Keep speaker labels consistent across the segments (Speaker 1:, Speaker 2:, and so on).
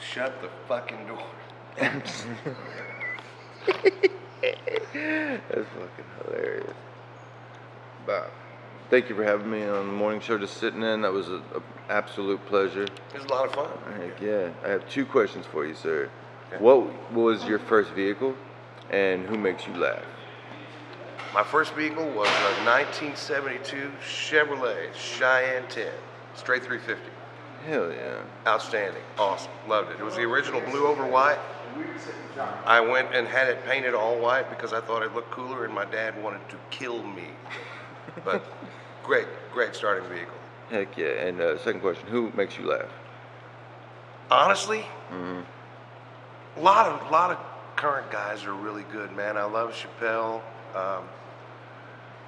Speaker 1: Shut the fucking door.
Speaker 2: That's fucking hilarious. But thank you for having me on the morning show, just sitting in. That was an absolute pleasure.
Speaker 1: It was a lot of fun.
Speaker 2: Heck yeah. I have 2 questions for you, sir.
Speaker 1: Okay.
Speaker 2: What was your first vehicle, and who makes you laugh?
Speaker 1: My first vehicle was a 1972 Chevrolet Cheyenne 10, straight 350.
Speaker 2: Hell yeah.
Speaker 1: Outstanding, awesome, loved it. It was the original blue over white. I went and had it painted all white because I thought it looked cooler, and my dad wanted to kill me. But great starting vehicle.
Speaker 2: Heck yeah. And second question, who makes you laugh?
Speaker 1: Honestly, a lot of current guys are really good, man. I love Chappelle.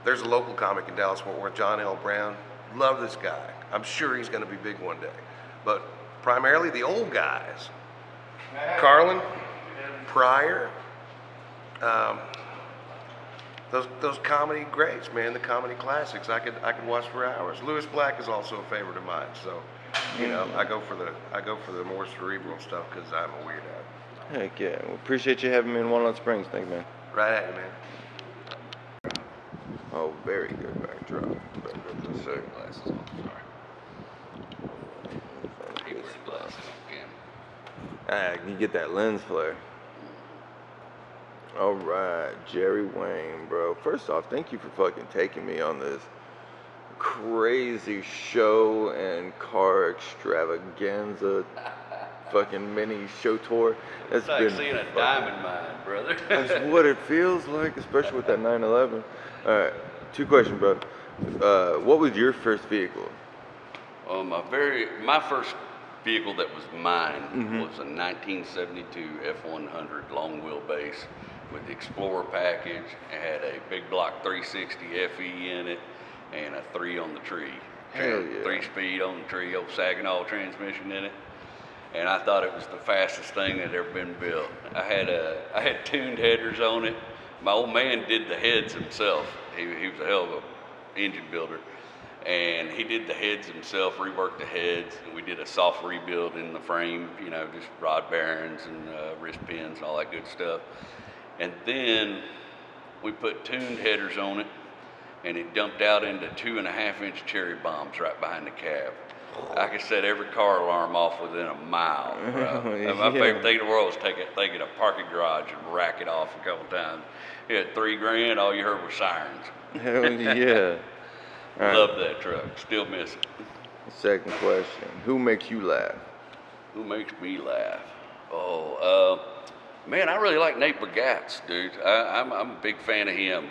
Speaker 1: There's a local comic in Dallas Fort Worth, John L. Brown. Love this guy. I'm sure he's going to be big one day. But primarily the old guys. Carlin, Pryor, those comedy greats, man. The comedy classics. I could watch for hours. Lewis Black is also a favorite of mine. So, you know, I go for the more cerebral stuff because I'm a weirdo.
Speaker 2: Heck yeah. Well, appreciate you having me in Walnut Springs. Thank you, man.
Speaker 1: Right at you, man.
Speaker 2: Oh, very good backdrop.
Speaker 3: Glasses on, sorry. He wears glasses on camera.
Speaker 2: You get that lens flare. All right, Jerry Wayne, bro. First off, thank you for fucking taking me on this crazy show and car extravaganza fucking mini show tour.
Speaker 3: It's like seeing a diamond mine, brother.
Speaker 2: That's what it feels like, especially with that 911. All right, 2 questions, bro. What was your first vehicle?
Speaker 3: My first vehicle that was mine was a 1972 F100 long wheelbase with the Explorer package. It had a big block 360 FE in it and a 3 on the tree.
Speaker 2: Hell yeah.
Speaker 3: 3-speed on the tree, old Saginaw transmission in it. And I thought it was the fastest thing that ever been built. I had tuned headers on it. My old man did the heads himself. He was a hell of a engine builder, and he did the heads himself, reworked the heads, and we did a soft rebuild in the frame, you know, just rod bearings and wrist pins and all that good stuff. And then we put tuned headers on it, and it dumped out into 2.5-inch cherry bombs right behind the cab. I could set every car alarm off within a mile, bro. And my favorite thing in the world was take it in a parking garage and rack it off a couple times. It had $3,000, all you heard was sirens.
Speaker 2: Hell yeah.
Speaker 3: Love that truck, still miss it.
Speaker 2: Second question, who makes you laugh?
Speaker 3: Who makes me laugh? Man, I really like Nate Bargatze, dude. I'm a big fan of him.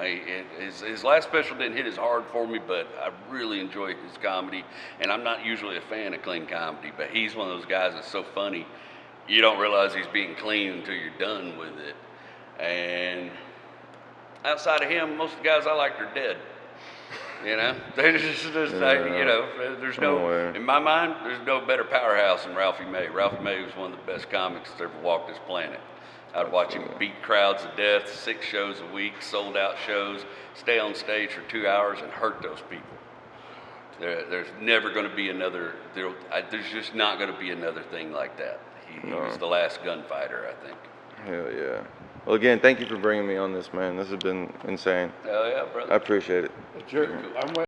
Speaker 3: His last special didn't hit as hard for me, but I really enjoy his comedy. And I'm not usually a fan of clean comedy, but he's one of those guys that's so funny, you don't realize he's being clean until you're done with it. And outside of him, most of the guys I like are dead. You know, they're just you know, there's no, in my mind, there's no better powerhouse than Ralphie May. Ralphie May was one of the best comics that's ever walked this planet. I'd watch him beat crowds to death, 6 shows a week, sold out shows, stay on stage for 2 hours and hurt those people. There's never going to be another, there's just not going to be another thing like that. He was the last gunfighter, I think.
Speaker 2: Hell yeah. Well, again, thank you for bringing me on this, man. This has been insane.
Speaker 3: Hell yeah, brother.
Speaker 2: I appreciate it.
Speaker 3: Cool.
Speaker 2: All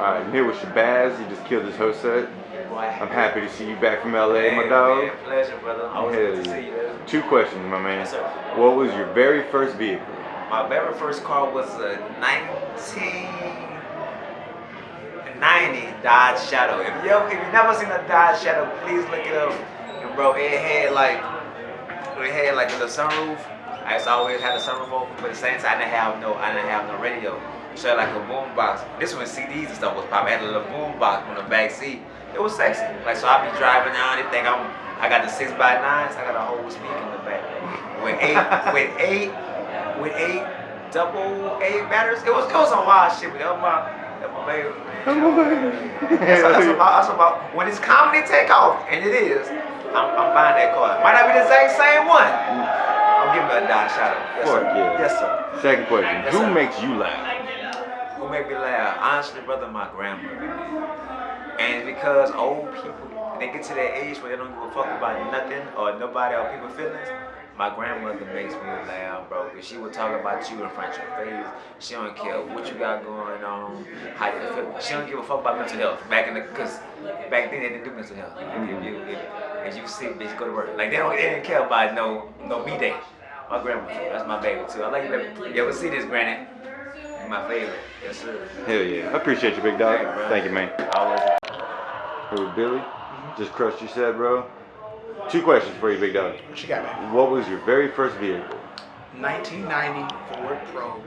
Speaker 2: right, I'm here with Shabazz. You just killed his host set. I'm happy to see you back from LA, my dog.
Speaker 4: Man, pleasure, brother. Always good to see you.
Speaker 2: 2 questions, my man.
Speaker 4: Yes, sir.
Speaker 2: What was your very first vehicle?
Speaker 4: My very first car was a 1990 Dodge Shadow. If you never seen a Dodge Shadow, please look it up. And bro, it had like a little sunroof. I used to always have the sunroof open, but at the same time, I didn't have no radio. So I had like a boom box. This was when CDs and stuff was popping. I had a little boom box on the back seat. It was sexy. Like, so I be driving down, they think I got the 6x9s, I got a whole speaker in the back. With eight double A batteries. It was some wild shit, but that was my baby. That's about when it's comedy take off, and it is, I'm buying that car. Might not be the same one. I'm giving it a Dodge Shadow. Yes, sir.
Speaker 2: Yeah.
Speaker 4: Yes, sir.
Speaker 2: Second question,
Speaker 4: Yes,
Speaker 2: who
Speaker 4: sir.
Speaker 2: makes you laugh?
Speaker 4: Who make me laugh? Honestly, brother, my grandmother. And because old people and they get to that age where they don't give a fuck about nothing or nobody or people's feelings, my grandmother makes me laugh, bro, because she will talk about you in front of your face. She don't care what you got going on, how you feel. She don't give a fuck about mental health. Because back then they didn't do mental health. If you sick, bitch, go to work. Like they didn't care about no me day. My grandmother, that's my baby too. I like you, baby. You ever see this, Granny? You're my favorite. Yes, sir.
Speaker 2: Hell yeah. I appreciate you, big dog.
Speaker 4: Hey, bro.
Speaker 2: Thank you, man.
Speaker 4: Always.
Speaker 2: Hey, Billy, just crushed your set, bro. 2 questions for you, big dog.
Speaker 5: What you got, man?
Speaker 2: What was your very first vehicle?
Speaker 5: 1990 Ford Probe.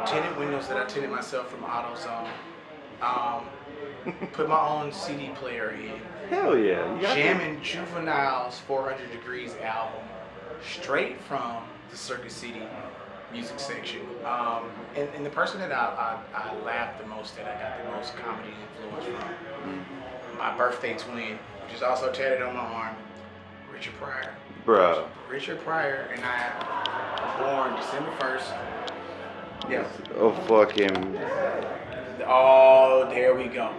Speaker 5: Tinted windows that I tinted myself from AutoZone. Put my own CD player in.
Speaker 2: Hell yeah. You got
Speaker 5: Jamming Juvenile's 400 Degrees album straight from the Circuit City music section. And the person that I laughed the most at, I got the most comedy influence from, my birthday twin, which is also tatted on my arm, Richard Pryor.
Speaker 2: Bro.
Speaker 5: Richard Pryor and I were born December 1st. Yeah.
Speaker 2: Oh, fucking.
Speaker 5: Oh, there we go.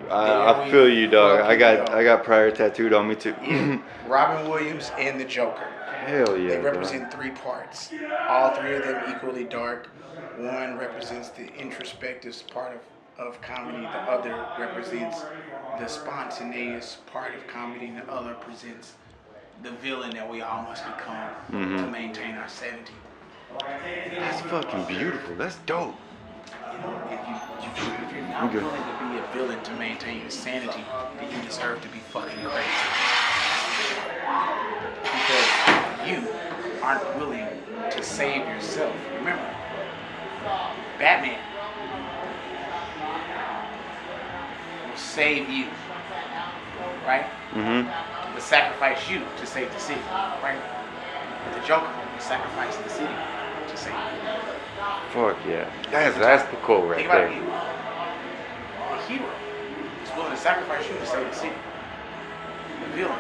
Speaker 2: I feel you, dog. I
Speaker 5: go.
Speaker 2: got Pryor tattooed on me, too.
Speaker 5: Robin Williams and the Joker.
Speaker 2: Hell yeah.
Speaker 5: They
Speaker 2: bro.
Speaker 5: represent 3 parts. All 3 of them equally dark. One represents the introspective part of comedy. The other represents the spontaneous part of comedy. And the other presents the villain that we all must become to maintain our sanity.
Speaker 2: That's fucking beautiful. That's dope.
Speaker 5: You know, if you're not willing to be a villain to maintain your sanity, then you deserve to be fucking crazy. Because you aren't willing to save yourself. Remember, Batman will save you, right?
Speaker 2: Mm-hmm.
Speaker 5: Will sacrifice you to save the city, right? But the Joker will sacrifice the city to save you.
Speaker 2: Fuck yeah. That's the quote right
Speaker 5: Think about
Speaker 2: there.
Speaker 5: it. The hero is willing to sacrifice you to save the city. The villain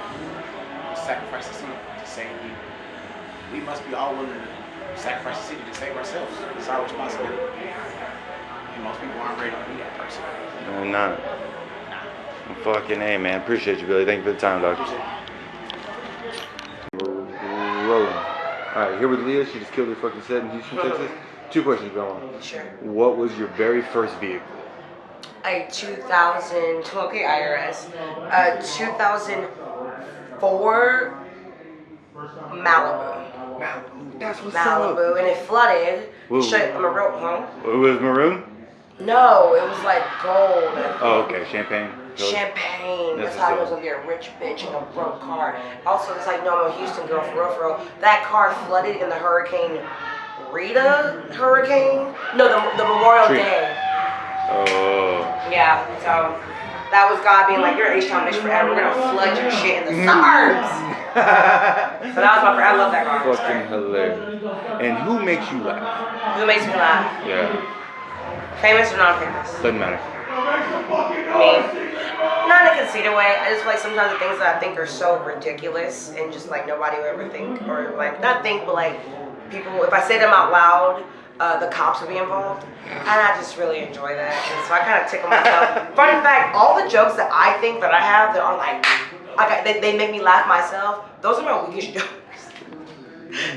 Speaker 5: will sacrifice the city to save you. We must be all willing to sacrifice the city to save ourselves. It's our responsibility. And most people aren't ready to be that person.
Speaker 2: No, not. Fucking A, man. Appreciate you, Billy. Thank you for the time, dog. Rolling. Alright, here with Leah. She just killed her fucking set in Houston, Texas. 2 questions going on.
Speaker 6: Sure.
Speaker 2: What was your very first vehicle?
Speaker 6: A 2004 Malibu.
Speaker 2: That's what's
Speaker 6: Malibu, and it flooded.
Speaker 2: Whoa.
Speaker 6: Straight from a rope, huh?
Speaker 2: It was maroon?
Speaker 6: No, it was like gold.
Speaker 2: Oh, okay. Champagne.
Speaker 6: Champagne.
Speaker 2: That's
Speaker 6: That's how I
Speaker 2: what's
Speaker 6: was gonna be a rich bitch in a broke car. Also, it's like, no, I'm a Houston girl for real, for real. That car flooded in the Hurricane Rita hurricane? No, the Memorial
Speaker 2: Tree.
Speaker 6: Day.
Speaker 2: Oh.
Speaker 6: Yeah, so that was God being like, you're an H-Town bitch forever. We're gonna flood your shit in the suburbs. So that was I love that car.
Speaker 2: Fucking hilarious. And who makes you laugh?
Speaker 6: Who makes me laugh?
Speaker 2: Yeah.
Speaker 6: Famous or non-famous?
Speaker 2: Doesn't matter.
Speaker 6: Me. Not in a conceited way. I just feel like sometimes the things that I think are so ridiculous and just like nobody will ever think, or like not think, but like people, if I say them out loud, the cops will be involved. And I just really enjoy that. And so I kind of tickle myself. Fun fact, all the jokes that I think that I have that are like, they make me laugh myself, those are my weakest jokes.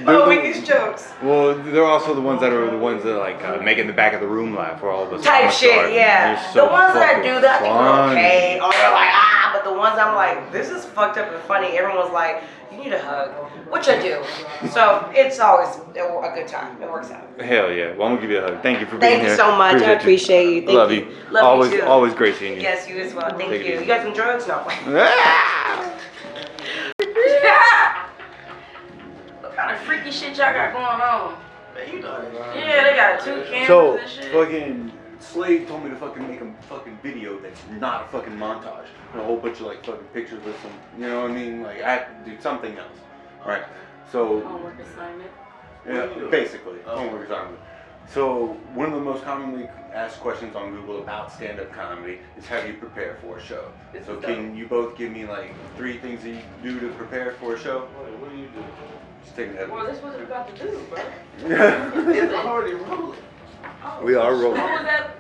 Speaker 6: My weakest jokes.
Speaker 2: Well, they're also the ones that are the ones that like make in the back of the room laugh for all the
Speaker 6: Type shit, yeah. The ones that I do that I think are okay, or they're like, but the ones I'm like, this is fucked up and funny, everyone's like, you need a hug, which I do. So it's always a good time. It works out.
Speaker 2: Hell yeah. Well, I'm gonna give you a hug. Thank you for being
Speaker 6: Thank
Speaker 2: here.
Speaker 6: you so much. I appreciate you. Thank
Speaker 2: Love
Speaker 6: you.
Speaker 2: you.
Speaker 6: Love
Speaker 2: always,
Speaker 6: you too.
Speaker 2: always great seeing you.
Speaker 6: Yes, you as well. Thank
Speaker 2: Take it
Speaker 6: you.
Speaker 2: easy.
Speaker 6: You got some drugs? No.
Speaker 7: What kind of freaky shit y'all got going on? Yeah, they got 2 cameras
Speaker 8: So,
Speaker 7: and shit.
Speaker 8: fucking Slade told me to fucking make a fucking video that's not a fucking montage. And a whole bunch of like fucking pictures with some, you know what I mean? Like, I have to do something else. Right. So,
Speaker 7: Homework assignment.
Speaker 8: yeah, basically, homework assignment. So, one of the most commonly asked questions on Google about stand-up comedy is how do you prepare for a show? So, can you both give me like 3 things that you do to prepare for a show?
Speaker 1: What do you do?
Speaker 8: Just take that.
Speaker 7: Well, this was about to do, bro.
Speaker 1: I'm already rolling.
Speaker 2: We are rolling.
Speaker 7: What was that?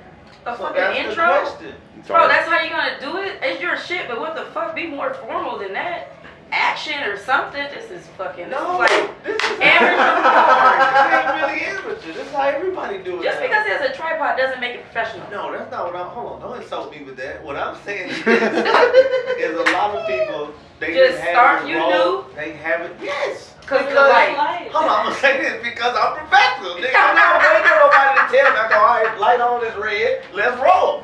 Speaker 7: a
Speaker 9: So
Speaker 7: fucking
Speaker 9: that's the
Speaker 7: intro?
Speaker 9: question.
Speaker 7: Bro, that's how you gonna do it? It's your shit, but what the fuck? Be more formal than that. Action or something. This is fucking.
Speaker 9: No,
Speaker 7: This is like
Speaker 9: this is
Speaker 7: amateur porn.
Speaker 9: This ain't really amateur. This is how everybody do it.
Speaker 7: Just
Speaker 9: now.
Speaker 7: because it has a tripod doesn't make it professional.
Speaker 9: No, that's not what I'm. Hold on, don't insult me with that. What I'm saying is, is a lot of people they
Speaker 7: Just
Speaker 9: have
Speaker 7: start
Speaker 9: it
Speaker 7: you
Speaker 9: wrong. They have it. Yes.
Speaker 7: Cause of the light.
Speaker 9: Hold on, I'm gonna say this because I'm professional. Nigga, I'm not waiting for nobody to tell me. I go, all right, light on is red. Let's roll.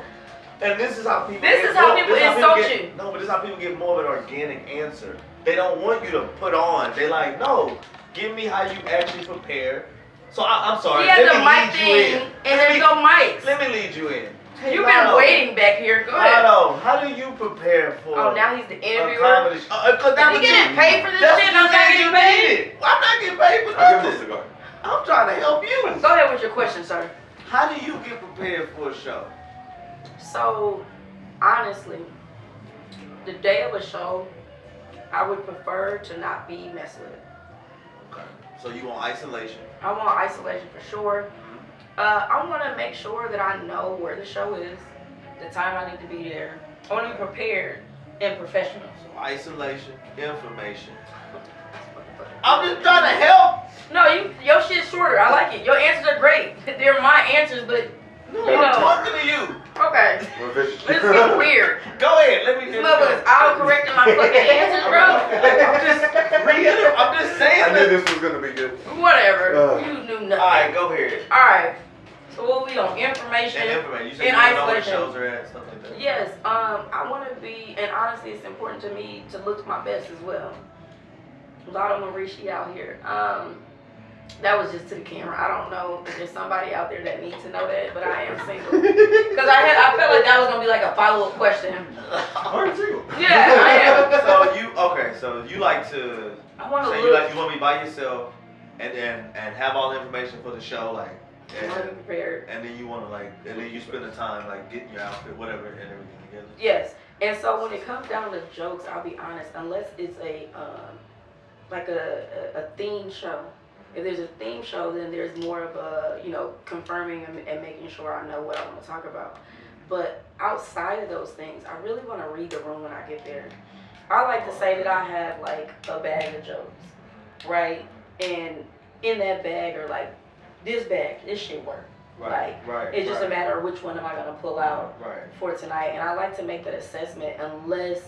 Speaker 9: And this is how people.
Speaker 7: This is how people insult you.
Speaker 9: No, but this is how people get more of an organic answer. They don't want you to put on. They like, no, give me how you actually prepare. So I'm sorry.
Speaker 7: He has
Speaker 9: let
Speaker 7: a
Speaker 9: me
Speaker 7: mic
Speaker 9: lead you
Speaker 7: thing,
Speaker 9: in.
Speaker 7: and there's no mics.
Speaker 9: Let me lead you in. Hey,
Speaker 7: You've
Speaker 9: Lotto,
Speaker 7: been waiting back here. Go ahead.
Speaker 9: Lotto, how do you prepare for?
Speaker 7: Oh, now he's the
Speaker 9: a
Speaker 7: interviewer.
Speaker 9: comedy show? Cause that's
Speaker 7: Is he
Speaker 9: what
Speaker 7: getting
Speaker 9: you-
Speaker 7: paid for this
Speaker 9: that's
Speaker 7: shit?
Speaker 9: what
Speaker 7: I'm
Speaker 9: you
Speaker 7: not
Speaker 9: said
Speaker 7: getting
Speaker 9: you
Speaker 7: paid?
Speaker 9: needed. Well, I'm not getting paid for
Speaker 8: I'll give him a
Speaker 9: nothing.
Speaker 8: cigar.
Speaker 9: I'm trying to help you.
Speaker 7: Go ahead with your question, sir.
Speaker 9: How do you get prepared for a show?
Speaker 7: So, honestly, the day of a show, I would prefer to not be messed with.
Speaker 9: Okay. So you want isolation?
Speaker 7: I want isolation for sure. I want to make sure that I know where the show is, the time I need to be there. I want to be prepared and professional.
Speaker 9: So isolation, information. I'm just trying to help.
Speaker 7: No, your shit's shorter. I like it. Your answers are great. They're my answers, but
Speaker 9: No,
Speaker 7: you
Speaker 9: I'm
Speaker 7: know.
Speaker 9: talking to you.
Speaker 7: Okay.
Speaker 8: We're vicious.
Speaker 7: Let's get weird.
Speaker 9: Go ahead. Let me
Speaker 7: This
Speaker 9: just.
Speaker 7: motherfucker's auto-correcting my fucking answers, bro.
Speaker 9: I'm just saying.
Speaker 8: I knew this was gonna be good.
Speaker 7: Whatever. You knew nothing.
Speaker 9: Alright, go ahead.
Speaker 7: Alright. So what we on? Information.
Speaker 9: And information. You said
Speaker 7: and
Speaker 9: you don't know where
Speaker 7: isolation.
Speaker 9: shows are at, stuff like that.
Speaker 7: Yes, I want to be, and honestly, it's important to me to look my best as well. Lotto Marishi out here. That was just to the camera. I don't know if there's somebody out there that needs to know that, but I am single. Because I felt like that was gonna be like a follow-up question.
Speaker 8: I'm single.
Speaker 7: Yeah, I am.
Speaker 9: So you like to.
Speaker 7: I want to
Speaker 9: So
Speaker 7: look.
Speaker 9: you want to be by yourself, and have all the information for the show, like.
Speaker 7: I want to be prepared.
Speaker 9: And then you want to and then you spend the time like getting your outfit, whatever, and everything together.
Speaker 7: Yes, and so when it comes down to jokes, I'll be honest. Unless it's a like a theme show. If there's a theme show, then there's more of a, confirming and making sure I know what I want to talk about. But outside of those things, I really want to read the room when I get there. I like to say that I have like a bag of jokes, right? And in that bag are like, this shit work.
Speaker 9: Right.
Speaker 7: It's just a matter of which one am I going to pull out
Speaker 9: Right.
Speaker 7: for tonight. And I like to make that assessment unless,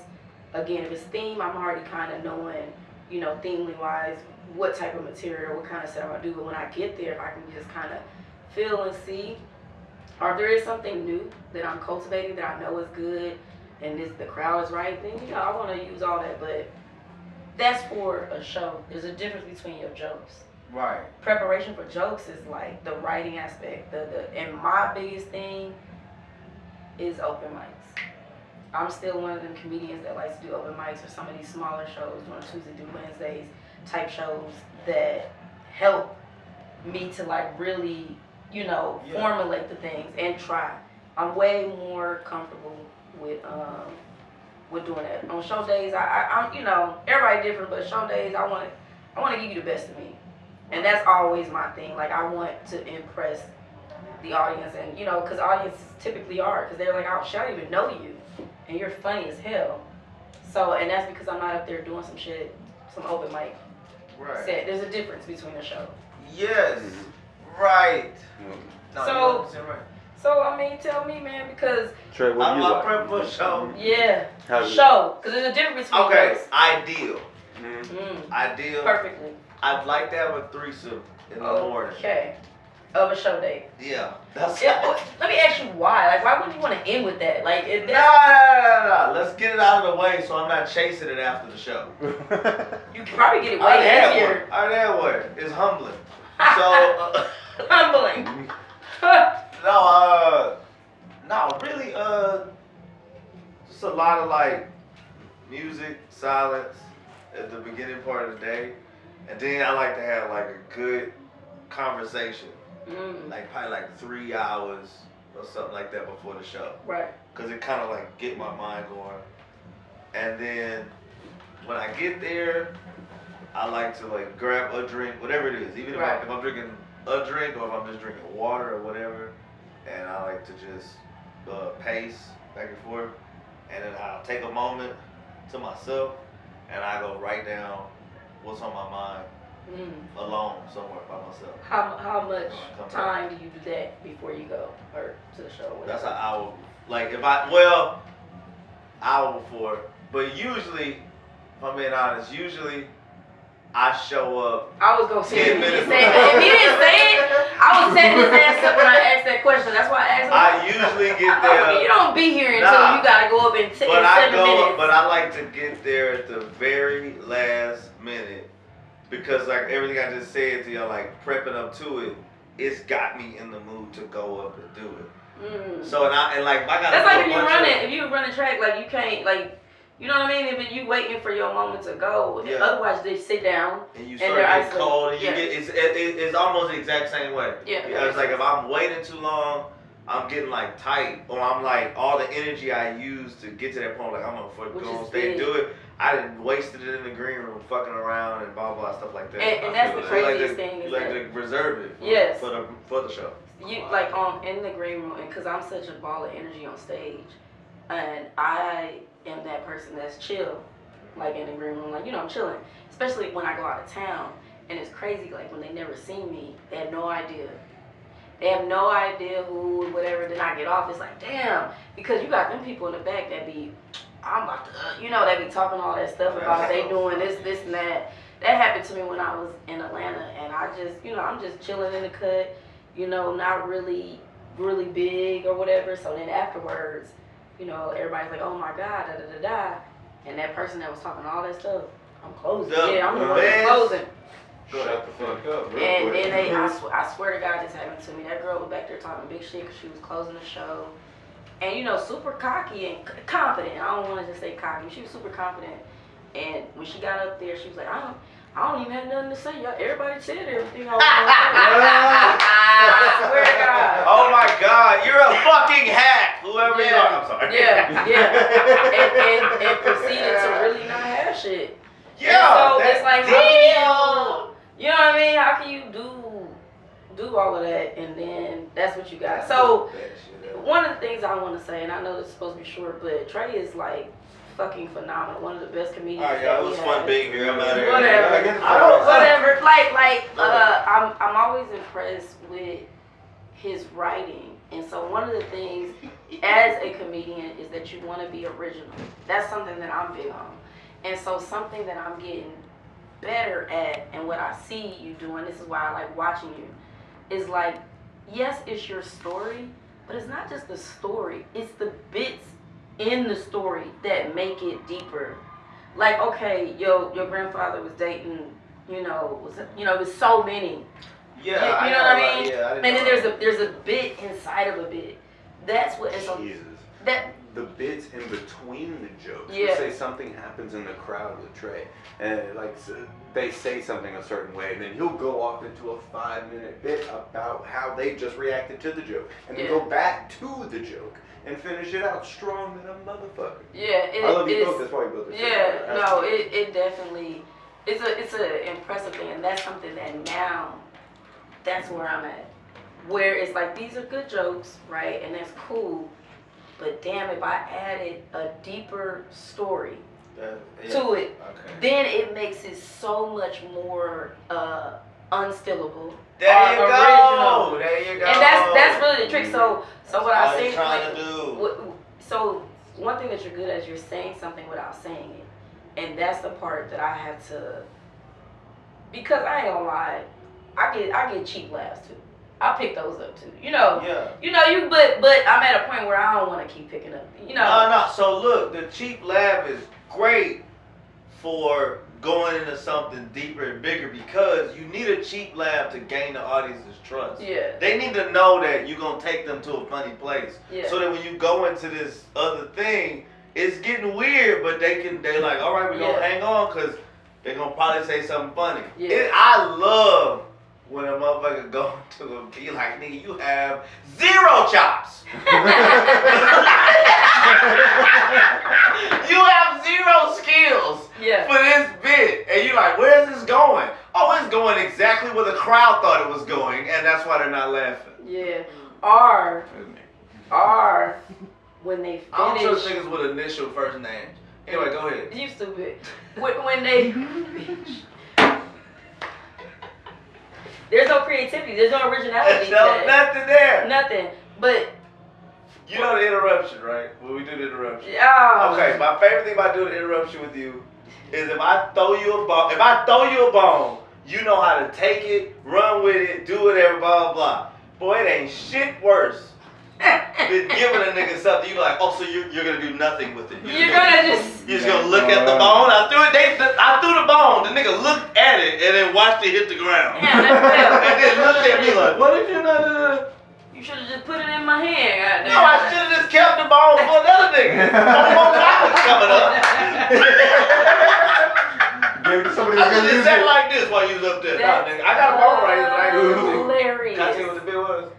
Speaker 7: again, if it's theme, I'm already kind of knowing, themely wise, what type of material, what kind of setup I do. But when I get there, if I can just kind of feel and see, or if there is something new that I'm cultivating that I know is good and the crowd is right, then, I want to use all that. But that's for a show. There's a difference between your jokes.
Speaker 9: Right.
Speaker 7: Preparation for jokes is like the writing aspect. And my biggest thing is open mics. I'm still one of them comedians that likes to do open mics or some of these smaller shows, doing Tuesday through Wednesdays type shows that help me to like really, formulate the things and try. I'm way more comfortable with doing that. On show days, I'm everybody different, but show days I want to give you the best of me. And that's always my thing. Like, I want to impress the audience. And, because audiences typically are. Because they're like, oh, shit, I don't even know you. And you're funny as hell. So, and that's because I'm not up there doing some shit, some open mic set. There's a difference between a show.
Speaker 9: Yes. Right. No,
Speaker 7: So-
Speaker 9: you understand right.
Speaker 7: So, I mean, tell me, man, because,
Speaker 2: Trey, what do
Speaker 9: I'm
Speaker 2: you like?
Speaker 9: prepping for a show.
Speaker 7: yeah,
Speaker 2: How's it?
Speaker 7: show. Because there's a difference between
Speaker 9: Okay,
Speaker 7: those.
Speaker 9: ideal.
Speaker 7: Mm,
Speaker 9: Ideal.
Speaker 7: perfectly.
Speaker 9: I'd like to have a threesome in the morning.
Speaker 7: Okay. Of a show date.
Speaker 9: Yeah. That's
Speaker 7: Let me ask you why. Like, why wouldn't you want to end with that? Like, if
Speaker 9: No.
Speaker 7: that's,
Speaker 9: Let's get it out of the way so I'm not chasing it after the show.
Speaker 7: you can probably get it
Speaker 9: I already
Speaker 7: way
Speaker 9: had
Speaker 7: easier.
Speaker 9: one. I already had one. It's humbling. So,
Speaker 7: Humbling.
Speaker 9: no, really, just a lot of like music, silence at the beginning part of the day, and then I like to have like a good conversation, like probably like 3 hours or something like that before the show,
Speaker 7: Right.
Speaker 9: cause it kind of like get my mind going, and then when I get there, I like to like grab a drink, whatever it is, even if,
Speaker 7: Right.
Speaker 9: if I'm drinking a drink or if I'm just drinking water or whatever, and I like to just pace back and forth, and then I'll take a moment to myself, and I go write down what's on my mind alone somewhere by myself.
Speaker 7: How much
Speaker 9: Come
Speaker 7: time do you do that before you go or to the show? Whatever?
Speaker 9: That's an hour. Like hour before. But usually, if I'm being honest, I show up.
Speaker 7: I was gonna say
Speaker 9: 10
Speaker 7: if he
Speaker 9: minutes
Speaker 7: didn't say it. If he didn't say it, I was setting his ass up when I asked that question. That's why I asked him.
Speaker 9: I usually get there.
Speaker 7: You don't be here until
Speaker 9: Nah.
Speaker 7: you gotta go up in 7 minutes.
Speaker 9: But I like to get there at the very last minute because like everything I just said to you, like prepping up to it, it's got me in the mood to go up and do it. So and like I got.
Speaker 7: That's like if you run a track, like you can't like. You know what I mean? If you waiting for your moment to go,
Speaker 9: Yeah.
Speaker 7: Otherwise they sit down
Speaker 9: and you
Speaker 7: and
Speaker 9: start
Speaker 7: they're
Speaker 9: getting
Speaker 7: isolated.
Speaker 9: cold, and you
Speaker 7: Yeah.
Speaker 9: get it's almost the exact same way.
Speaker 7: Yeah.
Speaker 9: It's like if I'm waiting too long, I'm getting like tight, or I'm like all the energy I use to get to that point, like I'm gonna
Speaker 7: Which
Speaker 9: go
Speaker 7: is
Speaker 9: on stage and
Speaker 7: big.
Speaker 9: do it. I didn't wasted it in the green room, fucking around and blah blah stuff like that.
Speaker 7: And
Speaker 9: I
Speaker 7: that's
Speaker 9: feel
Speaker 7: the
Speaker 9: that. You
Speaker 7: craziest
Speaker 9: like
Speaker 7: thing
Speaker 9: to,
Speaker 7: is
Speaker 9: you like
Speaker 7: that-
Speaker 9: to reserve it
Speaker 7: Yes.
Speaker 9: for the show.
Speaker 7: You like in the green room, and because I'm such a ball of energy on stage, and I am that person that's chill, like in the green room, like I'm chilling. Especially when I go out of town, and it's crazy. Like when they never seen me, they have no idea. They have no idea who, whatever. Then I get off, it's like damn, because you got them people in the back that be, I'm about to, they be talking all that stuff about they doing this and that. That happened to me when I was in Atlanta, and I just, I'm just chilling in the cut. Not really big or whatever. So then afterwards, everybody's like, oh my God, da da da da. And that person that was talking all that stuff, I'm closing. Yeah, I'm the one that's closing.
Speaker 8: Shut the fuck up, real
Speaker 7: And
Speaker 8: quick.
Speaker 7: then I swear to God, this happened to me. That girl was back there talking big shit because she was closing the show. And super cocky and confident. I don't want to just say cocky. She was super confident. And when she got up there, she was like, I don't even have nothing to say. Y'all, everybody said everything I was going to say. I swear to God.
Speaker 9: Oh my God, you're a fucking hack, whoever you are. I'm sorry.
Speaker 7: Yeah. And proceeded to really not have shit.
Speaker 9: Yeah.
Speaker 7: And so it's like, how you know what I mean? How can you do all of that and then that's what you got? So one of the things I want to say, and I know this is supposed to be short, but Trey is like fucking phenomenal. One of the best comedians.
Speaker 9: Alright, y'all, it was fun being here. I'm out of here.
Speaker 7: Whatever. I'm always impressed with his writing, and so one of the things as a comedian is that you want to be original. That's something that I'm big on, and so something that I'm getting better at, and what I see you doing. This is why I like watching you. Is like, yes, it's your story, but it's not just the story. It's the bits in the story that make it deeper. Like, okay, your grandfather was dating, it was so many.
Speaker 9: Yeah,
Speaker 7: you know what I mean?
Speaker 9: Yeah, I
Speaker 7: and then there's a bit inside of a bit. That's what. And so
Speaker 8: Jesus.
Speaker 7: that
Speaker 8: The bits in between the jokes.
Speaker 7: Yeah.
Speaker 8: Let's say something happens in the crowd with Trey, and they say something a certain way, and then he'll go off into a 5-minute bit about how they just reacted to the joke, and then
Speaker 7: Yeah.
Speaker 8: go back to the joke and finish it out strong than a motherfucker.
Speaker 7: Yeah,
Speaker 8: I love you both. That's why you both are
Speaker 7: Yeah, no, it definitely it's a impressive thing, and that's something that now that's where I'm at. Where it's like these are good jokes, right? And that's cool. But damn, if I added a deeper story to it, then it makes it so much more unstillable.
Speaker 9: There you
Speaker 7: original.
Speaker 9: go. There you go.
Speaker 7: And that's really the trick. So what I
Speaker 9: all
Speaker 7: say,
Speaker 9: you're trying to do.
Speaker 7: So one thing that you're good at is you're saying something without saying it, and that's the part that I have to. Because I ain't gonna lie, I get cheap laughs too. I pick those up too.
Speaker 9: Yeah.
Speaker 7: But I'm at a point where I don't want to keep picking up.
Speaker 9: No. So look, the cheap laugh is great for going into something deeper and bigger because you need a cheap laugh to gain the audience's trust.
Speaker 7: Yeah.
Speaker 9: They need to know that you're gonna take them to a funny place.
Speaker 7: Yeah.
Speaker 9: So that when you go into this other thing, it's getting weird, but they're like, all right, we're gonna hang on because they're gonna probably say something funny.
Speaker 7: Yeah.
Speaker 9: I love when a motherfucker go to a be like, nigga, you have 0 chops. You have 0 skills for this bit. And you're like, where's this going? Oh, it's going exactly where the crowd thought it was going, and that's why they're not laughing.
Speaker 7: Yeah. Or are when they finish.
Speaker 9: I don't trust niggas with initial first names. Anyway, go ahead.
Speaker 7: You stupid. When they there's no creativity. There's no originality.
Speaker 9: There's nothing there.
Speaker 7: Nothing. But
Speaker 9: You know the interruption, right? When we do the interruption.
Speaker 7: oh,
Speaker 9: Okay, my favorite thing about doing the interruption with you is if I throw you a bone, you know how to take it, run with it, do whatever, blah, blah, blah. Boy, it ain't shit worse than giving a nigga something. You like, oh, so you're gonna do nothing with it.
Speaker 7: you're gonna just.
Speaker 9: You're just gonna look at the bone. I threw the bone. The nigga looked at it and then watched it hit the ground.
Speaker 7: Yeah, that's
Speaker 9: And then looked at me like, what did you know?
Speaker 7: You should have just put it in my hand.
Speaker 9: No, I should have just kept the bone for another nigga. More topics coming up.
Speaker 8: Give it to somebody
Speaker 9: I
Speaker 8: who's
Speaker 9: should
Speaker 8: gonna
Speaker 9: have
Speaker 8: use
Speaker 9: sat
Speaker 8: it.
Speaker 9: like this while you was up there. Nah,
Speaker 7: That's
Speaker 9: nigga, I got a bone right here. Right here.
Speaker 7: hilarious.
Speaker 9: Can I tell you what the bill was?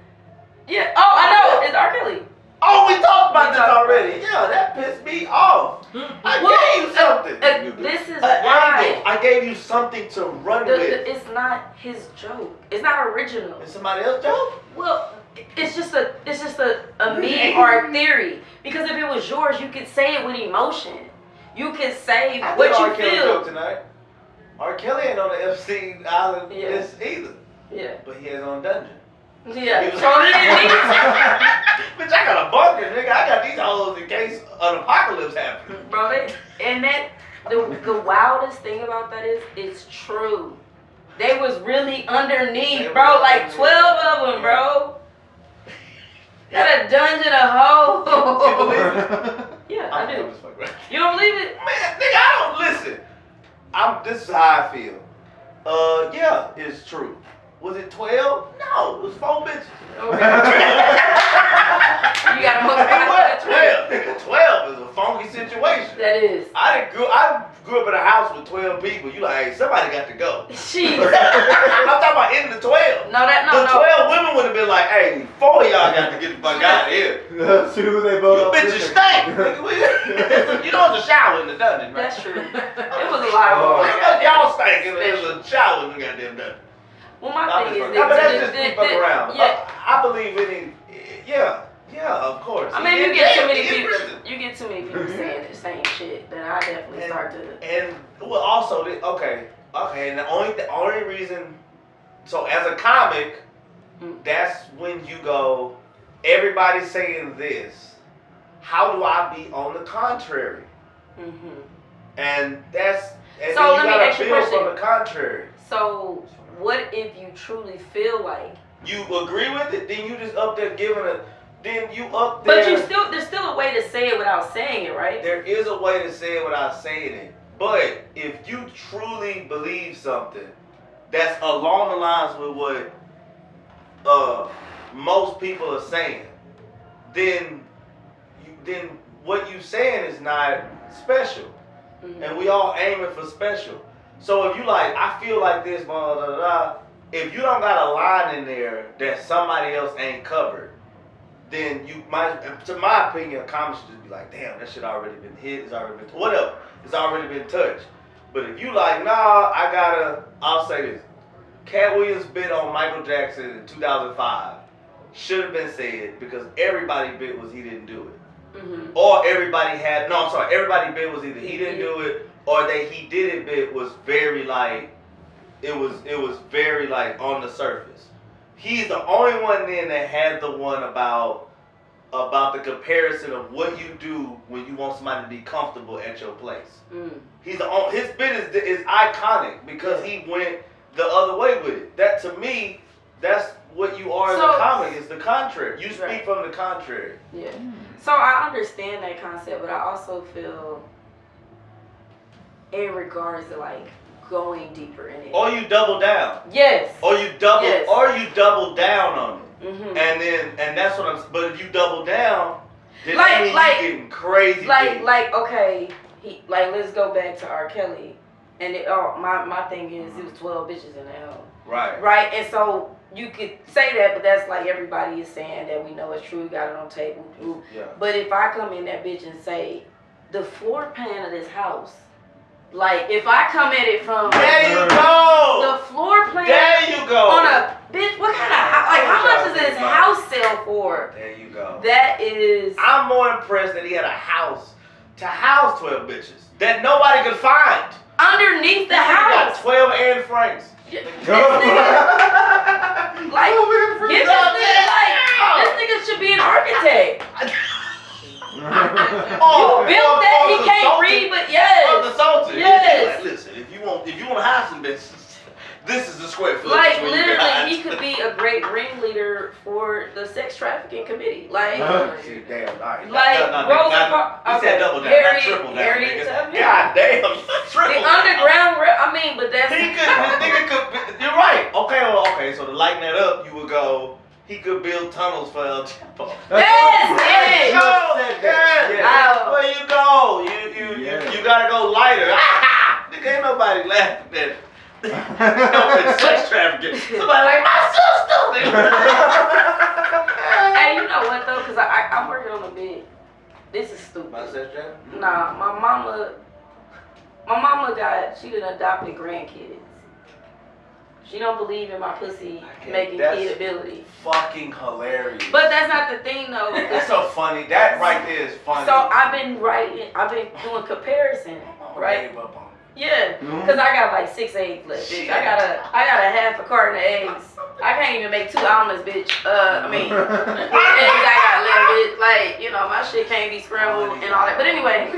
Speaker 7: Yeah. Oh, I know. It's R. Kelly.
Speaker 9: Oh, we talked about
Speaker 7: We
Speaker 9: this
Speaker 7: talked
Speaker 9: already. Yeah, that pissed me off. I
Speaker 7: Well,
Speaker 9: gave you something.
Speaker 7: This is
Speaker 9: An
Speaker 7: why.
Speaker 9: angle. I gave you something to run with.
Speaker 7: It's not his joke. It's not original.
Speaker 9: Is somebody else joke?
Speaker 7: Well, it's just a meme or a theory. Because if it was yours, you could say it with emotion. You could say
Speaker 9: I
Speaker 7: what
Speaker 9: did
Speaker 7: you
Speaker 9: R. Kelly
Speaker 7: feel.
Speaker 9: joke tonight. R. Kelly ain't on the Epstein Island
Speaker 7: Yeah.
Speaker 9: list either,
Speaker 7: Yeah.
Speaker 9: but he is on Dungeon.
Speaker 7: Yeah.
Speaker 9: He was-
Speaker 7: So he didn't need
Speaker 9: Bitch, I got a bunker, nigga. I got these hoes in case an apocalypse happens.
Speaker 7: to. Bro, the wildest thing about that is it's true. They was really underneath, bro. Like 12 of them, bro. Got a dungeon, a hole.
Speaker 9: You believe it?
Speaker 7: Yeah, I do.
Speaker 9: I'm just fucking around.
Speaker 7: You don't believe it?
Speaker 9: Man, nigga, I don't listen. This is how I feel. Yeah, it's true. Was it 12? No, it was 4 bitches.
Speaker 7: You got to multiply
Speaker 9: 12, nigga, 12 is a funky situation.
Speaker 7: That is.
Speaker 9: I grew up in a house with 12 people. You like, hey, somebody got to go.
Speaker 7: She.
Speaker 9: I'm talking about in the 12.
Speaker 7: No,
Speaker 9: The 12 women would have been like, hey, 4 of y'all got to get the fuck out of here.
Speaker 8: See who they vote
Speaker 9: You
Speaker 8: on.
Speaker 9: bitches stink. Nigga. You know it's a shower in the dungeon, right?
Speaker 7: That's true. It was a lot of
Speaker 9: Y'all stink. There's a shower in the goddamn dungeon.
Speaker 7: Well, my thing is,
Speaker 9: But that's just me fucking around.
Speaker 7: Yeah.
Speaker 9: I believe yeah, of course.
Speaker 7: I mean,
Speaker 9: He
Speaker 7: you
Speaker 9: in
Speaker 7: get
Speaker 9: jail,
Speaker 7: too many
Speaker 9: he in
Speaker 7: people.
Speaker 9: prison.
Speaker 7: You get too many people saying the same shit. Then I definitely start to.
Speaker 9: And well, also, okay, and the only reason, so as a comic, that's when you go, everybody's saying this. How do I be on the contrary? And that's and
Speaker 7: So
Speaker 9: then
Speaker 7: let
Speaker 9: you
Speaker 7: me
Speaker 9: gotta
Speaker 7: ask you a
Speaker 9: build
Speaker 7: question.
Speaker 9: from the contrary.
Speaker 7: So, what if you truly feel like?
Speaker 9: You agree with it, then you just up there giving a, then you up there.
Speaker 7: But there's still a way to say it without saying it, right?
Speaker 9: There is a way to say it without saying it. But if you truly believe something that's along the lines with what most people are saying, then what you saying is not special. And we all aiming for special. So if you like, I feel like this, blah, blah, blah, if you don't got a line in there that somebody else ain't covered, then you might, to my opinion, a comic should just be like, damn, that shit already been hit, it's already been, whatever, it's already been touched. But if you like, nah, I'll say this. Cat Williams bit on Michael Jackson in 2005 should have been said because everybody bit was he didn't do it. Or everybody bit was either he didn't do it or that he did it bit was very like, it was very like on the surface. He's the only one then that had the one about the comparison of what you do when you want somebody to be comfortable at your place. He's his bit is iconic because he went the other way with it. That to me, that's what you are as a comic, is the contrary. You speak from the contrary.
Speaker 7: Yeah. So I understand that concept, but I also feel in regards to like going deeper in it.
Speaker 9: Or you double down.
Speaker 7: Yes.
Speaker 9: Or you double down on it. And that's what I'm. But if you double down, then you getting crazy.
Speaker 7: Okay, let's go back to R. Kelly, and my thing is it was 12 bitches in the hell.
Speaker 9: Right.
Speaker 7: Right, and so you could say that, but that's like everybody is saying that we know it's true. Got it on tape.
Speaker 9: Yeah.
Speaker 7: But if I come in that bitch and say the floor plan of this house. Like, if I come at it from...
Speaker 9: There you go!
Speaker 7: The floor plan...
Speaker 9: There you go!
Speaker 7: On a... Bitch, what kind of... Like, how much does his house sell for?
Speaker 9: There you go.
Speaker 7: That is.
Speaker 9: I'm more impressed that he had a house to house 12 bitches that nobody could find.
Speaker 7: Underneath the
Speaker 9: He got
Speaker 7: house.
Speaker 9: 12 Anne Franks.
Speaker 7: This nigga, like, get this nigga, like, this nigga should be an architect.
Speaker 9: Oh,
Speaker 7: Built that, he can't read, but yes.
Speaker 9: Oh, the Sultan.
Speaker 7: Yes.
Speaker 9: Like, listen, if you want to have some bitches, this is the square footage.
Speaker 7: Like,
Speaker 9: where you
Speaker 7: literally,
Speaker 9: got.
Speaker 7: he could be a great ringleader for the sex trafficking committee. Like,
Speaker 9: See, damn, all right.
Speaker 7: like Rosa Parks.
Speaker 9: He said double down, not triple down.
Speaker 7: Harriet
Speaker 9: nigga.
Speaker 7: Tubman.
Speaker 9: God damn, triple
Speaker 7: The
Speaker 9: down.
Speaker 7: underground, I mean, but that's.
Speaker 9: He could, this nigga could, you're right. Okay, well, okay, so to lighten that up, you would go, he could build tunnels for El Chapo.
Speaker 7: Yes, yes.
Speaker 9: Yeah. Where you go? You gotta go lighter. Nigga, ain't nobody laughing at it. No, sex trafficking. Somebody like, my sister.
Speaker 7: Hey, you know what though? Cause I'm working on a bid. This is stupid.
Speaker 9: My sex trafficking?
Speaker 7: Nah, my mama she done adopted grandkids. She don't believe in my pussy making
Speaker 9: That's
Speaker 7: kid ability.
Speaker 9: fucking hilarious.
Speaker 7: But that's not the thing though.
Speaker 9: That's so funny. That right there is funny.
Speaker 7: So I've been doing comparison, right?
Speaker 9: Gave up on it.
Speaker 7: Yeah, cause I got like 6 eggs left, bitch. I got a half a carton of eggs. I can't even make 2 omelets, bitch. Eggs I got left, bitch. Like, you know, my shit can't be scrambled and all that. But anyway,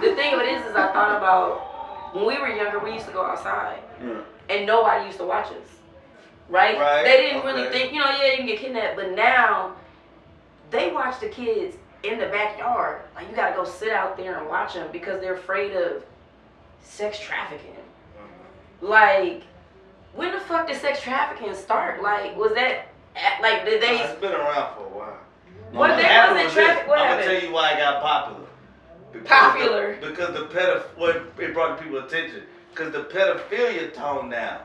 Speaker 7: the thing of it is I thought about when we were younger, we used to go outside, and nobody used to watch us, right? They didn't really think, you know, yeah, you can get kidnapped, but now they watch the kids in the backyard. Like, you gotta go sit out there and watch them because they're afraid of sex trafficking. Like, when the fuck did sex trafficking start? Like, was that, like, did they...
Speaker 9: It's been around for a while.
Speaker 7: What, they wasn't traffic? What
Speaker 9: I'm
Speaker 7: happened?
Speaker 9: gonna tell you why it got popular. Because it brought people attention. Because the pedophilia toned down.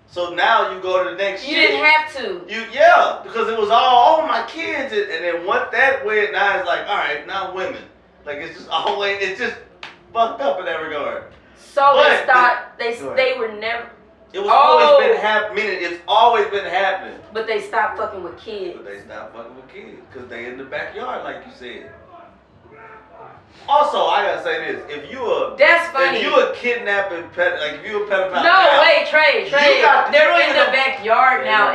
Speaker 9: So now you go to the next
Speaker 7: You
Speaker 9: shit.
Speaker 7: didn't have to.
Speaker 9: Because it was all my kids, and then what that went, now it's like, all right, now women. Like, it's just always, it's just fucked up in that regard.
Speaker 7: So
Speaker 9: But
Speaker 7: they stopped, they were never...
Speaker 9: It was always been happening, meaning it's always been happening.
Speaker 7: But they stopped fucking with kids.
Speaker 9: But they stopped fucking with kids, because they in the backyard, like you said. Also, I gotta say this: if you a kidnapping like if you a pedophile,
Speaker 7: no, wait, Trey, they're in the backyard now.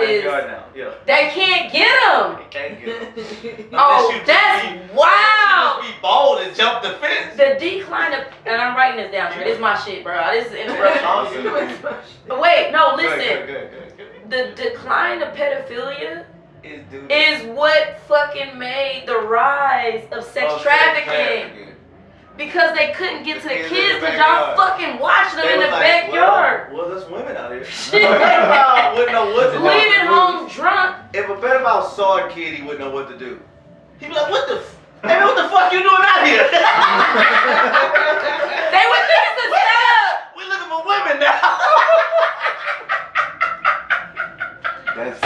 Speaker 7: They can't get them.
Speaker 9: They can't get them.
Speaker 7: Oh, that's wow.
Speaker 9: You just be bold and jump the fence.
Speaker 7: The decline of, and I'm writing this down. Trey. This is my shit, bro. This is interruption. But wait, no, listen.
Speaker 9: Good.
Speaker 7: The decline of pedophilia is what fucking made the rise of sex trafficking. Because they couldn't get to the kids because y'all fucking watching them in the backyard.
Speaker 9: Well, there's women out here.
Speaker 7: Wouldn't know what to do. Leaving home drunk.
Speaker 9: If a pedophile saw a kid, he wouldn't know what to do. He'd be like, what the what the fuck you doing out here?
Speaker 7: They would think it's a setup.
Speaker 9: We're looking for women now.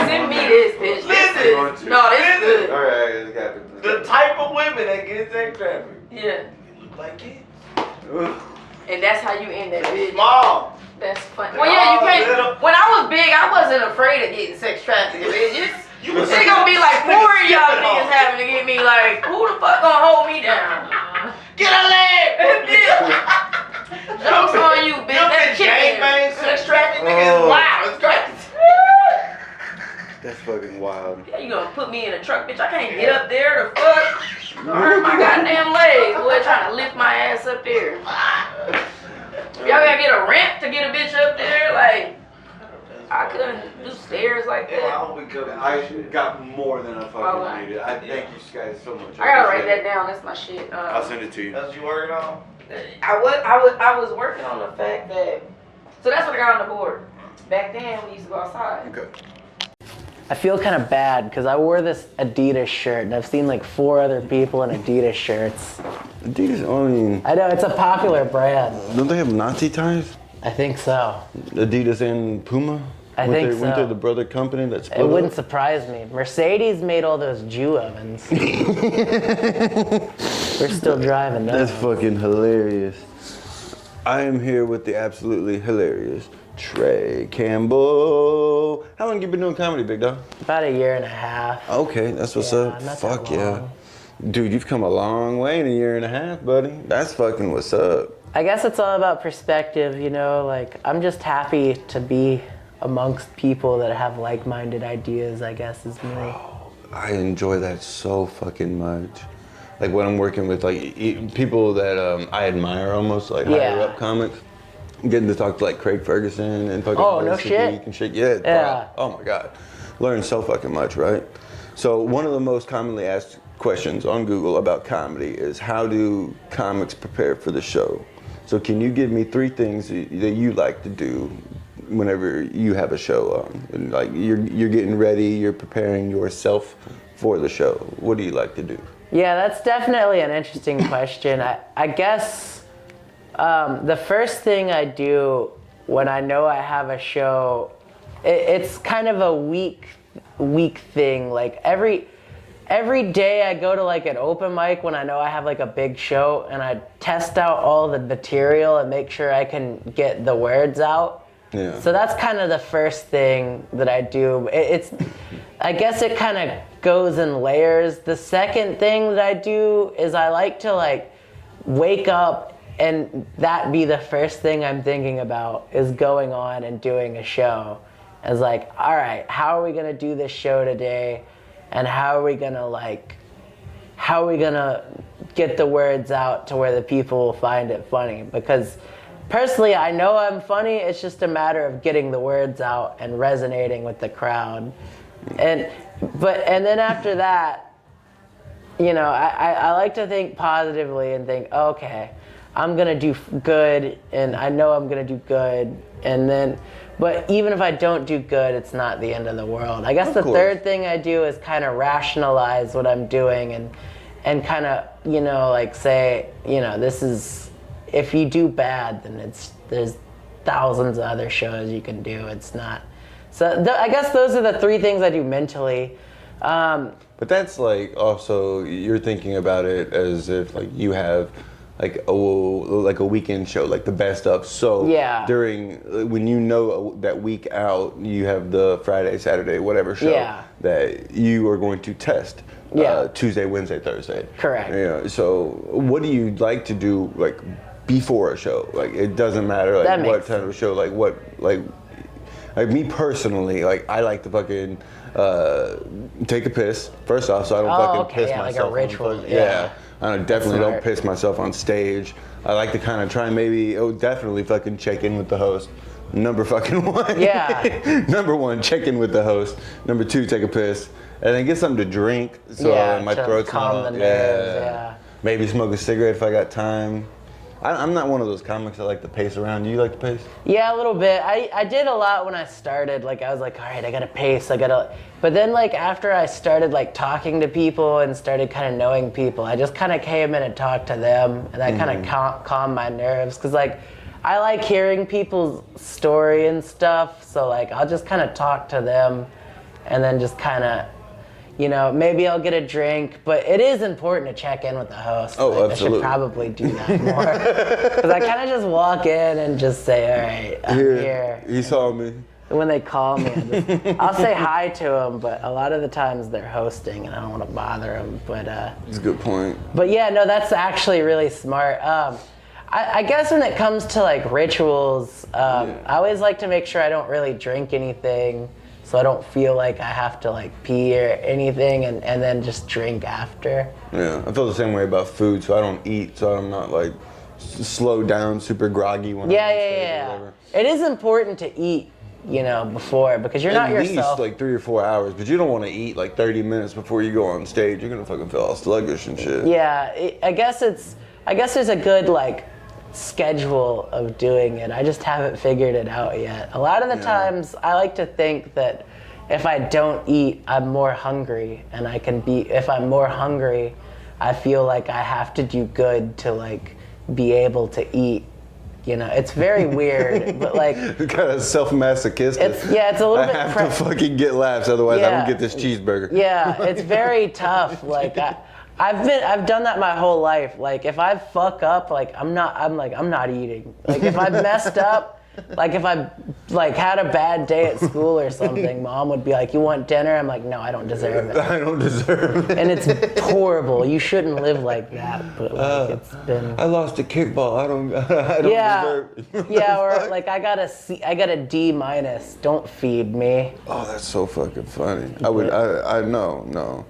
Speaker 7: Send me this, bitch. Listen. No, this is good.
Speaker 2: Alright, it's got
Speaker 9: the type of women that get sex trafficked.
Speaker 7: Yeah.
Speaker 9: Like kids.
Speaker 7: And that's how you end that video.
Speaker 9: Small.
Speaker 7: That's funny. Well, yeah, you can't. When I was big, I wasn't afraid of getting sex trafficked. It's gonna be like 4 of y'all niggas having to get me like, who the fuck gonna hold me down?
Speaker 9: Get a leg!
Speaker 7: Jokes on you, bitch. That chicken.
Speaker 9: Sex trafficking nigga is wild. It's crazy.
Speaker 2: That's fucking wild.
Speaker 7: Yeah, you gonna put me in a truck, bitch? I can't get up there. The fuck? Gonna hurt my goddamn legs. Boy, trying to lift my ass up there. Y'all gotta get a ramp to get a bitch up there. Like, I couldn't do stairs like that.
Speaker 2: I got more than I fucking needed. I thank you guys so much.
Speaker 7: I gotta write that down. That's my shit.
Speaker 2: I'll send it to you.
Speaker 9: That's what you working on?
Speaker 7: I was working on the fact that. So that's what I got on the board. Back then, we used to go outside.
Speaker 2: Okay.
Speaker 10: I feel kind of bad because I wore this Adidas shirt and I've seen like 4 other people in Adidas shirts.
Speaker 8: Adidas, I mean...
Speaker 10: I know, it's a popular brand.
Speaker 8: Don't they have Nazi ties?
Speaker 10: I think so.
Speaker 8: Adidas and Puma?
Speaker 10: I think so.
Speaker 8: Weren't they the brother company that split
Speaker 10: It wouldn't
Speaker 8: up?
Speaker 10: surprise me. Mercedes made all those Jew ovens. We're still driving those.
Speaker 8: That's fucking hilarious.
Speaker 2: I am here with the absolutely hilarious Trey Campbell. How long you been doing comedy, big dog?
Speaker 10: About 1.5 years.
Speaker 2: Okay, that's what's
Speaker 10: Yeah,
Speaker 2: up.
Speaker 10: not that
Speaker 2: Fuck yeah.
Speaker 10: long.
Speaker 2: Dude, you've come a long way in 1.5 years, buddy. That's fucking what's up.
Speaker 10: I guess it's all about perspective, you know, like I'm just happy to be amongst people that have like-minded ideas, I guess is me.
Speaker 2: I enjoy that so fucking much. Like when I'm working with like people that I admire almost, like higher up comics. Getting to talk to like Craig Ferguson and fucking
Speaker 10: no shit.
Speaker 2: and shit. Yeah,
Speaker 10: Yeah.
Speaker 2: bro. Oh my God. Learn so fucking much, right? So one of the most commonly asked questions on Google about comedy is how do comics prepare for the show? So can you give me 3 things that you like to do whenever you have a show on? And like you're getting ready, you're preparing yourself for the show. What do you like to do?
Speaker 10: Yeah, that's definitely an interesting question. I guess the first thing I do when I know I have a show, it's kind of a week thing. Like every day I go to like an open mic when I know I have like a big show, and I test out all the material and make sure I can get the words out.
Speaker 2: Yeah.
Speaker 10: So that's kind of the first thing that I do. I guess it kind of goes in layers. The second thing that I do is I like to like wake up and that be the first thing I'm thinking about is going on and doing a show. It's like, all right, how are we gonna do this show today? And how are we gonna get the words out to where the people will find it funny? Because personally, I know I'm funny. It's just a matter of getting the words out and resonating with the crowd. And then after that, you know, I like to think positively and think, okay, I'm gonna do good, and I know I'm gonna do good. And then, but even if I don't do good, it's not the end of the world. I guess the third thing I do is kind of rationalize what I'm doing and kind of, you know, like say, you know, this is, if you do bad, then there's thousands of other shows you can do. It's not. So I guess those are the 3 things I do mentally.
Speaker 2: But that's like also you're thinking about it as if like you have like a weekend show, like the best of. So
Speaker 10: yeah.
Speaker 2: During when you know that week out, you have the Friday, Saturday, whatever show that you are going to test. Tuesday, Wednesday, Thursday.
Speaker 10: Correct.
Speaker 2: You know, so what do you like to do like before a show? Like it doesn't matter like what kind of a show, like what like me personally, like I like to fucking take a piss first off, so I don't fucking piss myself.
Speaker 10: Like a ritual.
Speaker 2: I definitely don't piss myself on stage. I like to kind of try and maybe definitely fucking check in with the host. Number fucking 1.
Speaker 10: Yeah.
Speaker 2: Number 1, check in with the host. Number 2, take a piss, and then get something to drink so my throat's not. Maybe smoke a cigarette if I got time. I'm not one of those comics that like to pace around. Do you like to pace?
Speaker 10: Yeah, a little bit. I did a lot when I started. Like I was like, all right, I gotta pace. But then like after I started like talking to people and started kind of knowing people, I just kind of came in and talked to them, and that kind of calmed my nerves. Cause like I like hearing people's story and stuff. So like I'll just kind of talk to them, and then just kind of, you know, maybe I'll get a drink, but it is important to check in with the host.
Speaker 2: Oh,
Speaker 10: like,
Speaker 2: absolutely.
Speaker 10: I should probably do that more. Because I kind of just walk in and just say, all right, I'm here.
Speaker 2: He saw me.
Speaker 10: When they call me, I'll say hi to them, but a lot of the times they're hosting and I don't want to bother them. But
Speaker 2: that's a good point.
Speaker 10: But yeah, no, that's actually really smart. I guess when it comes to like rituals, I always like to make sure I don't really drink anything, so I don't feel like I have to like pee or anything, and then just drink after.
Speaker 2: Yeah, I feel the same way about food, so I don't eat, so I'm not like slowed down, super groggy when I'm on stage or whatever.
Speaker 10: It is important to eat, you know, before, because you're not yourself.
Speaker 2: At least like 3 or 4 hours, but you don't want to eat like 30 minutes before you go on stage. You're gonna fucking feel all sluggish and shit.
Speaker 10: Yeah, I guess there's a good like schedule of doing it. I just haven't figured it out yet. A lot of the times I like to think that if I don't eat, I'm more hungry, and if I'm more hungry, I feel like I have to do good to like be able to eat. You know, it's very weird, but like
Speaker 2: kind of self-masochistic.
Speaker 10: It's a little bit.
Speaker 2: I have to fucking get laughs, otherwise I don't get this cheeseburger.
Speaker 10: Yeah, it's very tough. Like I've done that my whole life. Like if I fuck up, like I'm not eating. Like if I messed up, like if I like had a bad day at school or something, mom would be like, "You want dinner?" I'm like, "No, I don't deserve it."
Speaker 2: I don't deserve it.
Speaker 10: And it's horrible. You shouldn't live like that. But like it's been.
Speaker 2: I lost a kickball. I don't
Speaker 10: Yeah,
Speaker 2: deserve it.
Speaker 10: yeah, or like I got a D-. Don't feed me.
Speaker 2: Oh, that's so fucking funny. I no.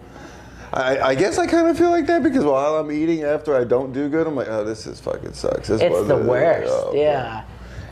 Speaker 2: I guess I kind of feel like that because while I'm eating after I don't do good, I'm like, oh, this is fucking sucks.
Speaker 10: It's the worst.
Speaker 2: Oh,
Speaker 10: yeah.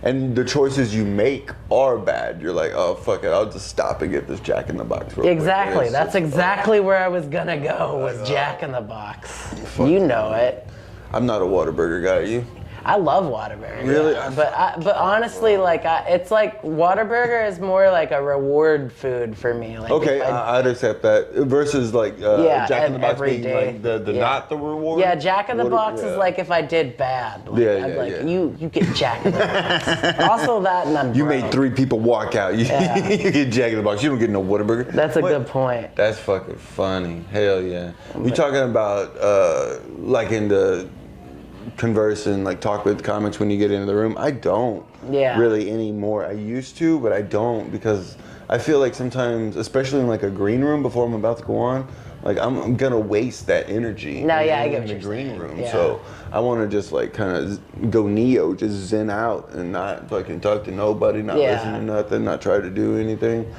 Speaker 2: And the choices you make are bad. You're like, oh, fuck it, I'll just stop and get this Jack in the Box real
Speaker 10: Exactly.
Speaker 2: quick.
Speaker 10: That's exactly where I was gonna go, was Jack in the Box. You know it.
Speaker 2: I'm not a Whataburger guy, you?
Speaker 10: I love Whataburger.
Speaker 2: Really?
Speaker 10: Yeah. But honestly, like it's like Whataburger is more like a reward food for me. Like
Speaker 2: Okay, I'd accept that. Versus like Jack in the Box
Speaker 10: every
Speaker 2: being
Speaker 10: day.
Speaker 2: like the not the reward.
Speaker 10: Yeah, Jack in the Box
Speaker 2: Yeah.
Speaker 10: is like if I did bad. Like,
Speaker 2: Yeah,
Speaker 10: I'd
Speaker 2: yeah,
Speaker 10: like
Speaker 2: yeah.
Speaker 10: you get Jack in the Box. Also that, and I'm
Speaker 2: You
Speaker 10: broke.
Speaker 2: made 3 people walk out. You,
Speaker 10: Yeah.
Speaker 2: you get Jack in the Box. You don't get no Whataburger.
Speaker 10: That's a
Speaker 2: What?
Speaker 10: good point.
Speaker 2: That's fucking funny. Hell yeah. We talking about like in the converse and like talk with comics when you get into the room. I don't really anymore. I used to, but I don't because I feel like sometimes, especially in like a green room before I'm about to go on, like I'm gonna waste that energy.
Speaker 10: No, yeah, I
Speaker 2: in
Speaker 10: get what
Speaker 2: the
Speaker 10: you're
Speaker 2: green
Speaker 10: saying.
Speaker 2: room.
Speaker 10: Yeah.
Speaker 2: So I want to just like kind of go Neo, just zen out and not fucking talk to nobody, not listen to nothing, not try to do anything.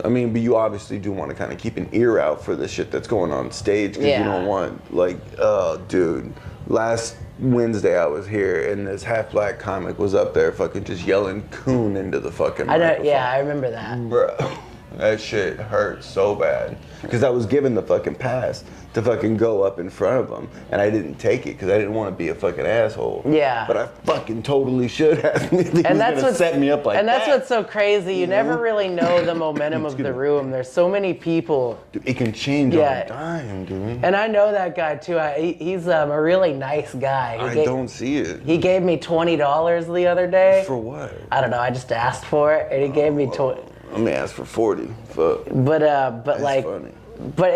Speaker 2: I mean, but you obviously do want to kind of keep an ear out for the shit that's going on stage because you don't want like, oh, dude. Last Wednesday I was here and this half black comic was up there fucking just yelling coon into the fucking microphone.
Speaker 10: Yeah, I remember that.
Speaker 2: Bruh, that shit hurt so bad because I was given the fucking pass to fucking go up in front of them and I didn't take it because I didn't want to be a fucking asshole.
Speaker 10: Yeah.
Speaker 2: But I fucking totally should have.
Speaker 10: And that's what
Speaker 2: set me up like
Speaker 10: and that's
Speaker 2: that.
Speaker 10: what's so crazy. You never really know the momentum of the room. There's so many people.
Speaker 2: Dude, it can change on a dime, dude.
Speaker 10: And I know that guy too. He's a really nice guy.
Speaker 2: I don't see it.
Speaker 10: He gave me $20 the other day.
Speaker 2: For what?
Speaker 10: I don't know. I just asked for it, and he gave me
Speaker 2: Let me ask for 40. Fuck.
Speaker 10: But
Speaker 2: That's
Speaker 10: like,
Speaker 2: funny.
Speaker 10: but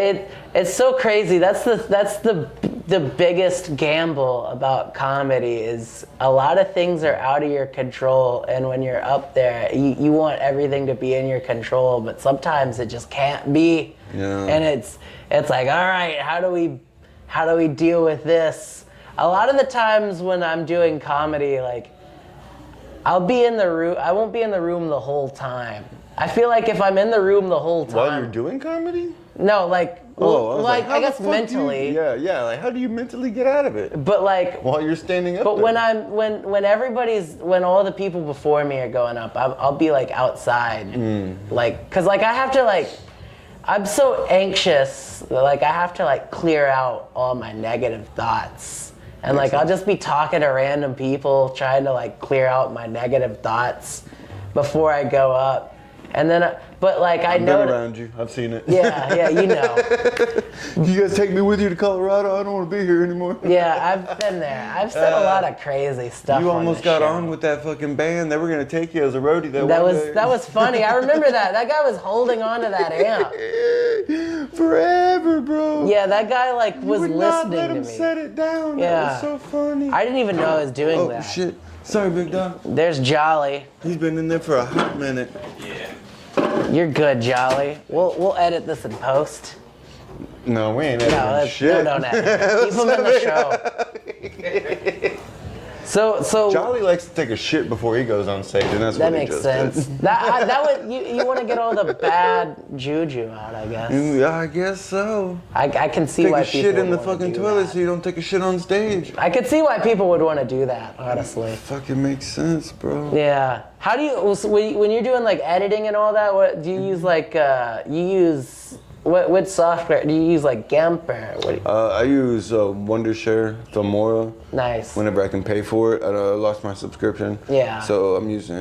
Speaker 10: it's so crazy. That's the biggest gamble about comedy is a lot of things are out of your control, and when you're up there, you want everything to be in your control, but sometimes it just can't be.
Speaker 2: Yeah.
Speaker 10: And it's like, all right, how do we deal with this? A lot of the times when I'm doing comedy, like I'll be in the room. I won't be in the room the whole time. I feel like if I'm in the room the whole time.
Speaker 2: While you're doing comedy?
Speaker 10: No, like,
Speaker 2: I
Speaker 10: guess mentally.
Speaker 2: Yeah. Like, how do you mentally get out of it?
Speaker 10: But like,
Speaker 2: while you're standing up.
Speaker 10: But
Speaker 2: there.
Speaker 10: when all the people before me are going up, I'll be like outside, like, cause like I have to like, I'm so anxious, like I have to like clear out all my negative thoughts, and like I'll just be talking to random people, trying to like clear out my negative thoughts before I go up. And then, but like
Speaker 2: I've
Speaker 10: know
Speaker 2: been around you. I've seen it.
Speaker 10: Yeah, you know.
Speaker 2: You guys take me with you to Colorado? I don't want to be here anymore.
Speaker 10: Yeah, I've been there. I've said a lot of crazy stuff.
Speaker 2: You almost got
Speaker 10: show.
Speaker 2: on with that fucking band. They were gonna take you as a roadie. That
Speaker 10: was funny. I remember that. That guy was holding on to that amp
Speaker 2: forever, bro.
Speaker 10: Yeah, that guy like was
Speaker 2: would not
Speaker 10: listening
Speaker 2: let
Speaker 10: to
Speaker 2: him
Speaker 10: me.
Speaker 2: set it down.
Speaker 10: Yeah,
Speaker 2: That was so funny.
Speaker 10: I didn't even know I was doing that.
Speaker 2: Oh shit! Sorry, big dog.
Speaker 10: There's Jolly.
Speaker 2: He's been in there for a hot minute.
Speaker 10: Yeah. You're good, Jolly. We'll edit this in post.
Speaker 2: No, we ain't editing shit.
Speaker 10: No, don't edit. Keep him in the show. So
Speaker 2: Jolly likes to take a shit before he goes on stage, and that's
Speaker 10: that
Speaker 2: what
Speaker 10: makes
Speaker 2: he just
Speaker 10: sense.
Speaker 2: did.
Speaker 10: That would you want to get all the bad juju out, I guess.
Speaker 2: Yeah, I guess so.
Speaker 10: I can see
Speaker 2: take
Speaker 10: why
Speaker 2: a
Speaker 10: people
Speaker 2: shit in
Speaker 10: would
Speaker 2: the
Speaker 10: wanna
Speaker 2: fucking
Speaker 10: do
Speaker 2: toilet
Speaker 10: that.
Speaker 2: so you don't take a shit on stage.
Speaker 10: I could see why people would want to do that, honestly.
Speaker 2: Fucking makes sense, bro.
Speaker 10: Yeah. How do you when you're doing like editing and all that? What do you use? Like what software do you use? Like GIMP or what? Do you...
Speaker 2: I use Wondershare, Filmora.
Speaker 10: Nice.
Speaker 2: Whenever I can pay for it, I lost my subscription.
Speaker 10: Yeah.
Speaker 2: So I'm using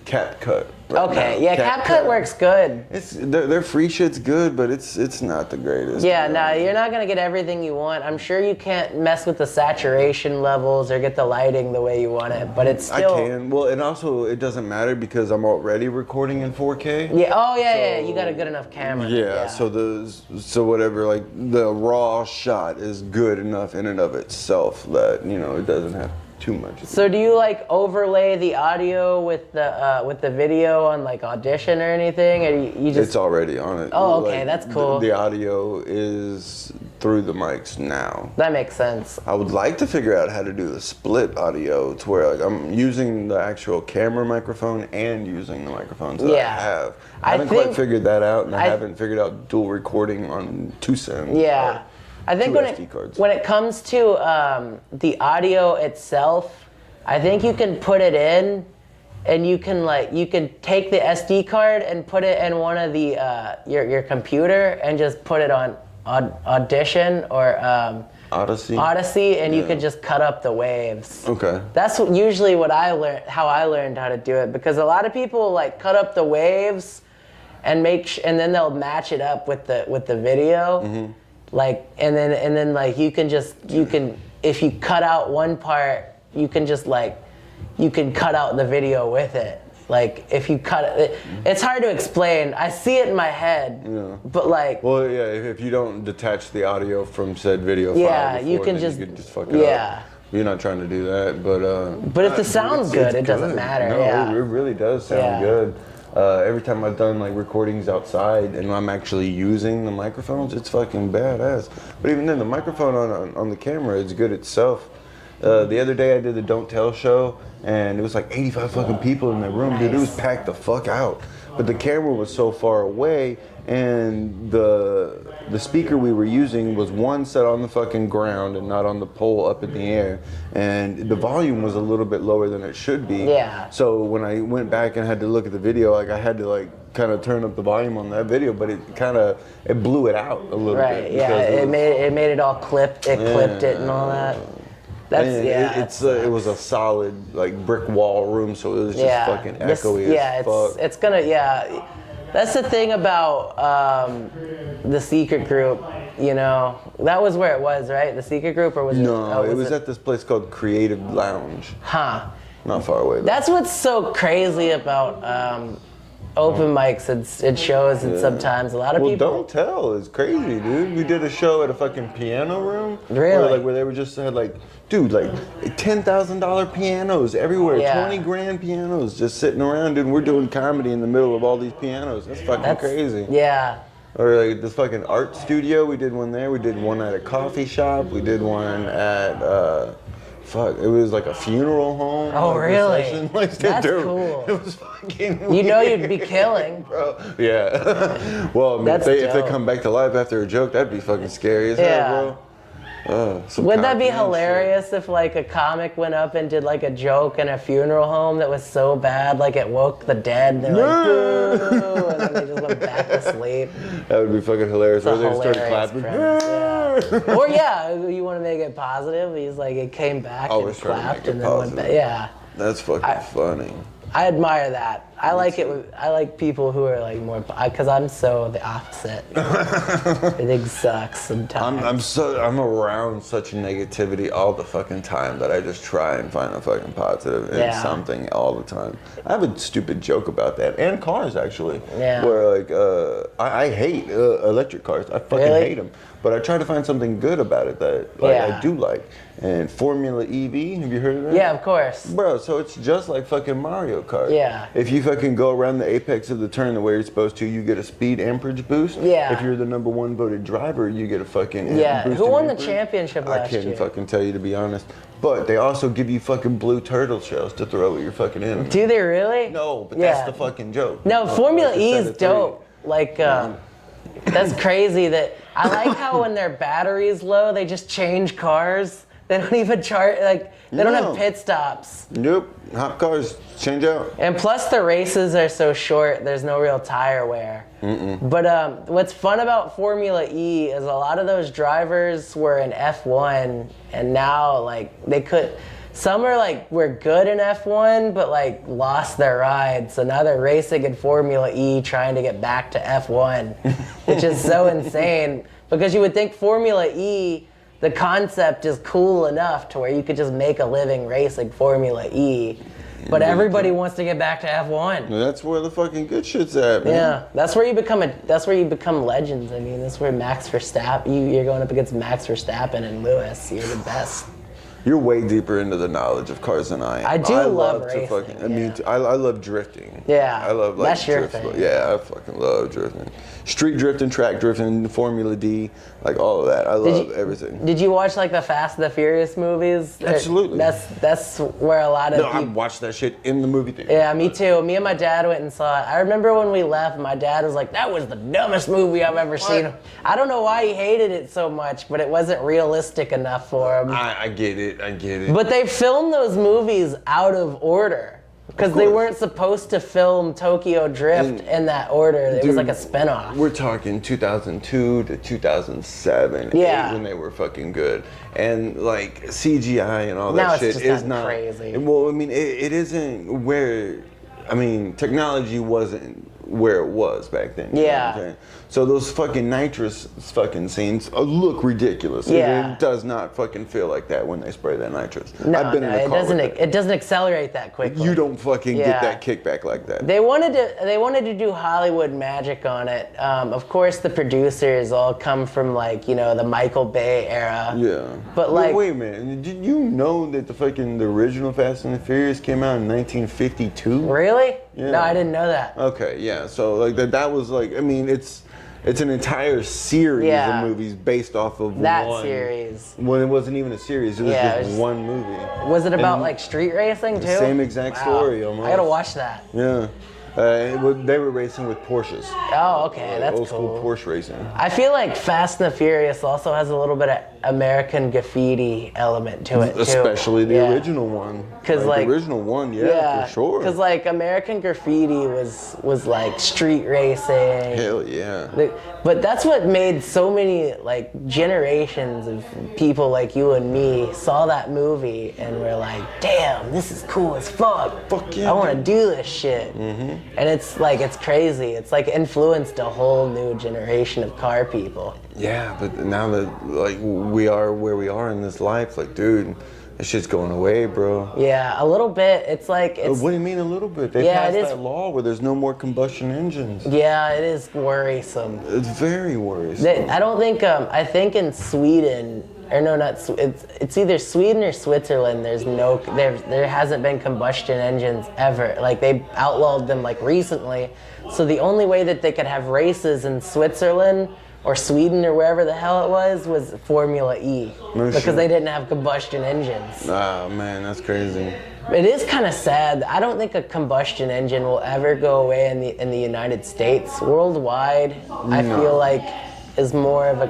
Speaker 2: CapCut.
Speaker 10: Okay. Yeah, CapCut works good.
Speaker 2: It's their free shit's good, but it's not the greatest.
Speaker 10: Yeah, no, you're not gonna get everything you want. I'm sure you can't mess with the saturation levels or get the lighting the way you want it, but it's still.
Speaker 2: I can. Well, and also it doesn't matter because I'm already recording in 4K.
Speaker 10: Yeah. Oh yeah, yeah. You got a good enough camera.
Speaker 2: Yeah,
Speaker 10: Yeah.
Speaker 2: So whatever, like the raw shot is good enough in and of itself that it doesn't have too much.
Speaker 10: So do you like overlay the audio with the video on like Audition or anything, or you just?
Speaker 2: It's already on it.
Speaker 10: Oh, okay, that's cool.
Speaker 2: The audio is through the mics now.
Speaker 10: That makes sense.
Speaker 2: I would like to figure out how to do the split audio to where like I'm using the actual camera microphone and using the microphones that I have. I haven't quite figured that out, and I haven't figured out dual recording on 2SIM.
Speaker 10: Yeah. I think when it comes to the audio itself, I think you can put it in, and you can take the SD card and put it in one of the your computer and just put it on Audition or Odyssey, and you can just cut up the waves.
Speaker 2: Okay.
Speaker 10: That's usually what how I learned how to do it, because a lot of people like cut up the waves and and then they'll match it up with the video. Mm-hmm. Like and then like you can if you cut out one part, you can cut out the video with it. Like if you cut it, it's hard to explain. I see it in my head, but like.
Speaker 2: Well, yeah. If you don't detach the audio from said video file, before,
Speaker 10: you can
Speaker 2: just fuck it up. You're not trying to do that,
Speaker 10: but if the sound's good, it doesn't matter.
Speaker 2: No, it really does sound good. Every time I've done like recordings outside and I'm actually using the microphones, it's fucking badass. But even then, the microphone on the camera is good itself. The other day I did the Don't Tell show, and it was like 85 fucking people in the room, dude. It was packed the fuck out. But the camera was so far away, and the speaker we were using was one set on the fucking ground and not on the pole up in the air, and the volume was a little bit lower than it should be.
Speaker 10: Yeah.
Speaker 2: So when I went back and had to look at the video, like I had to like kind of turn up the volume on that video, but it blew it out a little bit.
Speaker 10: Right. Yeah. It made it all clipped. It clipped it and all that.
Speaker 2: It was a solid like brick wall room, so it was just fucking echoey as fuck.
Speaker 10: It's gonna That's the thing about the Secret Group. That was where it was, right? The Secret Group, or was it?
Speaker 2: No, it was at this place called Creative Lounge.
Speaker 10: Huh.
Speaker 2: Not far away.
Speaker 10: That's what's so crazy about open mics and shows, and sometimes a lot of people.
Speaker 2: Well, Don't Tell is crazy, dude. We did a show at a fucking piano room.
Speaker 10: Really?
Speaker 2: Where they were just had like, dude, like $10,000 pianos everywhere, 20 grand pianos just sitting around, dude. We're doing comedy in the middle of all these pianos. That's fucking crazy.
Speaker 10: Yeah.
Speaker 2: Or like this fucking art studio, we did one there. We did one at a coffee shop. We did one at it was like a funeral home.
Speaker 10: Oh, really? That's cool.
Speaker 2: It was fucking weird.
Speaker 10: You'd be killing.
Speaker 2: Bro. Yeah. Well, I mean, if they come back to life after a joke, that'd be fucking scary as hell, bro.
Speaker 10: Wouldn't that be hilarious if like a comic went up and did like a joke in a funeral home that was so bad, like it woke the dead, and they're like, boo, and then they just went back to sleep.
Speaker 2: That would be fucking hilarious. Or they just started clapping.
Speaker 10: Or you want to make it positive, he's like, it came back and clapped and then went back. Yeah.
Speaker 2: That's fucking funny.
Speaker 10: I admire that. I like people who are like more, because I'm so the opposite. Everything sucks sometimes.
Speaker 2: I'm around such negativity all the fucking time that I just try and find a fucking positive in something all the time. I have a stupid joke about that, and cars actually.
Speaker 10: Yeah.
Speaker 2: Where like I hate electric cars. I fucking hate them. But I try to find something good about it that I do like. And Formula EV, have you heard of that?
Speaker 10: Yeah, of course.
Speaker 2: Bro, so it's just like fucking Mario Kart.
Speaker 10: Yeah.
Speaker 2: If you fucking go around the apex of the turn the way you're supposed to, you get a speed amperage boost.
Speaker 10: Yeah.
Speaker 2: If you're the #1 voted driver, you get a fucking boost.
Speaker 10: Who won the championship last year?
Speaker 2: I can't fucking tell you, to be honest. But they also give you fucking blue turtle shells to throw at your fucking enemy.
Speaker 10: Do they really?
Speaker 2: No, but that's the fucking joke.
Speaker 10: No, Formula E is dope. Like, that's crazy that I like how when their battery is low, they just change cars. They don't even charge, like, they don't have pit stops.
Speaker 2: Nope. Hot cars change out.
Speaker 10: And plus the races are so short, there's no real tire wear. But what's fun about Formula E is a lot of those drivers were in F1, and now, like, some are like, were good in F1, but like lost their ride. So now they're racing in Formula E trying to get back to F1, which is so insane. Because you would think Formula E, the concept is cool enough to where you could just make a living racing Formula E. but everybody wants to get back to F1.
Speaker 2: That's where the fucking good shit's at, man.
Speaker 10: Yeah, that's where you become legends. I mean, that's where Max Verstappen. You're going up against Max Verstappen and Lewis. You're the best.
Speaker 2: You're way deeper into the knowledge of cars than I am.
Speaker 10: I do love racing.
Speaker 2: I love drifting.
Speaker 10: Yeah,
Speaker 2: I love like
Speaker 10: that's your
Speaker 2: drift.
Speaker 10: thing.
Speaker 2: Yeah, I fucking love drifting. Street drifting, track drifting, Formula D, like all of that. I love everything.
Speaker 10: Did you watch like the Fast and the Furious movies?
Speaker 2: Absolutely.
Speaker 10: That's where a lot of
Speaker 2: I watched that shit in the movie theater.
Speaker 10: Yeah, me too. Me and my dad went and saw it. I remember when we left, my dad was like, "That was the dumbest movie I've ever seen." I don't know why he hated it so much, but it wasn't realistic enough for him.
Speaker 2: I get it.
Speaker 10: But they filmed those movies out of order. Because they weren't supposed to film Tokyo Drift in that order. It was like a spinoff.
Speaker 2: We're talking 2002 to 2007, when they were fucking good. And like CGI and all that shit is not
Speaker 10: crazy.
Speaker 2: Well, I mean, it isn't where, I mean, technology wasn't where it was back then. You know what I'm saying? So those fucking nitrous fucking scenes look ridiculous. It does not fucking feel like that when they spray that nitrous.
Speaker 10: No,
Speaker 2: I've been in a car
Speaker 10: it doesn't accelerate that quickly.
Speaker 2: You don't fucking get that kickback like that.
Speaker 10: They wanted to do Hollywood magic on it. Of course, the producers all come from like, you know, the Michael Bay era.
Speaker 2: Yeah.
Speaker 10: But like,
Speaker 2: wait a minute. Did you know that the original Fast and the Furious came out in 1952?
Speaker 10: Really?
Speaker 2: Yeah.
Speaker 10: No, I didn't know that.
Speaker 2: Okay, yeah. So like that was like, I mean, it's an entire series of movies based off of
Speaker 10: that
Speaker 2: one
Speaker 10: series.
Speaker 2: Well, it wasn't even a series. It was just one movie.
Speaker 10: Was it about like street racing too?
Speaker 2: Same exact story almost.
Speaker 10: I gotta watch that.
Speaker 2: Yeah. They were racing with Porsches.
Speaker 10: Oh, okay, that's
Speaker 2: old
Speaker 10: cool.
Speaker 2: school Porsche racing.
Speaker 10: I feel like Fast and the Furious also has a little bit of American graffiti element to it too.
Speaker 2: Especially the original one.
Speaker 10: Because like
Speaker 2: the original one, for sure.
Speaker 10: Because like American Graffiti was like street racing.
Speaker 2: Hell yeah.
Speaker 10: But that's what made so many like generations of people like you and me saw that movie and were like, damn, this is cool as fuck.
Speaker 2: Fuck yeah.
Speaker 10: I want to do this shit.
Speaker 2: Mm-hmm.
Speaker 10: And it's like, it's crazy. It's like influenced a whole new generation of car people.
Speaker 2: Yeah, but now that like we are where we are in this life, like, dude, that shit's going away, bro.
Speaker 10: Yeah, a little bit. It's like it's.
Speaker 2: What do you mean a little bit? They passed that law where there's no more combustion engines.
Speaker 10: Yeah, it is worrisome.
Speaker 2: It's very worrisome.
Speaker 10: I don't think. I think in Sweden, or no, not. It's either Sweden or Switzerland. There hasn't been combustion engines ever. Like they outlawed them like recently. So the only way that they could have races in Switzerland or Sweden or wherever the hell it was Formula E. Because they didn't have combustion engines.
Speaker 2: Ah, man, that's crazy.
Speaker 10: It is kind of sad. I don't think a combustion engine will ever go away in the United States. Worldwide, I feel like is more of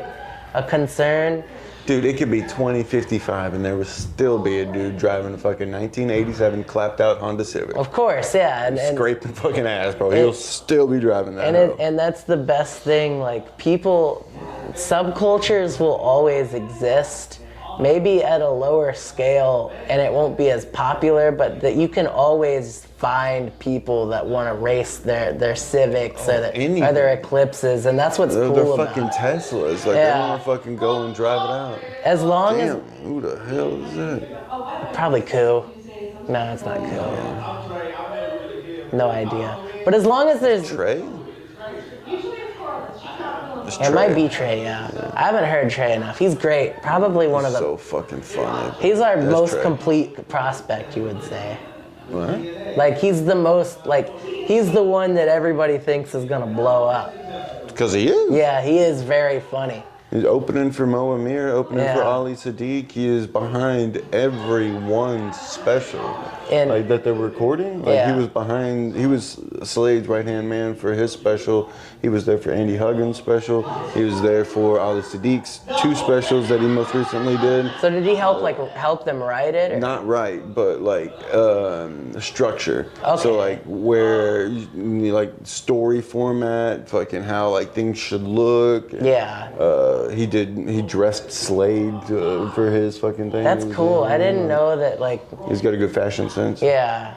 Speaker 10: a concern.
Speaker 2: Dude, it could be 2055 and there would still be a dude driving a fucking 1987 clapped out Honda Civic.
Speaker 10: Of course, yeah. And
Speaker 2: scraping fucking ass, bro. He'll still be driving that.
Speaker 10: And that's the best thing. Like subcultures will always exist. Maybe at a lower scale, and it won't be as popular, but that you can always find people that want to race their Civics or their Eclipses, and that's what's cool
Speaker 2: they're
Speaker 10: about
Speaker 2: fucking Teslas. Like, they want to fucking go and drive it out.
Speaker 10: As long
Speaker 2: as... who the hell is that?
Speaker 10: Probably Coup. No, it's not Coup. No idea. But as long as there's...
Speaker 2: Trey?
Speaker 10: It might be Trey, yeah. I haven't heard Trey enough. He's great. Probably one of the...
Speaker 2: so fucking funny.
Speaker 10: He's our most complete prospect, you would say.
Speaker 2: What?
Speaker 10: Like, he's the most, like, he's the one that everybody thinks is gonna blow up.
Speaker 2: Because he is?
Speaker 10: Yeah, he is very funny.
Speaker 2: He's opening for Mo Amir, opening for Ali Sadiq. He is behind everyone's special. And like that they're recording. Like he was behind, he was Slade's right-hand man for his special. He was there for Andy Huggins' special. He was there for Ali Sadiq's 2 specials that he most recently did.
Speaker 10: So did he help them write it? Or?
Speaker 2: Not write, but like structure.
Speaker 10: Okay.
Speaker 2: So like where like story format, fucking how like things should look.
Speaker 10: Yeah.
Speaker 2: He dressed Slade for his fucking thing.
Speaker 10: That's cool. I didn't know that, like...
Speaker 2: He's got a good fashion sense.
Speaker 10: Yeah.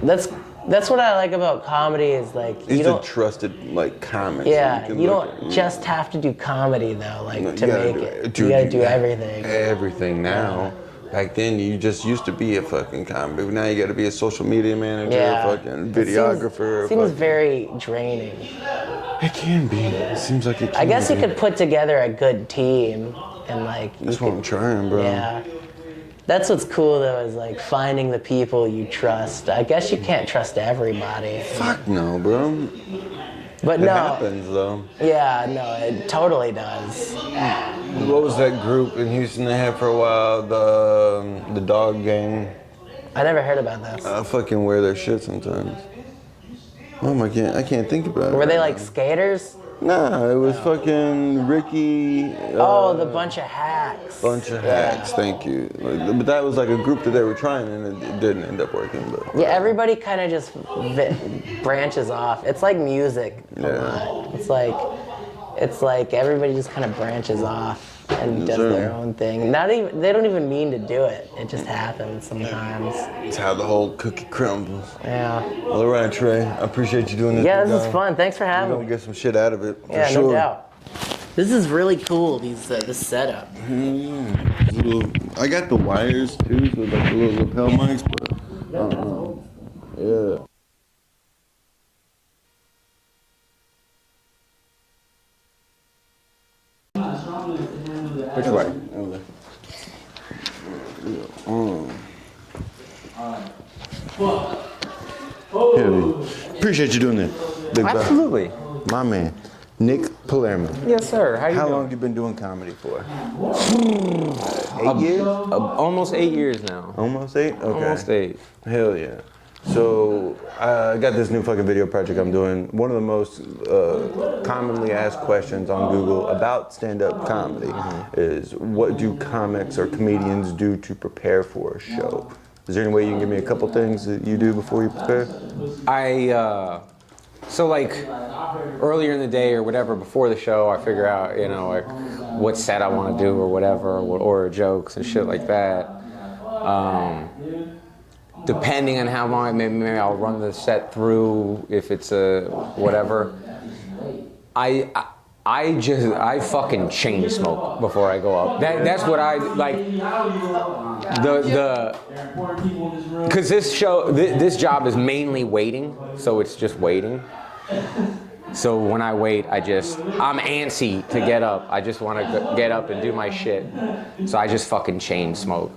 Speaker 10: That's what I like about comedy is, like...
Speaker 2: He's a trusted, like, comic.
Speaker 10: Yeah, you don't just have to do comedy, though, like, to make it. You gotta do everything.
Speaker 2: Everything now. back then you just used to be a fucking comic. Now you got to be a social media manager,
Speaker 10: Yeah.
Speaker 2: fucking videographer.
Speaker 10: Seems
Speaker 2: fucking-
Speaker 10: very draining.
Speaker 2: It can be. It seems like it can
Speaker 10: I guess
Speaker 2: be.
Speaker 10: you could put together a good team and like.
Speaker 2: That's what I'm trying, bro.
Speaker 10: Yeah. That's what's cool though, is like finding the people you trust. I guess you can't trust everybody.
Speaker 2: Fuck no, bro.
Speaker 10: But
Speaker 2: It
Speaker 10: no.
Speaker 2: happens though.
Speaker 10: Yeah, no, it totally does.
Speaker 2: What was that group in Houston they had for a while? The dog gang.
Speaker 10: I never heard about this.
Speaker 2: I fucking wear their shit sometimes. I can't think about it.
Speaker 10: Were they
Speaker 2: right
Speaker 10: like skaters?
Speaker 2: Nah, it was fucking Ricky.
Speaker 10: Oh, the bunch of hacks.
Speaker 2: Bunch of
Speaker 10: Yeah.
Speaker 2: hacks. Thank you. But that was like a group that they were trying, and it didn't end up working. But
Speaker 10: Yeah, everybody kind of just branches off. It's like music a
Speaker 2: Yeah.
Speaker 10: lot. It's like everybody just kind of branches off and does
Speaker 2: sir.
Speaker 10: their own thing. They don't even mean to do it. It just happens sometimes.
Speaker 2: it's how the whole cookie crumbles.
Speaker 10: Yeah.
Speaker 2: Well, all right, Trey. I appreciate you doing this.
Speaker 10: Yeah,
Speaker 2: big
Speaker 10: this is
Speaker 2: guy.
Speaker 10: fun. Thanks for
Speaker 2: We're
Speaker 10: having
Speaker 2: gonna
Speaker 10: me.
Speaker 2: get some shit out of it. For
Speaker 10: Yeah,
Speaker 2: sure.
Speaker 10: no doubt. This is really cool. This setup.
Speaker 2: I got the wires too, so like the little lapel mics, but yeah.
Speaker 8: Which way?
Speaker 2: Appreciate you doing that. Big guy.
Speaker 11: Absolutely.
Speaker 2: My man, Nick Palermo.
Speaker 11: Yes, sir. How you
Speaker 2: How
Speaker 11: doing?
Speaker 2: long you been doing comedy for? 8 years?
Speaker 11: Almost 8 years now.
Speaker 2: Almost 8? Okay.
Speaker 11: Almost 8.
Speaker 2: Hell yeah. So I got this new fucking video project I'm doing. One of the most commonly asked questions on Google about stand-up comedy is, what do comics or comedians do to prepare for a show? Is there any way you can give me a couple things that you do before you prepare?
Speaker 11: So like earlier in the day or whatever, before the show, I figure out, like what set I want to do or whatever, or order jokes and shit like that. Depending on how long, maybe I'll run the set through if it's a whatever. I fucking chain smoke before I go up. That's what I like. Because this job is mainly waiting, so it's just waiting. So when I wait, I'm antsy to get up. I just want to get up and do my shit. So I just fucking chain smoke.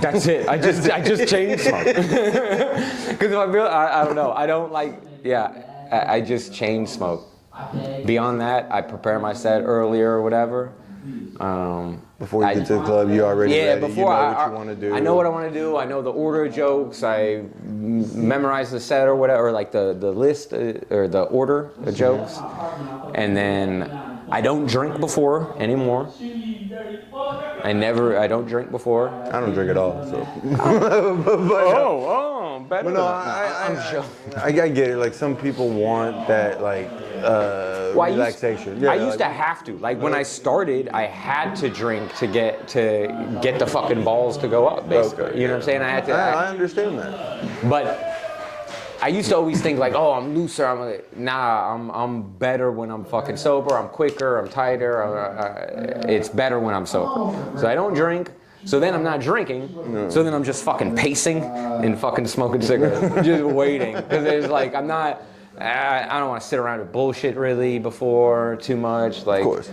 Speaker 11: That's it. I just chain smoke. Because I don't know. I don't like. Yeah, I just chain smoke. Beyond that, I prepare my set earlier or whatever.
Speaker 2: Before you get to the club, you already ready.
Speaker 11: Before
Speaker 2: you know what you want to do.
Speaker 11: I know what I want to do. I know the order of jokes. I memorize the set or whatever, or like the list or the order of jokes. And then I don't drink before anymore. I don't drink before.
Speaker 2: I don't drink at all, so.
Speaker 11: Better.
Speaker 2: But no, I get it. Like some people want that, like relaxation.
Speaker 11: I used to have to. Like when I started, I had to drink to get the fucking balls to go up. Basically,
Speaker 2: Okay,
Speaker 11: you know what I'm saying? I had to.
Speaker 2: I understand that.
Speaker 11: But I used to always think like, oh, I'm looser. I'm better when I'm fucking sober. I'm quicker. I'm tighter. It's better when I'm sober. So I don't drink. So then I'm not drinking. No. So then I'm just fucking pacing and fucking smoking cigarettes, just waiting. Because it's like I don't want to sit around with bullshit really before too much. Like,
Speaker 2: of course.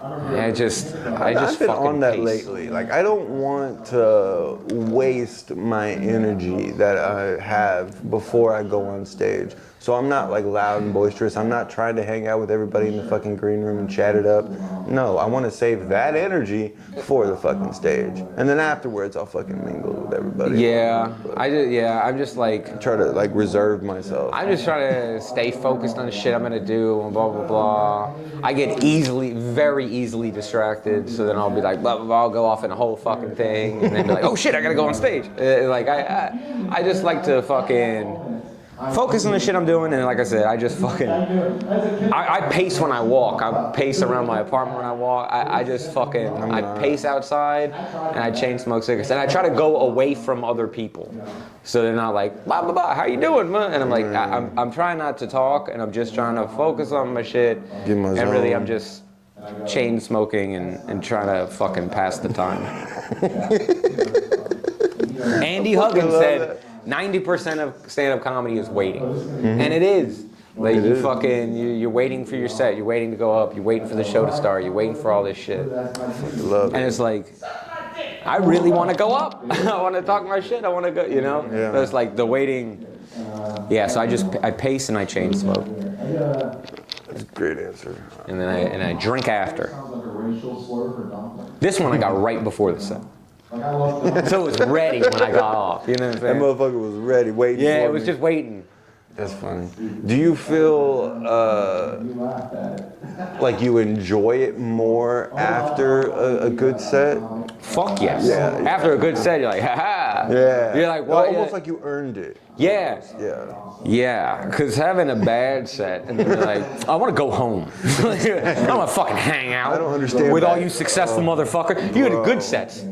Speaker 11: I've just
Speaker 2: I've been
Speaker 11: fucking
Speaker 2: on that
Speaker 11: pace.
Speaker 2: lately. Like I don't want to waste my energy that I have before I go on stage. So I'm not like loud and boisterous. I'm not trying to hang out with everybody in the fucking green room and chat it up. No, I want to save that energy for the fucking stage. And then afterwards I'll fucking mingle with everybody.
Speaker 11: Yeah, I'm just like
Speaker 2: try to like reserve myself.
Speaker 11: I'm just trying to stay focused on the shit I'm gonna do and blah blah blah. I get very easily distracted, so then I'll be like blah blah blah. I'll go off in a whole fucking thing, and then be like, oh shit, I gotta go on stage. Like I just like to fucking focus on the shit I'm doing, and like I said, I just fucking I pace when I walk. I pace around my apartment when I walk. I just fucking I pace outside, and I chain smoke cigarettes, and I try to go away from other people, so they're not like blah blah blah. How you doing, man? And I'm like I'm trying not to talk, and I'm just trying to focus on my shit.
Speaker 2: Get my
Speaker 11: and
Speaker 2: zone.
Speaker 11: really I'm just chain smoking and trying to fucking pass the time. Andy Huggins said 90% of stand-up comedy is waiting, and it is. Like you're waiting for your set, you're waiting to go up, you're waiting for the show to start, you're waiting for all this shit. And it's like, I really want to go up. I want to talk my shit. I want to go, you know?
Speaker 2: Yeah.
Speaker 11: But it's like the waiting. Yeah, so I pace and I chain smoke.
Speaker 2: That's a great answer.
Speaker 11: And then I drink after. This one I got right before the set. So it was ready when I got off. You know what I'm
Speaker 2: That
Speaker 11: saying?
Speaker 2: motherfucker was ready, waiting
Speaker 11: Yeah,
Speaker 2: for
Speaker 11: it was
Speaker 2: me.
Speaker 11: just waiting.
Speaker 2: That's funny. Do you feel like you enjoy it more after a good set?
Speaker 11: Fuck yes.
Speaker 2: Yeah.
Speaker 11: After a good set, you're like, ha-ha.
Speaker 2: Yeah.
Speaker 11: You're like, what?
Speaker 2: Almost like you earned it.
Speaker 11: Yeah.
Speaker 2: Yeah.
Speaker 11: Yeah, because having a bad set and you're like, I want to go home. I don't want to fucking hang out.
Speaker 2: I don't understand
Speaker 11: with
Speaker 2: that.
Speaker 11: all you successful motherfucker. You had good sets.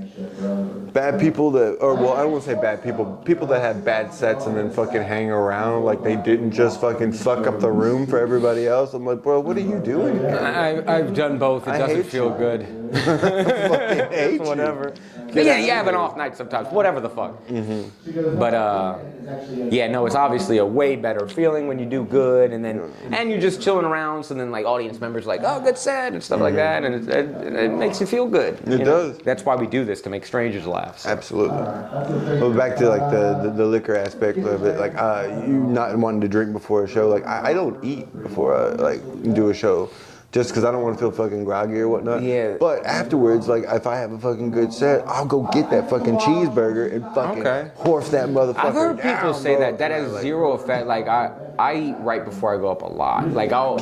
Speaker 2: Bad people that, or well, I don't want to say bad people. People that have bad sets and then fucking hang around like they didn't just fucking fuck up the room for everybody else. I'm like, bro, what are you doing here?
Speaker 11: I've done both. It
Speaker 2: I
Speaker 11: doesn't
Speaker 2: hate
Speaker 11: feel
Speaker 2: you.
Speaker 11: good.
Speaker 2: fucking hate
Speaker 11: Whatever. Yeah, you have an off night sometimes. Whatever the fuck. But yeah, no, it's obviously a way better feeling when you do good, and you're just chilling around. So then like audience members are like, oh, good set and stuff like that, and it makes you feel good.
Speaker 2: It does.
Speaker 11: That's why we do this, to make strangers laugh.
Speaker 2: Absolutely. But back to like the liquor aspect of it, like you not wanting to drink before a show. Like I don't eat before I like do a show, just because I don't want to feel fucking groggy or whatnot.
Speaker 11: Yeah.
Speaker 2: But afterwards, like if I have a fucking good set, I'll go get that fucking cheeseburger and fucking horse that motherfucker.
Speaker 11: I've heard people
Speaker 2: down,
Speaker 11: say
Speaker 2: bro.
Speaker 11: that has
Speaker 2: Like,
Speaker 11: zero effect. Like I eat right before I go up a lot. Like I'll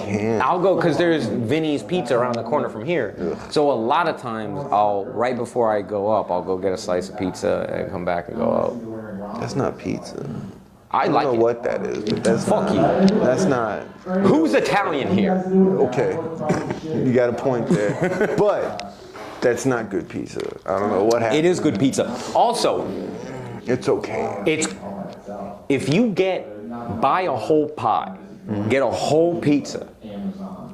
Speaker 11: go because there's Vinny's Pizza around the corner from here. So a lot of times right before I go up, I'll go get a slice of pizza and come back and go up.
Speaker 2: That's not pizza.
Speaker 11: I
Speaker 2: don't
Speaker 11: like
Speaker 2: know
Speaker 11: it.
Speaker 2: what that is, but that's
Speaker 11: Fuck
Speaker 2: not,
Speaker 11: you.
Speaker 2: That's not.
Speaker 11: Who's Italian here?
Speaker 2: Okay, you got a point there, but that's not good pizza. I don't know what happened.
Speaker 11: It is good pizza. Also,
Speaker 2: It's okay.
Speaker 11: it's if you buy a whole pie, get a whole pizza,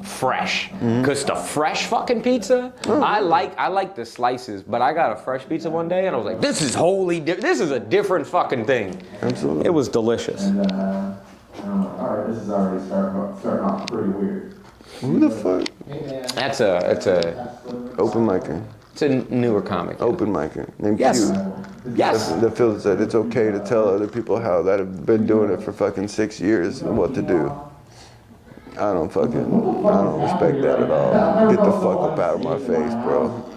Speaker 11: fresh. Cause the fresh fucking pizza, I like the slices, but I got a fresh pizza one day and I was like, this is this is a different fucking thing.
Speaker 2: Absolutely.
Speaker 11: It was delicious.
Speaker 12: Alright, this is already starting off pretty weird.
Speaker 2: Who the fuck?
Speaker 11: It's a
Speaker 2: Open micer.
Speaker 11: It's a newer comic.
Speaker 2: Open micer named
Speaker 11: Yes.
Speaker 2: Q.
Speaker 11: Yes.
Speaker 2: That feels that it's okay to tell other people how that have been doing it for fucking 6 years and what to do. I don't respect that at all. Get the fuck up out of my face, bro.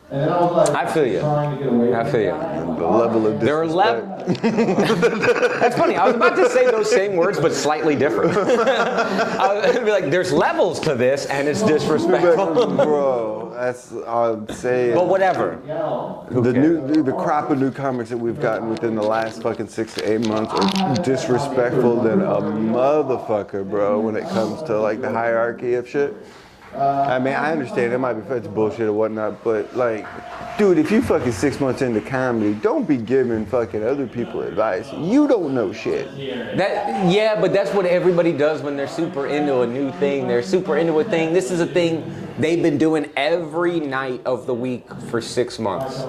Speaker 12: And then I was like,
Speaker 11: I feel you.
Speaker 12: trying to get away
Speaker 11: I
Speaker 12: from
Speaker 11: feel you.
Speaker 2: And the level of
Speaker 11: There are
Speaker 2: disrespect.
Speaker 11: That's funny. I was about to say those same words, but slightly different. I was gonna be like, "There's levels to this, and it's disrespectful."
Speaker 2: Bro, that's I'm saying.
Speaker 11: But whatever.
Speaker 2: The crop of new comics that we've gotten within the last fucking 6 to 8 months are disrespectful than a motherfucker, bro. When it comes to like the hierarchy of shit. I mean, I understand it might be it's bullshit or whatnot, but like, dude, if you fucking 6 months into comedy, don't be giving fucking other people advice. You don't know shit.
Speaker 11: But that's what everybody does when they're super into a new thing. They're super into a thing. This is a thing they've been doing every night of the week for 6 months.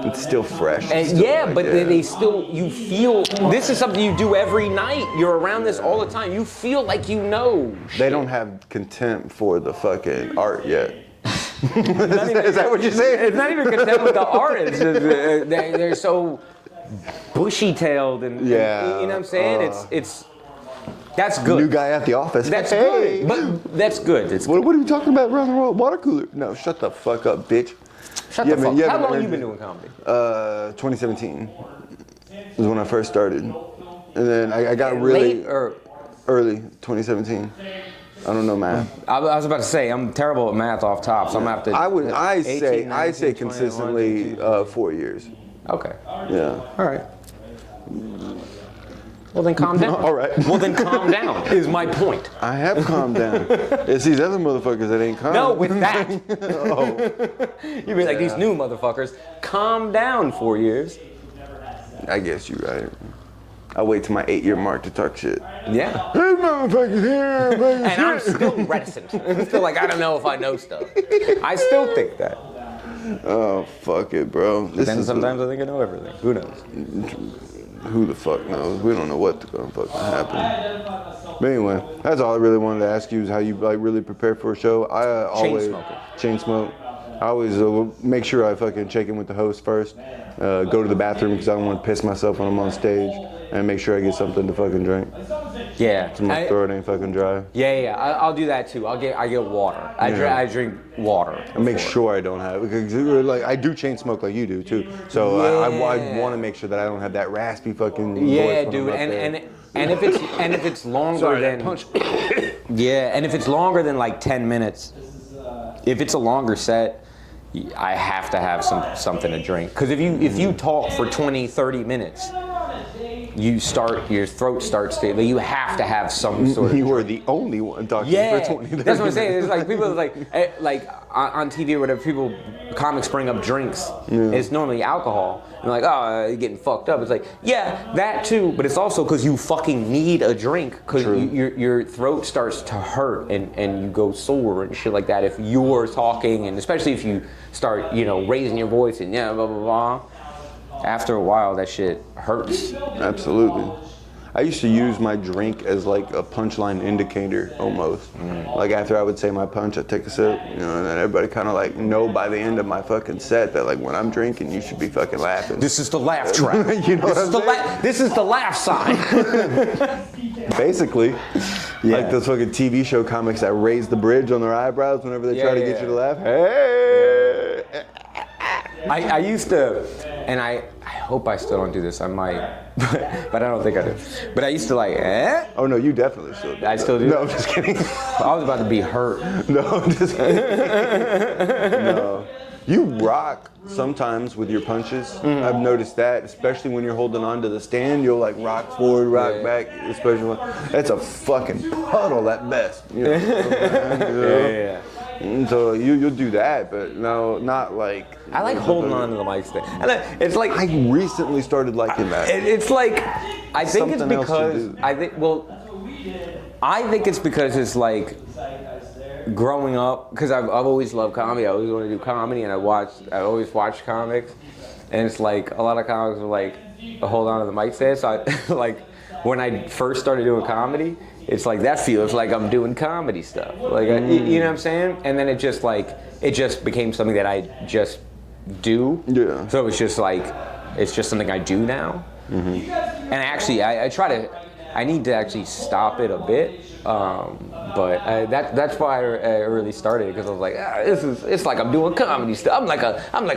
Speaker 2: It's still fresh.
Speaker 11: And
Speaker 2: It's still
Speaker 11: yeah,
Speaker 2: like,
Speaker 11: but they still, you feel, this is something you do every night. You're around this all the time. You feel like you know.
Speaker 2: They don't have contempt for the fucking art yet.
Speaker 11: Is that what you're saying? It's not even contempt with the art. It's just, they're so bushy-tailed and you know what I'm saying? It's that's good.
Speaker 2: New guy at the office.
Speaker 11: That's
Speaker 2: hey.
Speaker 11: good. But that's good. It's
Speaker 2: what are you talking about around the world? Water cooler? No, shut the fuck up, bitch.
Speaker 11: Shut the fuck up. How long have you been doing comedy?
Speaker 2: 2017 was when I first started. And then I got really
Speaker 11: late or
Speaker 2: early 2017. I don't know math.
Speaker 11: I was about to say I'm terrible at math off top, so I'm gonna have to.
Speaker 2: I
Speaker 11: 18, 19,
Speaker 2: say
Speaker 11: 21,
Speaker 2: consistently 4 years.
Speaker 11: Okay.
Speaker 2: Yeah.
Speaker 11: All right. Well then calm down.
Speaker 2: All right.
Speaker 11: Well then calm down is my point.
Speaker 2: I have calmed down. It's these other motherfuckers that ain't calm.
Speaker 11: No, with that.
Speaker 2: Oh.
Speaker 11: You mean like these new motherfuckers? Calm down 4 years.
Speaker 2: I guess you're right. I wait till my 8-year mark to talk shit.
Speaker 11: Yeah.
Speaker 2: Hey, motherfuckers here, motherfuckers
Speaker 11: And I'm still reticent. I'm still like, I don't know if I know stuff. I still think that.
Speaker 2: Oh, fuck it, bro.
Speaker 11: But then sometimes I think I know everything. Who knows?
Speaker 2: Who the fuck knows? We don't know what's gonna fucking happen. But anyway, that's all I really wanted to ask you is how you like really prepare for a show. I always chain smoke. I always make sure I fucking check in with the host first. Go to the bathroom because I don't want to piss myself when I'm on stage, and make sure I get something to fucking drink.
Speaker 11: Yeah.
Speaker 2: So my throat ain't fucking dry.
Speaker 11: Yeah. I'll do that too. I get water. I drink water.
Speaker 2: I make sure I don't have it because like I do chain smoke like you do too. So I want to make sure that I don't have that raspy fucking voice.
Speaker 11: Yeah, dude. And if it's longer than yeah, and if it's longer than like 10 minutes, if it's a longer set, I have to have something to drink. Because if you talk for 20, 30 minutes, your throat starts to, you have to have some sort of.
Speaker 2: You were the only one talking for 20, 30
Speaker 11: that's what I'm saying. It's like people like on TV or whatever, comics bring up drinks. Yeah. It's normally alcohol. And they're like, oh, you're getting fucked up. It's like, yeah, that too, but it's also because you fucking need a drink because your throat starts to hurt and you go sore and shit like that if you're talking, and especially if you start, raising your voice and blah, blah, blah. After a while, that shit hurts.
Speaker 2: Absolutely. I used to use my drink as like a punchline indicator almost. Like after I would say my punch, I'd take a sip, and then everybody kind of like know by the end of my fucking set that like when I'm drinking, you should be fucking laughing.
Speaker 11: This is the laugh track. This is the laugh sign.
Speaker 2: Basically, like those fucking TV show comics that raise the bridge on their eyebrows whenever they try to get you to laugh. Hey!
Speaker 11: I used to, and I hope I still don't do this. I might, but I don't think I do. But I used to like,
Speaker 2: Oh no, you definitely still do.
Speaker 11: I still do?
Speaker 2: No, I'm just kidding.
Speaker 11: I was about to be hurt.
Speaker 2: No, I'm just kidding. No. You rock sometimes with your punches. I've noticed that, especially when you're holding on to the stand. You'll like rock forward, rock back, especially when that's a fucking puddle at best.
Speaker 11: Yeah.
Speaker 2: So you'll do that, but no, not like.
Speaker 11: I like holding on to the mic stand. And it's like
Speaker 2: I recently started liking that.
Speaker 11: It's like I think
Speaker 2: Something
Speaker 11: it's because I think it's because it's like growing up, because I've always loved comedy. I always wanted to do comedy, and I always watched comics, and it's like a lot of comics were like hold on to the mic stand. So I like when I first started doing comedy. It's like that feels like I'm doing comedy stuff, like you know what I'm saying. And then it just became something that I just do. Yeah. So it's just something I do now. Mm-hmm. And actually, I need to actually stop it a bit. But that's why I really started it, because I was like, it's like I'm doing comedy stuff. I'm like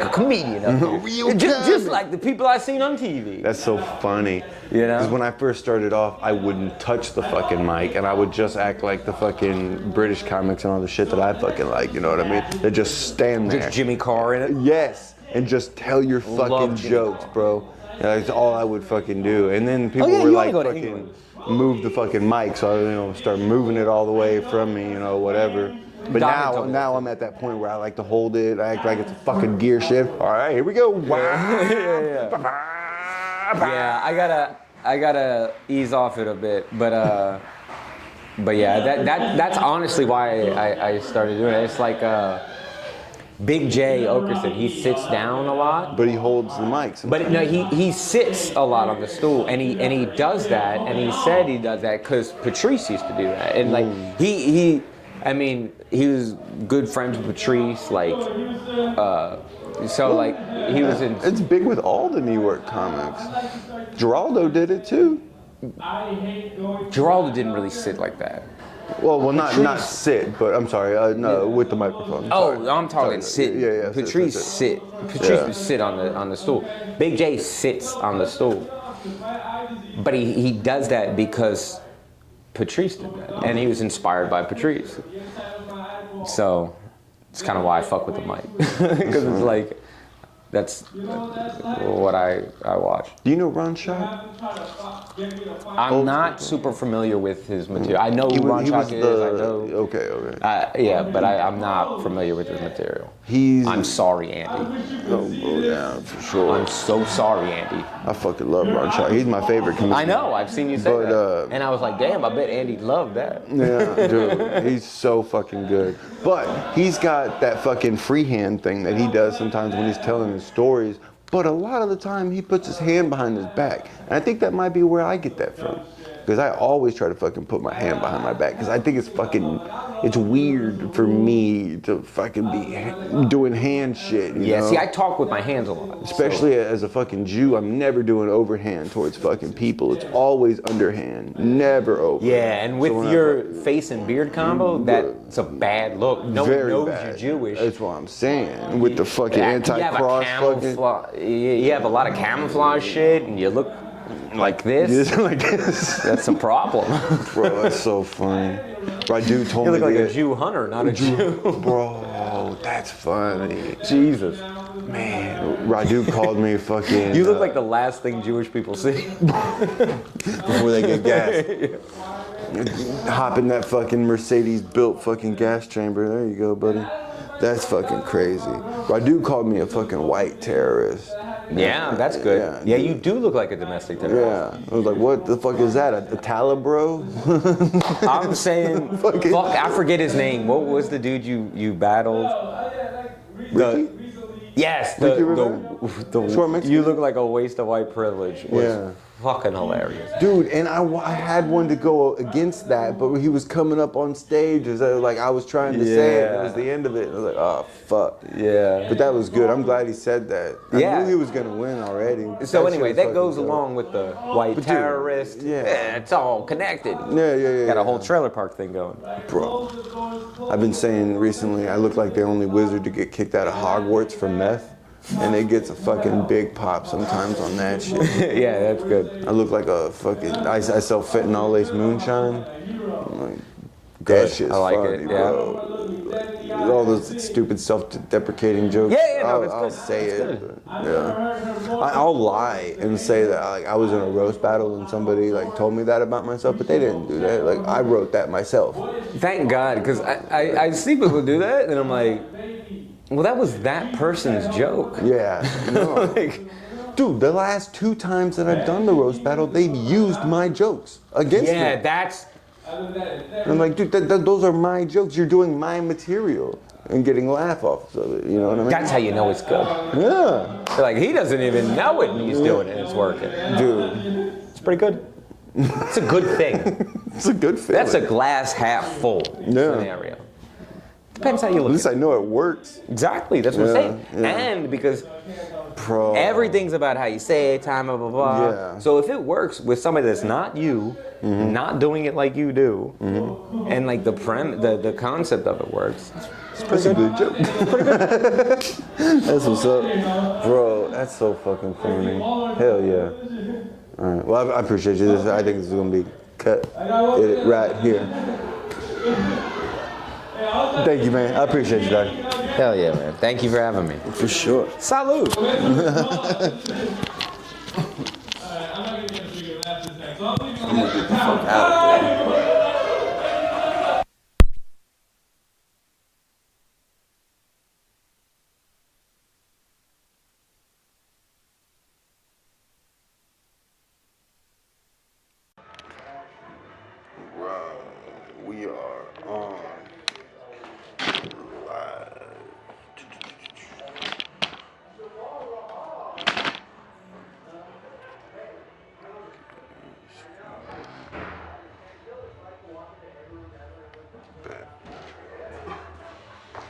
Speaker 11: a comedian up here. Just like the people I seen on TV.
Speaker 2: That's so funny. Because when I first started off, I wouldn't touch the fucking mic, and I would just act like the fucking British comics and all the shit that I fucking like. You know what I mean? They just stand there.
Speaker 11: Just Jimmy Carr in it.
Speaker 2: Yes, and just tell your fucking jokes, bro. That's all I would fucking do. And then people were like fucking move the fucking mic, so I start moving it all the way from me, whatever. But now I'm at that point where I like to hold it. I act like it's a fucking gear shift. All right, here we go.
Speaker 11: Yeah, I gotta ease off it a bit, but yeah, that's honestly why I started doing it. It's like Big J Okerson, he sits down a lot,
Speaker 2: but he holds the mic.
Speaker 11: But no, he sits a lot on the stool, and he does that, and he said he does that because Patrice used to do that, and like he was good friends with Patrice, like so like he was in.
Speaker 2: It's big with all the New York comics. Geraldo did it too.
Speaker 11: Geraldo didn't really sit like that.
Speaker 2: Well, not sit, but I'm sorry, no, with the microphone.
Speaker 11: I'm talking sit.
Speaker 2: Yeah.
Speaker 11: Patrice sit. Patrice would sit on the stool. Big J sits on the stool, but he does that because Patrice did that, and he was inspired by Patrice. So it's kind of why I fuck with the mic, because it's like that's what I watch.
Speaker 2: Do you know Ron Schott?
Speaker 11: I'm not super familiar with his material. I know who Ron Schott is. I know.
Speaker 2: Okay.
Speaker 11: Yeah, but I'm not familiar with his material. I'm sorry, Andy.
Speaker 2: Oh, yeah, for sure.
Speaker 11: I'm so sorry, Andy.
Speaker 2: I fucking love Ron Shaw. He's my favorite comedian.
Speaker 11: I know. I've seen you say
Speaker 2: But,
Speaker 11: that, and I was like, damn. I bet Andy loved that.
Speaker 2: Yeah, dude, he's so fucking good. But he's got that fucking freehand thing that he does sometimes when he's telling his stories. But a lot of the time, he puts his hand behind his back, and I think that might be where I get that from. Because I always try to fucking put my hand behind my back. Because I think it's weird for me to fucking be doing hand shit. You know?
Speaker 11: See, I talk with my hands a lot.
Speaker 2: Especially as a fucking Jew, I'm never doing overhand towards fucking people. It's always underhand, never over.
Speaker 11: Yeah, and with your face and beard combo, that's a bad look. No one
Speaker 2: Very
Speaker 11: knows
Speaker 2: bad.
Speaker 11: you're Jewish.
Speaker 2: That's what I'm saying. With the fucking anti-cross fucking.
Speaker 11: You have a lot of camouflage shit, and you look like this.
Speaker 2: Like this.
Speaker 11: That's a problem.
Speaker 2: Bro, that's so funny. Radu told me.
Speaker 11: You look like a Jew hunter, not a Jew.
Speaker 2: Bro, that's funny.
Speaker 11: Jesus.
Speaker 2: Man, Radu called me fucking.
Speaker 11: You look like the last thing Jewish people see.
Speaker 2: Before they get gas. Hop in that fucking Mercedes built fucking gas chamber. There you go, buddy. That's fucking crazy. Radu called me a fucking white terrorist.
Speaker 11: Yeah, that's good. Yeah, you do look like a domestic terrorist.
Speaker 2: Yeah. I was like, what the fuck is that? A Talib bro?
Speaker 11: I'm saying, fuck, I forget his name. What was the dude you battled?
Speaker 2: Ricky?
Speaker 11: Yes, you look like a waste of white privilege. Yeah. Fucking hilarious.
Speaker 2: Dude, and I had one to go against that, but he was coming up on stage as I was trying to say it. It was the end of it. I was like, oh, fuck.
Speaker 11: Yeah.
Speaker 2: But that was good. I'm glad he said that. I knew he was going to win already.
Speaker 11: So anyway, that goes along with the white terrorist. Yeah, it's all connected.
Speaker 2: Yeah.
Speaker 11: Got a whole trailer park thing going.
Speaker 2: Bro, I've been saying recently, I look like the only wizard to get kicked out of Hogwarts for meth. And it gets a fucking big pop sometimes on that shit.
Speaker 11: Yeah, that's good.
Speaker 2: I look like a fucking. I sell fentanyl laced moonshine. Like, that shit's funny, bro. All those stupid self-deprecating jokes. I'll say it. I'll lie and say that I was in a roast battle and somebody told me that about myself, but they didn't do that. I wrote that myself.
Speaker 11: Thank God, because I see people do that, and I'm like. Well, that was that person's joke.
Speaker 2: Yeah. No. Dude, the last 2 times that I've done the roast battle, they've used my jokes against me.
Speaker 11: Yeah, that's...
Speaker 2: And I'm like, dude, those are my jokes. You're doing my material and getting laugh off of it. You know what I mean?
Speaker 11: That's how you know it's good.
Speaker 2: Yeah.
Speaker 11: They're like, he doesn't even know it, and he's doing it, and it's working.
Speaker 2: Dude.
Speaker 11: It's pretty good. It's a good thing.
Speaker 2: It's a good feeling.
Speaker 11: That's a glass half full scenario. Depends how you look.
Speaker 2: At least I know it works.
Speaker 11: Exactly, that's what I'm saying. Yeah. And because everything's about how you say it, time, blah, blah, blah.
Speaker 2: Yeah.
Speaker 11: So if it works with somebody that's not you, not doing it like you do, and the concept of it works, it's pretty good.
Speaker 2: Joke. Pretty good. That's what's up. Bro, that's so fucking funny. Hell yeah. All right. Well, I appreciate you. I think this is going to be cut right here. Thank you, man. I appreciate you, Doc.
Speaker 11: Hell yeah, man. Thank you for having me.
Speaker 2: For sure.
Speaker 11: Salud.
Speaker 2: I'm gonna get the fuck out of here. We are on live.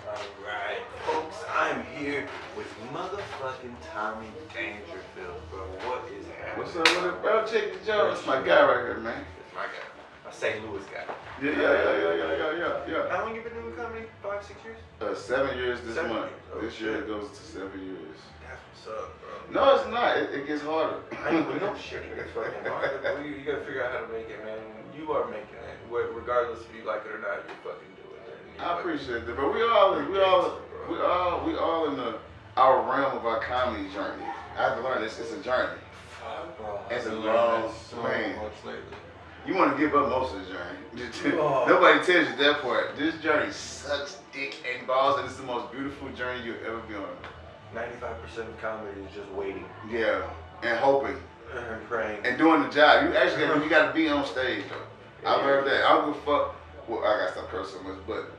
Speaker 2: Alright, folks, I'm here with motherfucking Tommy Dangerfield, bro. What is happening?
Speaker 13: What's up with it, bro? Check the jaw. That's my guy right here, man.
Speaker 2: That's my guy. A St. Louis guy.
Speaker 13: Yeah.
Speaker 2: How long you been doing comedy? 5, 6 years?
Speaker 13: 7 years this
Speaker 2: 7
Speaker 13: month.
Speaker 2: years. Oh,
Speaker 13: this year it goes to 7 years.
Speaker 2: That's what's up, bro.
Speaker 13: No, it's not. It gets harder.
Speaker 2: No shit.
Speaker 14: It's fucking hard. You gotta figure out how to make it, man. You are making it. Regardless if you like it or not, you're fucking doing it.
Speaker 13: I appreciate that, but we all in our realm of our comedy journey. I have to learn this. It's a journey.
Speaker 14: Bro,
Speaker 13: it's a long
Speaker 14: so
Speaker 13: man.
Speaker 14: much lately.
Speaker 13: You want to give up most of the journey. Nobody tells you that part. This journey sucks dick and balls, and it's the most beautiful journey you'll ever be on.
Speaker 14: 95% of comedy is just waiting.
Speaker 13: Yeah. and hoping
Speaker 14: And praying.
Speaker 13: and doing the job. You actually you got to be on stage though. I've heard that. I don't give a fuck. Well, I got to stop cursing so much, but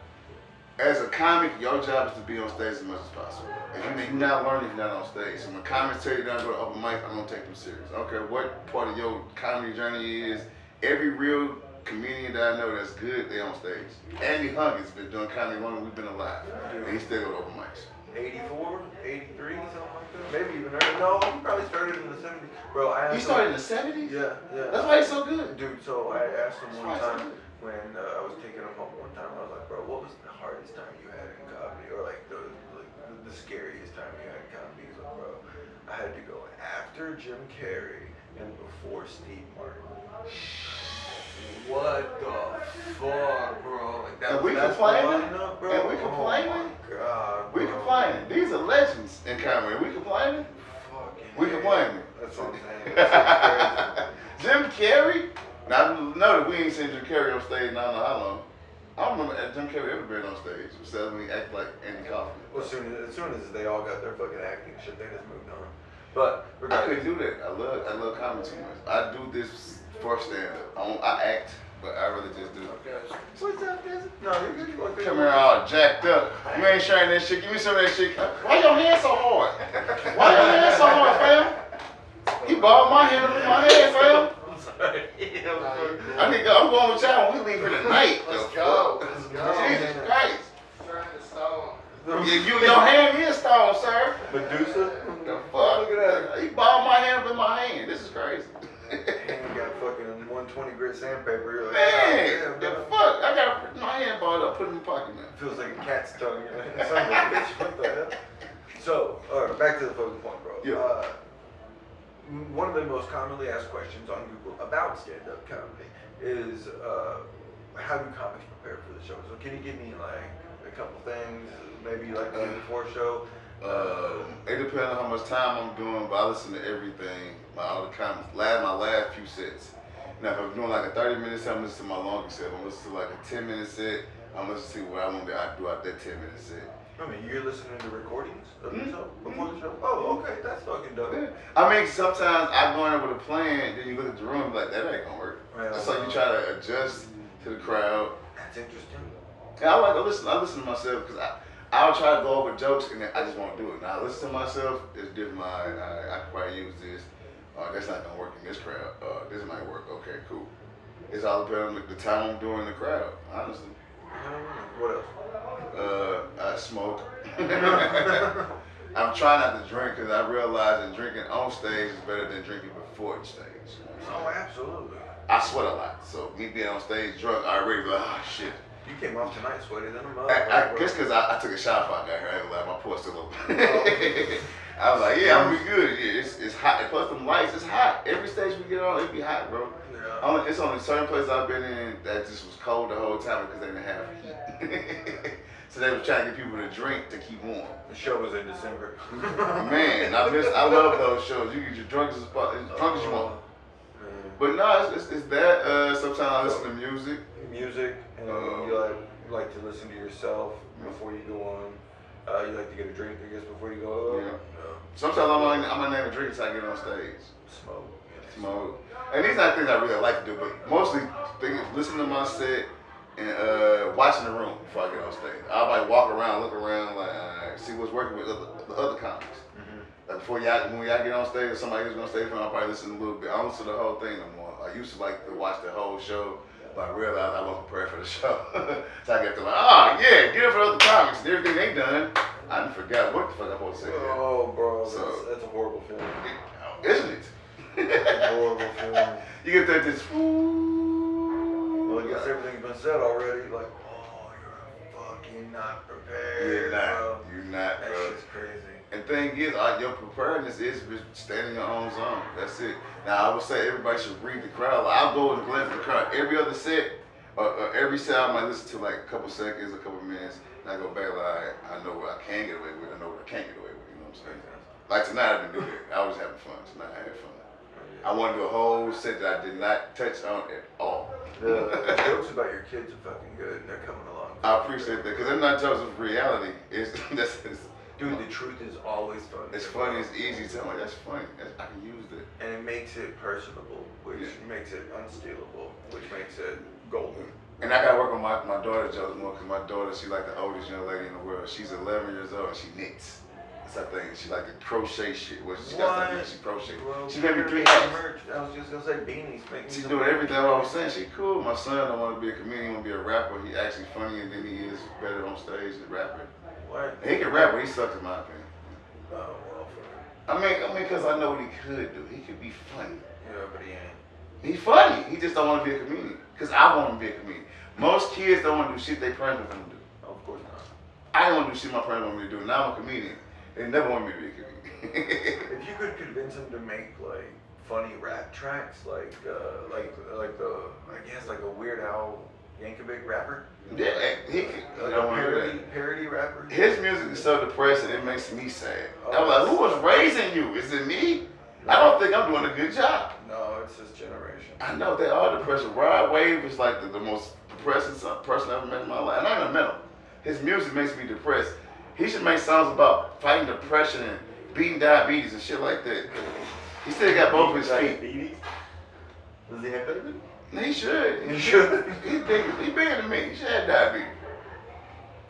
Speaker 13: as a comic, your job is to be on stage as much as possible. If you're not learning if you're not on stage. So when comics tell you don't go to open mic, I'm gonna take them serious. I don't care what part of your comedy journey is. Every real comedian that I know that's good, they on stage. Andy Huggins been doing comedy longer than we've been alive, and he still go to open mics.
Speaker 14: 84, 83, something like that. Maybe even earlier. No, he probably started in the 70s. Bro, I asked
Speaker 13: You started in the 70s?
Speaker 14: Yeah, yeah.
Speaker 13: That's why he's so good.
Speaker 14: Dude, so I asked him one time when I was taking him home one time, I was like, bro, what was the hardest time you had in comedy? Or like the scariest time you had in comedy? He's like, bro, I had to go after Jim Carrey and before Steve Martin. What the fuck, bro? Like
Speaker 13: And we complaining?
Speaker 14: bro.
Speaker 13: And we complaining?
Speaker 14: Oh my God, bro.
Speaker 13: We complaining. These are legends in comedy. We complaining? We complaining.
Speaker 14: That's what I'm saying.
Speaker 13: Jim Carrey? Now, know that we ain't seen Jim Carrey on stage in I don't know how long. I don't remember Jim Carrey ever been on stage, besides when he acted like Andy Kaufman.
Speaker 14: Well, as soon as they all got their fucking acting shit, they just moved on. But
Speaker 13: I couldn't do that. I love comedy too much. I do this for stand-up. I act, but I really just do.
Speaker 14: What's up, Desert? No, you're good.
Speaker 13: Come here all jacked up. You ain't sharing that shit. Give me some of that shit. Why your hand so hard? Why your hand so hard, fam? He balled my hand with my hand, fam.
Speaker 14: I'm sorry.
Speaker 13: I need to go. I'm going with y'all when we leave here tonight.
Speaker 9: Let's go. Let's go.
Speaker 13: Jesus Christ.
Speaker 9: Trying to stone.
Speaker 13: Yeah, your hand is stone, sir.
Speaker 14: Medusa?
Speaker 13: The fuck?
Speaker 14: Look at that.
Speaker 13: He balled my hand with my hand. This is crazy.
Speaker 14: Hand got fucking 120 grit sandpaper. You're like,
Speaker 13: Man,
Speaker 14: oh,
Speaker 13: the
Speaker 14: damn,
Speaker 13: fuck? I got my hand balled up, put it in the pocket, man.
Speaker 14: feels like a cat's tongue. Son of a bitch, what the hell? So, back to the fucking point, bro.
Speaker 13: Yeah.
Speaker 14: One of the most commonly asked questions on Google about stand-up comedy is how do comics prepare for the show? So can you give me like a couple things, maybe like the day before show?
Speaker 13: It depends on how much time I'm doing, but I listen to everything, all the comments, my last few sets. Now, if I'm doing like a 30-minute set, I'm listening to my longest set. If I'm listening to like a 10-minute set, I'm listening to what I want to do out that 10-minute set.
Speaker 14: I mean, you're listening to recordings of the show before the show? Oh, okay, that's fucking dope.
Speaker 13: Yeah. I mean, sometimes I go in with a plan, then you look at the room and be like, that ain't gonna work.
Speaker 14: Right,
Speaker 13: So you try to adjust to the crowd.
Speaker 14: That's interesting.
Speaker 13: And I listen to myself because I'll try to go over jokes and then I just won't do it. Now, I listen to myself, it's different. I could probably use this. That's not gonna work in this crowd. This might work. Okay, cool. It's all depending on the time I'm doing the crowd, honestly.
Speaker 14: What else?
Speaker 13: I smoke. I'm trying not to drink because I realize that drinking on stage is better than drinking before the stage.
Speaker 14: Oh, absolutely.
Speaker 13: I sweat a lot, so me being on stage drunk, I already be like, oh shit.
Speaker 14: You came off tonight sweaty than a
Speaker 13: I
Speaker 14: motherfucker.
Speaker 13: guess because I took a shower before I got here. I ain't gonna lie, my pores still open. I was like, yeah, I'm gonna be good. Yeah, it's hot. And plus, them lights, it's hot. Every stage we get on, it be hot, bro.
Speaker 14: Yeah.
Speaker 13: It's only certain places I've been in that just was cold the whole time because they didn't have heat. So they were trying to get people to drink to keep warm.
Speaker 14: The show was in December.
Speaker 13: Man, I love those shows. You get your drunk as you want. But no, it's that. Sometimes I listen to music.
Speaker 14: Music, and you like to listen to yourself before you go on. You like to get a drink, I guess, before you go.
Speaker 13: Yeah. Sometimes I'm gonna name a drink until I get on stage. Smoke. And these are things I really like to do, but mostly listen to my set and watching the room before I get on stage. I'll like walk around, look around, like see what's working with the other comics. Like when y'all get on stage or somebody else on stage, I'll probably listen a little bit. I don't listen to the whole thing no more. I used to like to watch the whole show, but I realized I wasn't prepared for the show. So I get to like, oh yeah, get it for other comics and everything they done. I done forgot what the fuck I'm supposed to say.
Speaker 14: Oh, bro, that's a horrible feeling.
Speaker 13: Isn't it?
Speaker 14: That's a horrible feeling.
Speaker 13: You get that this.
Speaker 14: Well, I guess everything's been said already. Like, oh, you're fucking not prepared.
Speaker 13: You're not,
Speaker 14: That
Speaker 13: bro.
Speaker 14: shit's crazy.
Speaker 13: And thing is, your preparedness is staying in your own zone. That's it. Now, I would say everybody should read the crowd. Like, I'll go and glance at the crowd. Every other set, every set I might listen to like a couple seconds, a couple minutes, and I go back like, I know what I can get away with, I know what I can't get away with. You know what I'm saying? Like tonight, I didn't do that. I was having fun. Tonight, I had fun. I want to do a whole set that I did not touch on at all.
Speaker 14: The jokes about your kids are fucking good, and they're coming along.
Speaker 13: I appreciate that because they're not jokes of reality.
Speaker 14: Dude, the truth is always funny.
Speaker 13: It's funny, it's easy. So I'm like, that's funny. I can use that.
Speaker 14: And it makes it personable, which makes it unstealable, which makes it golden.
Speaker 13: And I gotta work on my daughter's jokes more because my daughter, she's like the oldest young lady in the world. She's 11 years old and she knits. That's her thing. She like to crochet shit. Well, she got something that she crochet. She made me 3 hats.
Speaker 14: Merch. I was just gonna say beanies.
Speaker 13: She's doing everything I was saying. She cool. My son don't want to be a comedian, want to be a rapper. He actually funnier than he is better on stage than a rapper.
Speaker 14: What?
Speaker 13: And he can rap, but he sucks in my opinion.
Speaker 14: Oh, well,
Speaker 13: I mean, because I know what he could do. He could be funny.
Speaker 14: yeah, but he ain't.
Speaker 13: He's funny. He just don't want to be a comedian. Because I want him to be a comedian. Most kids don't want to do shit they parents want them to do.
Speaker 14: Of course not.
Speaker 13: I don't want to do shit my parents want me to do. Now I'm a comedian. They never want me to be a comedian.
Speaker 14: If you could convince him to make like funny rap tracks, like a Weird Al Yankovic rapper.
Speaker 13: Yeah, he could.
Speaker 14: Like a parody rapper.
Speaker 13: His music is so depressing, it makes me sad. I'm like, who was raising you? Is it me? I don't think I'm doing a good job.
Speaker 14: No, it's his generation.
Speaker 13: I know they are depressing. Rod Wave is like the most depressing person I've ever met in my life. And I even met him. His music makes me depressed. He should make songs about fighting depression and beating diabetes and shit like that. He still got both his feet.
Speaker 14: Does he have diabetes?
Speaker 13: He should.
Speaker 14: He should.
Speaker 13: He's bigger than me. He should have diabetes.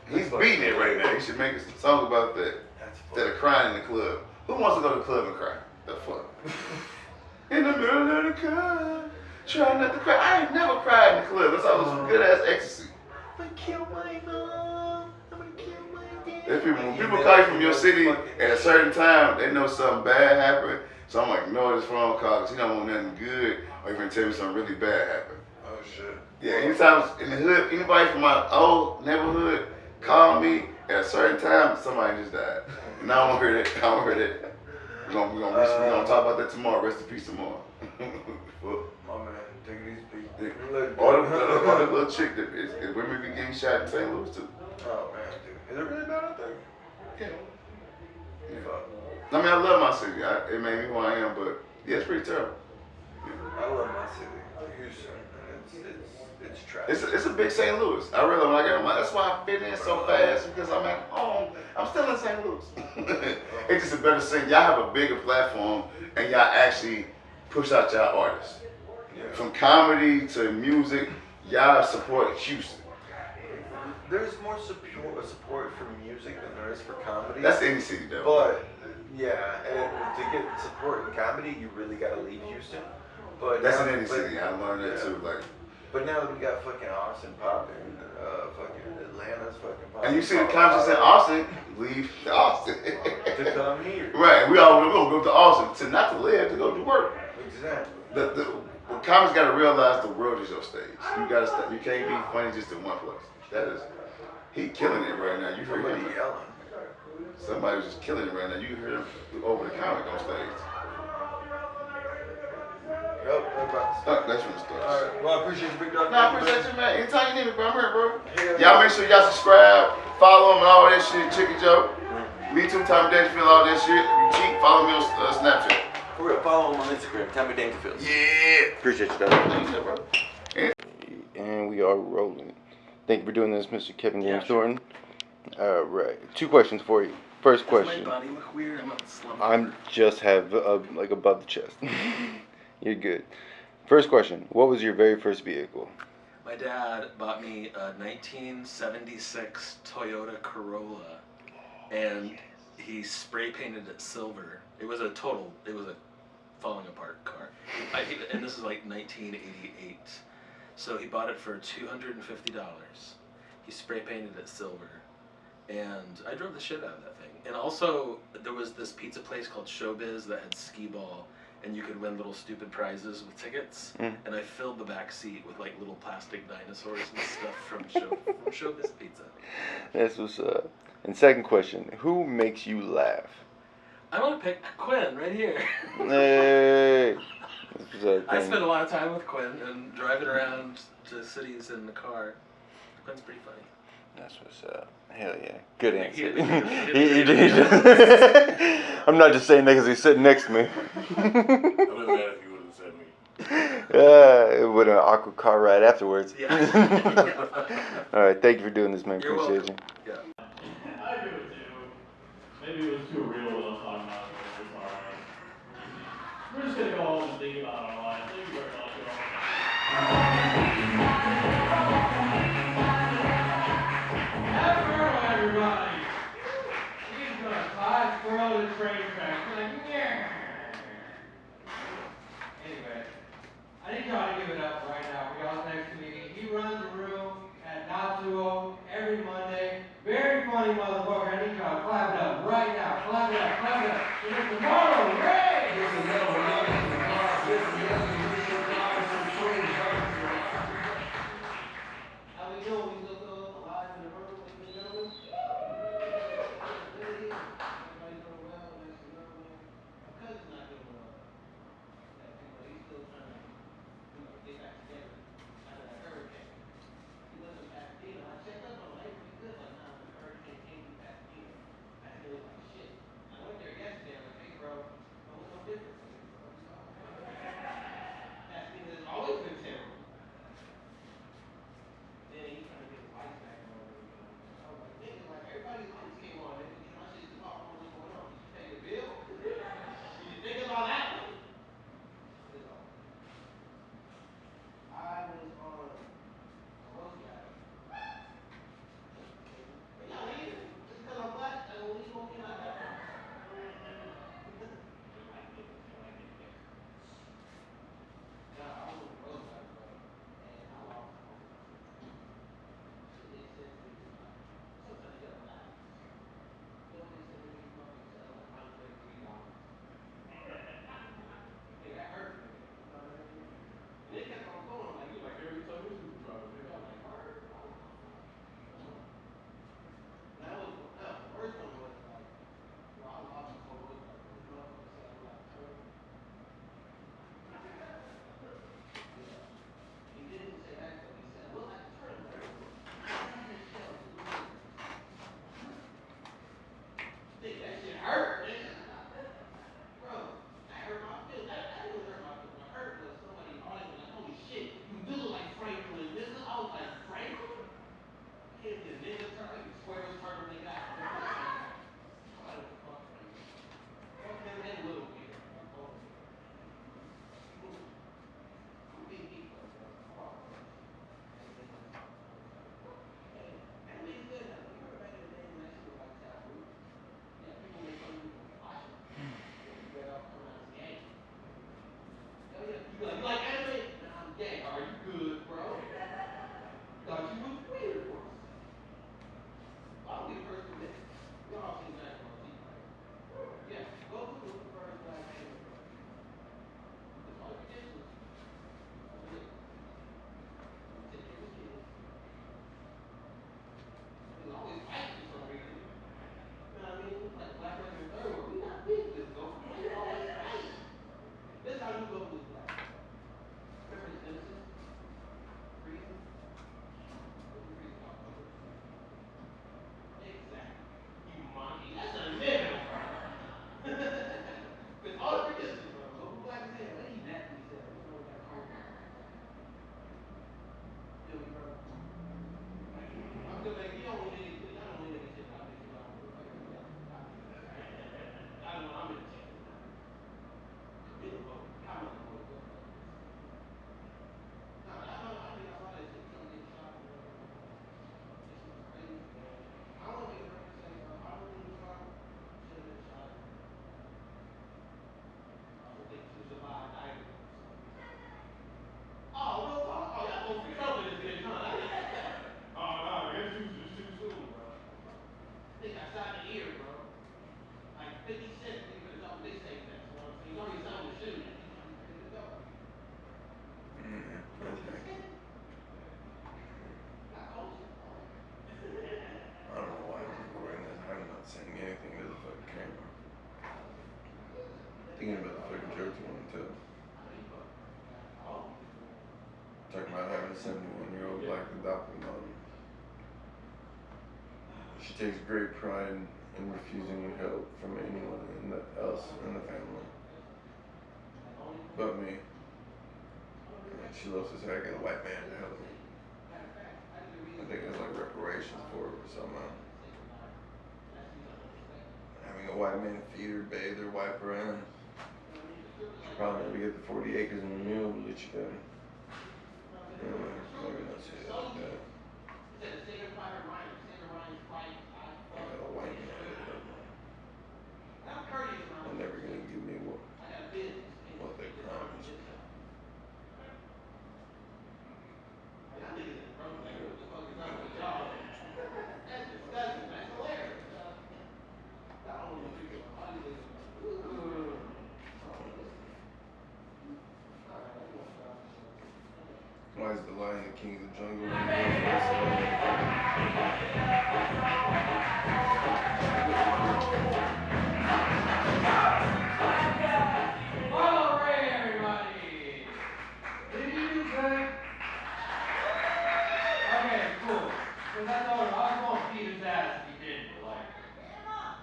Speaker 13: He's beating it right now. He should make a song about that. Instead of crying in the club. Who wants to go to the club and cry? The fuck? In the middle of the club, trying not to cry. I ain't never cried in the club. That's all this good ass ecstasy.
Speaker 14: I'm gonna kill my mom. I'm gonna kill my dad.
Speaker 13: When people call you from your city at a certain time, they know something bad happened. So I'm like, no, this phone call because he don't want nothing good or even tell me something really bad happened.
Speaker 14: Oh shit.
Speaker 13: Yeah, anytime in the hood, anybody from my old neighborhood call me at a certain time, somebody just died. And I don't want to hear that. I don't want to hear that. We're gonna talk about that tomorrow. Rest in peace tomorrow.
Speaker 14: My man, take it easy, Pete.
Speaker 13: Or the little chick that is women be getting shot in St. Louis too.
Speaker 14: Oh man, dude. Is it really bad out there?
Speaker 13: Yeah. I mean, I love my city. It made me who I am, but yeah, it's pretty terrible.
Speaker 14: I love my city, Houston. It's trash.
Speaker 13: It's a big St. Louis. I really like it. That's why I fit in so fast because I'm at home. I'm still in St. Louis. It's just a better city. Y'all have a bigger platform and y'all actually push out y'all artists.
Speaker 14: Yeah.
Speaker 13: From comedy to music, y'all support Houston.
Speaker 14: There's more support for music than there is for comedy.
Speaker 13: That's any city though.
Speaker 14: But yeah, and to get support in comedy, you really gotta leave Houston. But
Speaker 13: that's
Speaker 14: now,
Speaker 13: in any city. I learned that too. Like.
Speaker 14: But now that we got fucking Austin popping, fucking Atlanta's fucking popping.
Speaker 13: And you see the concerts in Austin, leave to Austin.
Speaker 14: To come here.
Speaker 13: Right, we all gonna go to Austin, not to live, to go to work.
Speaker 14: Exactly.
Speaker 13: The comics gotta realize the world is your stage. You gotta stop. You can't be funny just in one place. That is, he killing it right now. You heard him
Speaker 14: yelling.
Speaker 13: Somebody was just killing it right now. You heard him over the comic on stage. That's from the start.
Speaker 14: Alright, well I appreciate you, big dog.
Speaker 13: No, I appreciate you, man. Anytime you need me, bro, I'm here, bro. Y'all make sure y'all subscribe, follow him and all that shit, Chicken Joe. Me too, Tommy Dangerfield, all that shit. You cheat, follow me on Snapchat.
Speaker 14: For real, follow him on Instagram, Tommy Dangerfield.
Speaker 13: Yeah.
Speaker 14: Appreciate you, dog.
Speaker 13: Thank you, bro.
Speaker 2: And we are rolling. Thank you for doing this, Mr. Kevin James Thornton. All right, 2 questions for you. First question.
Speaker 15: Does my body look weird? I'm not slumped.
Speaker 2: I'm just have like above the chest. You're good. First question. What was your very first vehicle?
Speaker 15: My dad bought me a 1976 Toyota Corolla, and he spray painted it silver. It was a falling apart car. And this is like 1988. So he bought it for $250. He spray painted it silver. And I drove the shit out of that thing. And also, there was this pizza place called Showbiz that had skee ball, and you could win little stupid prizes with tickets. And I filled the back seat with like little plastic dinosaurs and stuff from Showbiz Pizza.
Speaker 2: That's what's up. And second question. Who makes you laugh?
Speaker 15: I'm gonna pick Quinn right here.
Speaker 2: Hey.
Speaker 15: I spend a lot of time with Quinn and driving around to cities in the car. Quinn's pretty funny.
Speaker 2: That's what's up. Hell yeah. Good answer.
Speaker 15: He
Speaker 2: I'm not just saying that because he's sitting next to me.
Speaker 16: I wouldn't have mad if you wouldn't have said me.
Speaker 2: It would have an awkward car ride afterwards.
Speaker 15: Yeah.
Speaker 2: All right. Thank you for doing this, man.
Speaker 15: You're
Speaker 2: Appreciate
Speaker 15: welcome.
Speaker 2: you.
Speaker 15: Yeah.
Speaker 2: 71-year-old black adopted mom. She takes great pride in refusing help from anyone else in the family. But me. And she loves to say I got a white man to help me. I think it's like reparations for her somehow. Having a white man feed her, bathe her, wipe her in. She'll probably never get the 40 acres and a mule that she got. Anyway, maybe not say it like that. I got a white man to help me. They're never gonna give me what they promised. Why is the lion the king of the jungle?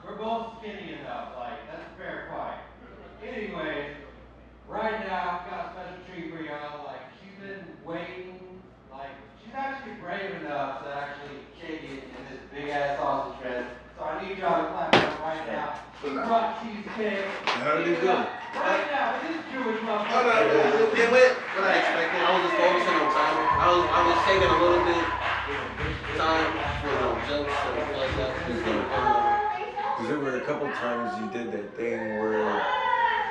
Speaker 17: We're both skinny enough, like, that's a fair fight. Anyways, right now, I've got a special treat for y'all, like, she's been waiting, like, she's actually brave enough to actually shake it in this big-ass sausage fest, so I need y'all to clap for her right now. She brought cheesecake.
Speaker 2: How did it go?
Speaker 17: Right now, this Jewish motherfucker.
Speaker 18: Oh, no, it went what I expected. I was just focusing on timing. I was taking a little bit time for the jokes and like that.
Speaker 2: Because there were a couple times you did that thing where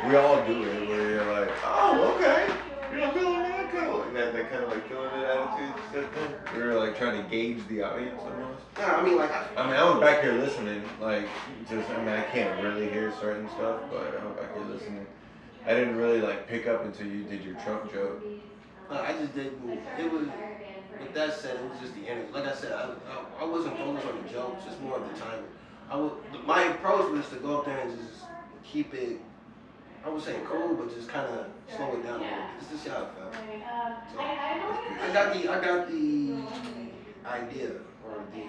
Speaker 2: we all do it, where you're like, oh, okay, you're not feeling that kind of like that kind of like feeling it attitude stuff. We were like trying to gauge the audience almost.
Speaker 18: Yeah, I mean, like,
Speaker 2: I was back here listening, like, just, I can't really hear certain stuff, but I was back here listening. I didn't really like pick up until you did your Trump joke.
Speaker 18: I just didn't. It was. With that said, it was just the energy. Like I said, I wasn't focused on the jokes, just more of the timing. My approach was to go up there and just keep it, I would say cool, but just kind of slow it down a little bit. This is how it felt. So, I got the idea or the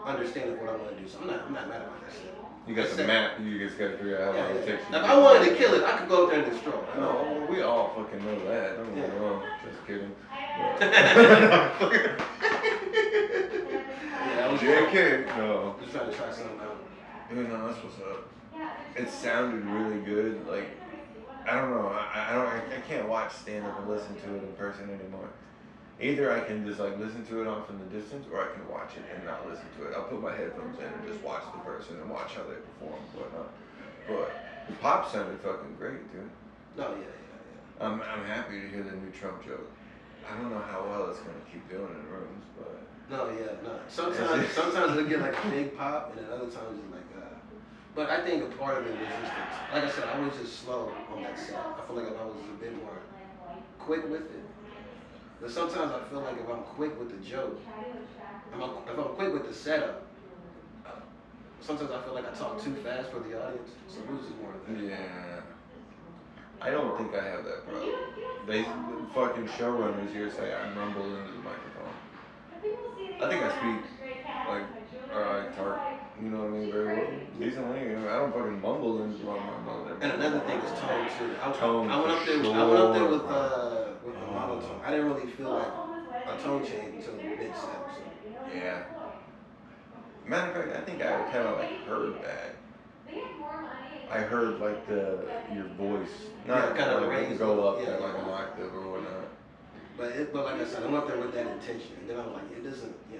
Speaker 18: understanding of what I want to do. So I'm not mad about that shit.
Speaker 2: You got the map, you just got to figure out how long it takes you.
Speaker 18: If I wanted to kill it, I could go up there and destroy it.
Speaker 2: No, we all fucking know that. Don't get me wrong. Just kidding. JK. No.
Speaker 18: Just trying to try something out.
Speaker 2: Dude, no, that's what's up. It sounded really good. Like, I don't know. I can't watch stand up and listen to it in person anymore. Either I can just like listen to it off in the distance, or I can watch it and not listen to it. I'll put my headphones in and just watch the person and watch how they perform and whatnot. But the pop sounded fucking great, dude.
Speaker 18: No, yeah.
Speaker 2: I'm happy to hear the new Trump joke. I don't know how well it's gonna keep doing in rooms, but.
Speaker 18: No. Sometimes it'll get like a big pop, and then other times it's like that. But I think a part of it was just, like I said, I was just slow on that set. I feel like if I was a bit more quick with it. But sometimes I feel like if I'm quick with the joke, if I'm quick with the setup, sometimes I feel like I talk too fast for the audience. So it was just more of that.
Speaker 2: Yeah. I don't think I have that problem. They fucking showrunners here say I mumble into the microphone. I think I speak like tart, you know what I mean, very well, decently. You know, I don't fucking mumble into my mouth.
Speaker 18: And another thing is tone too. I went up there with the monotone. I didn't really feel like a tone change until mid-set. So.
Speaker 2: Yeah. Matter of fact, I think I kind of like heard that. I heard like your voice, not kind of like go up there like an octave or whatnot.
Speaker 18: But like I said, I went up there with that intention, and then I was like, it doesn't. Yeah,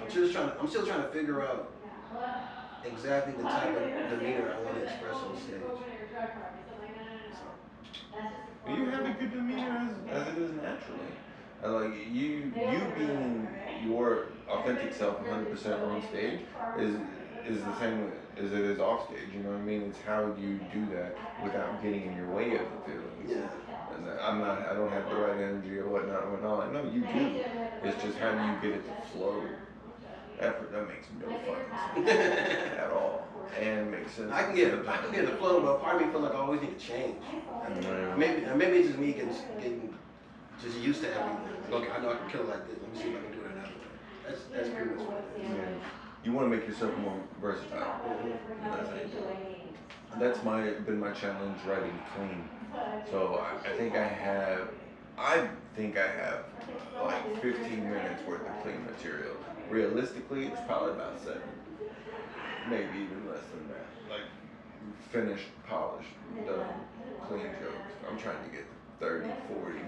Speaker 18: I'm still trying to figure out exactly the type of demeanor I want to express on stage.
Speaker 2: You have a good demeanor as it is naturally. Like you being your authentic self 100% on stage is the same as it is off stage. You know what I mean? It's how you do that without getting in your way of the feelings.
Speaker 18: Yeah.
Speaker 2: And I don't have the right energy or whatnot. I know you do. It's just how do you get it to flow? That makes no fucking sense at all. And makes sense.
Speaker 18: I can get the flow, but part of me feels like I always need to change. Maybe it's just me getting just used to everything. Okay, I know I can kill it like this. Let me see if I can do it another way. That's pretty much what it is.
Speaker 2: Yeah. You want to make yourself more versatile. That's been my challenge writing clean. So I think I have like 15 minutes worth of clean material. Realistically, it's probably about 7. Maybe even less than that. Like finished, polished, done, clean jokes. I'm trying to get 30, 40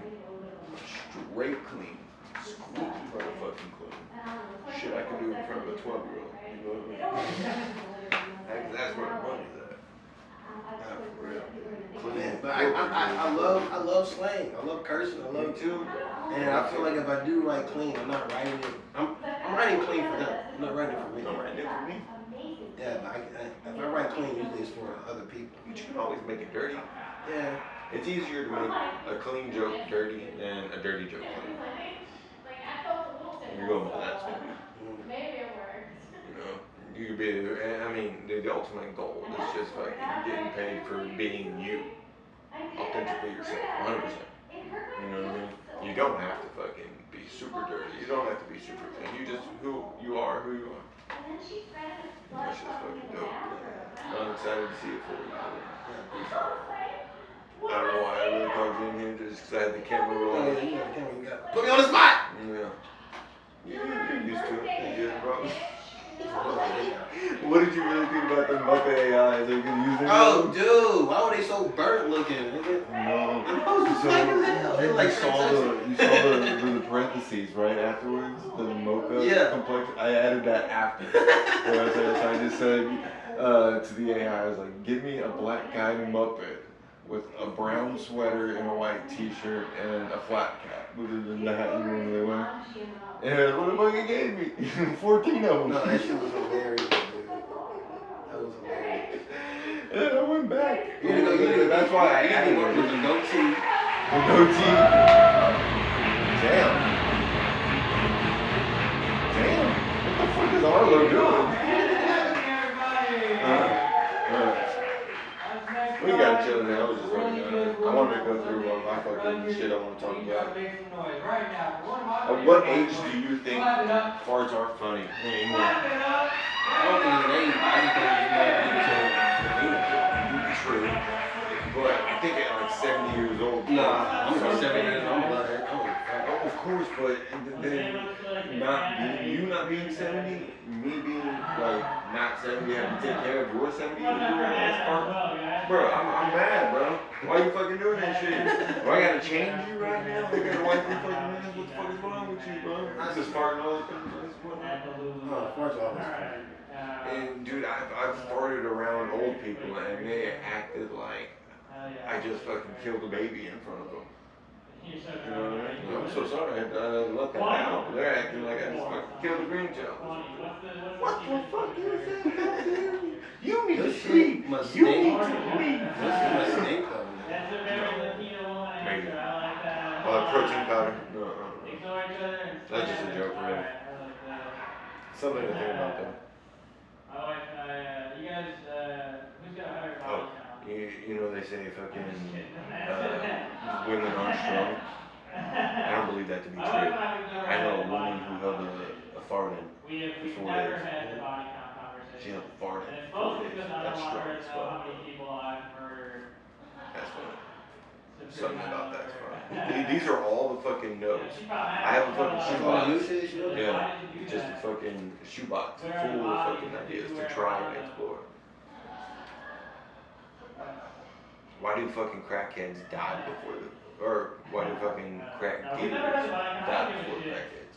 Speaker 2: straight clean. Squeaky motherfucking clean. Shit I could do in front of a 12-year-old. You know what I mean? That's where the money's at. Not for real.
Speaker 18: Man, but I love slang. I love cursing. I love
Speaker 2: too.
Speaker 18: And I feel like if I do write clean, I'm not writing it. I'm writing clean for them. I'm not writing it for me.
Speaker 2: I'm writing it for me.
Speaker 18: Yeah, but if I write clean, usually it's for other people.
Speaker 2: But you can always make it dirty.
Speaker 18: Yeah.
Speaker 2: It's easier to make a clean joke dirty than a dirty joke clean. You're going with that, so. You know, you could be, I mean, the ultimate goal is just fucking getting paid for being you. Authentically yourself, 100%. You know what I mean? You don't have to fucking be super dirty. You don't have to be super clean. You just, who you are. That's just fucking dope. I'm excited to see it for you. I don't know why I really called you in here just because I had the camera rolling.
Speaker 18: Yeah, you got the camera. You got put me on the spot.
Speaker 2: Yeah. You're used to it. You good, bro? What did you really think about the Muppet AIs? Are you gonna use it?
Speaker 18: Oh, dude, why were they so burnt looking?
Speaker 2: No.
Speaker 18: So
Speaker 2: you like saw the parentheses right afterwards, the mocha complexion. I added that after. So I just said to the AI, I was like, give me a black guy Muppet with a brown sweater and a white t-shirt and a flat cap. Other than that, you know what they were. And what the fuck it gave me? 14 of them.
Speaker 18: No, that shit was hilarious, dude. That was hilarious.
Speaker 2: And then I went back.
Speaker 18: That's why I added one with the goatee.
Speaker 2: The goatee. Damn. What the fuck is Arlo doing? We gotta chill now. I was just I wanted to go through all my fucking shit I want to talk about. At what age do you think farts aren't funny anymore?
Speaker 18: I don't think it's an age. I just think it's
Speaker 2: true. But I think at like 70 years old.
Speaker 18: Nah, I'm 70 years old.
Speaker 2: Oh, of course, but then not being 70, me being like not 70, having to take care of your 70 year old ass fart. Bro, I'm mad, bro. Why you fucking doing that shit? Do I gotta change you right now? I gotta wipe your fucking ass? What the fuck is wrong with you, bro? I just farting all the time.
Speaker 18: No, farts always funny.
Speaker 2: And dude, I've farted around old people and they acted like I just fucking killed a baby in front of them. You know what I mean? I'm so sorry. I love that now. They're acting like I just fucking killed a green child. What the fuck is that? You need to sleep. You need to leave.
Speaker 18: What's the mistake though?
Speaker 2: Maybe. Protein powder. No. That's just a joke, really. Something to think about though. Oh, you know they say fucking women aren't strong. I don't believe that to be true. I know a woman who held a fart in for 4 days. She held a fart in for 4 days. That's strong as fuck. That's funny. Something about that's funny. These are all the fucking notes. I have a fucking shoebox. Yeah, just a fucking shoebox full of fucking ideas to try and explore. Why do fucking crackheads die before why do fucking crack dealers die before crackheads?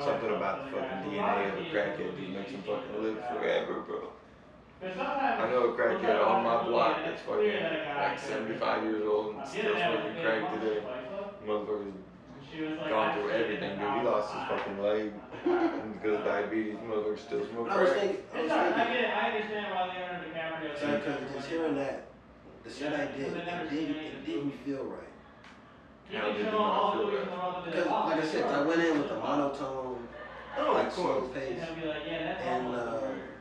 Speaker 2: Something about the fucking DNA of a crackhead just makes them fucking live forever, bro. I know a crackhead on my block that's fucking like 75 years old and still smoking crack today. Motherfucker's gone through everything, dude. He lost his fucking leg because of diabetes. Motherfucker still smoking crack.
Speaker 18: I understand why Leonardo DiCaprio. Because just hearing that, the shit I did, it didn't feel right.
Speaker 2: How did it not feel right?
Speaker 18: Because, like I said, I went in with a monotone, like slow pace, and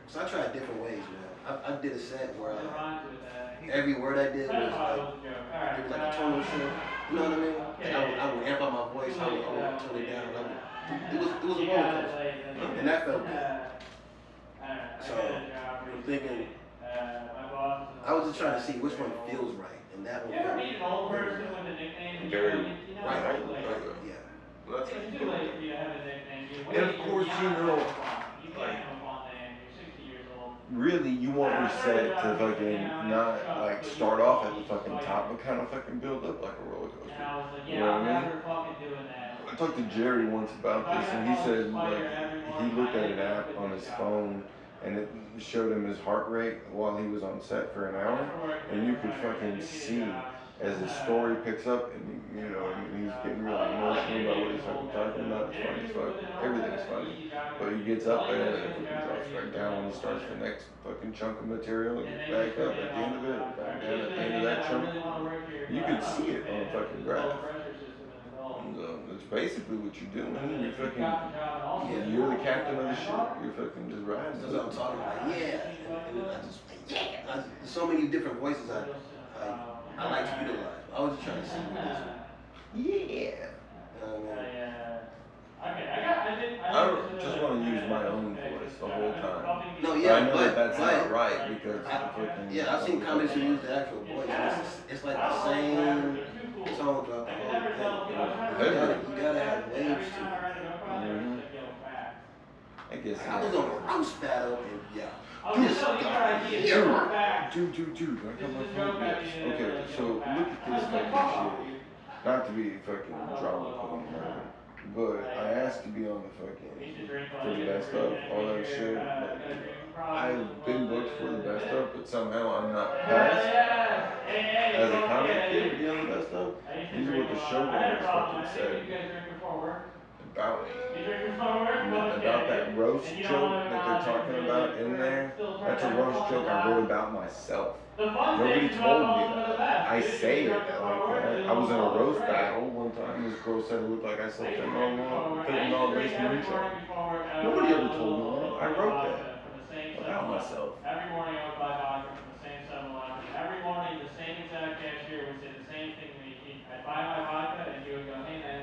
Speaker 18: so I tried different ways, man. I did a set where every word I did was like a tonal shift, You know what I mean? Like I would amp up my voice, I would tone it down. It was a roller coaster, and that felt good. So I'm thinking, I was just trying to see which one feels right, and that one felt
Speaker 2: Very
Speaker 18: right. Yeah.
Speaker 2: Well, that's
Speaker 14: And of course, you know, like, really, you want your set to fucking not like start off at the fucking top, but kind of fucking build up like a roller coaster. You know what I mean? I talked to Jerry once about this, and he said like he looked at an app on his phone, and it showed him his heart rate while he was on set for an hour, and you could fucking see as his story picks up, and you know, and he's getting really emotional about what he's fucking talking about. It's funny as fuck. Everything's funny, but he gets up there and it fucking drops back down when he starts the next fucking chunk of material, and gets back up at the end of it, back down at the end of that chunk. You could see it on a fucking graph. And, it's basically what you're doing. You're fucking, you're the captain of the ship. You're fucking just riding.
Speaker 18: That's what I'm talking about. Yeah. And I just, there's so many different voices I like to utilize. I was just trying to see what this one.
Speaker 2: Yeah.
Speaker 14: I just want to use my own voice the whole time.
Speaker 18: No, yeah,
Speaker 14: I know
Speaker 18: but
Speaker 14: that's not right because
Speaker 18: yeah, I've seen comics who use the actual voice. It's like the same tone throughout the whole thing. You gotta have waves to it.
Speaker 14: I guess.
Speaker 18: I was on a roast battle and yeah.
Speaker 14: Dude, I got my phone. Yes. Okay, so look at this fucking shit. Not to be fucking drama queen, right? But I asked to be on the fucking for the best of all that shit. Like, I've been booked for the best of, but somehow I'm not passed as a comic kid to be on the best of. These are what the showrunners fucking said about me. About that roast joke that they're talking about in there. That's a roast joke I wrote about myself. Nobody told me that. I say it like that. I was in a roast battle one time. This girl said it looked like I said fentanyl based moonshine. Nobody ever told me that. I wrote that about myself.
Speaker 17: Every morning I would buy vodka from the same 7-Eleven. Every morning the same exact cashier would say the same thing to me. I'd buy my vodka and he would go, hey man,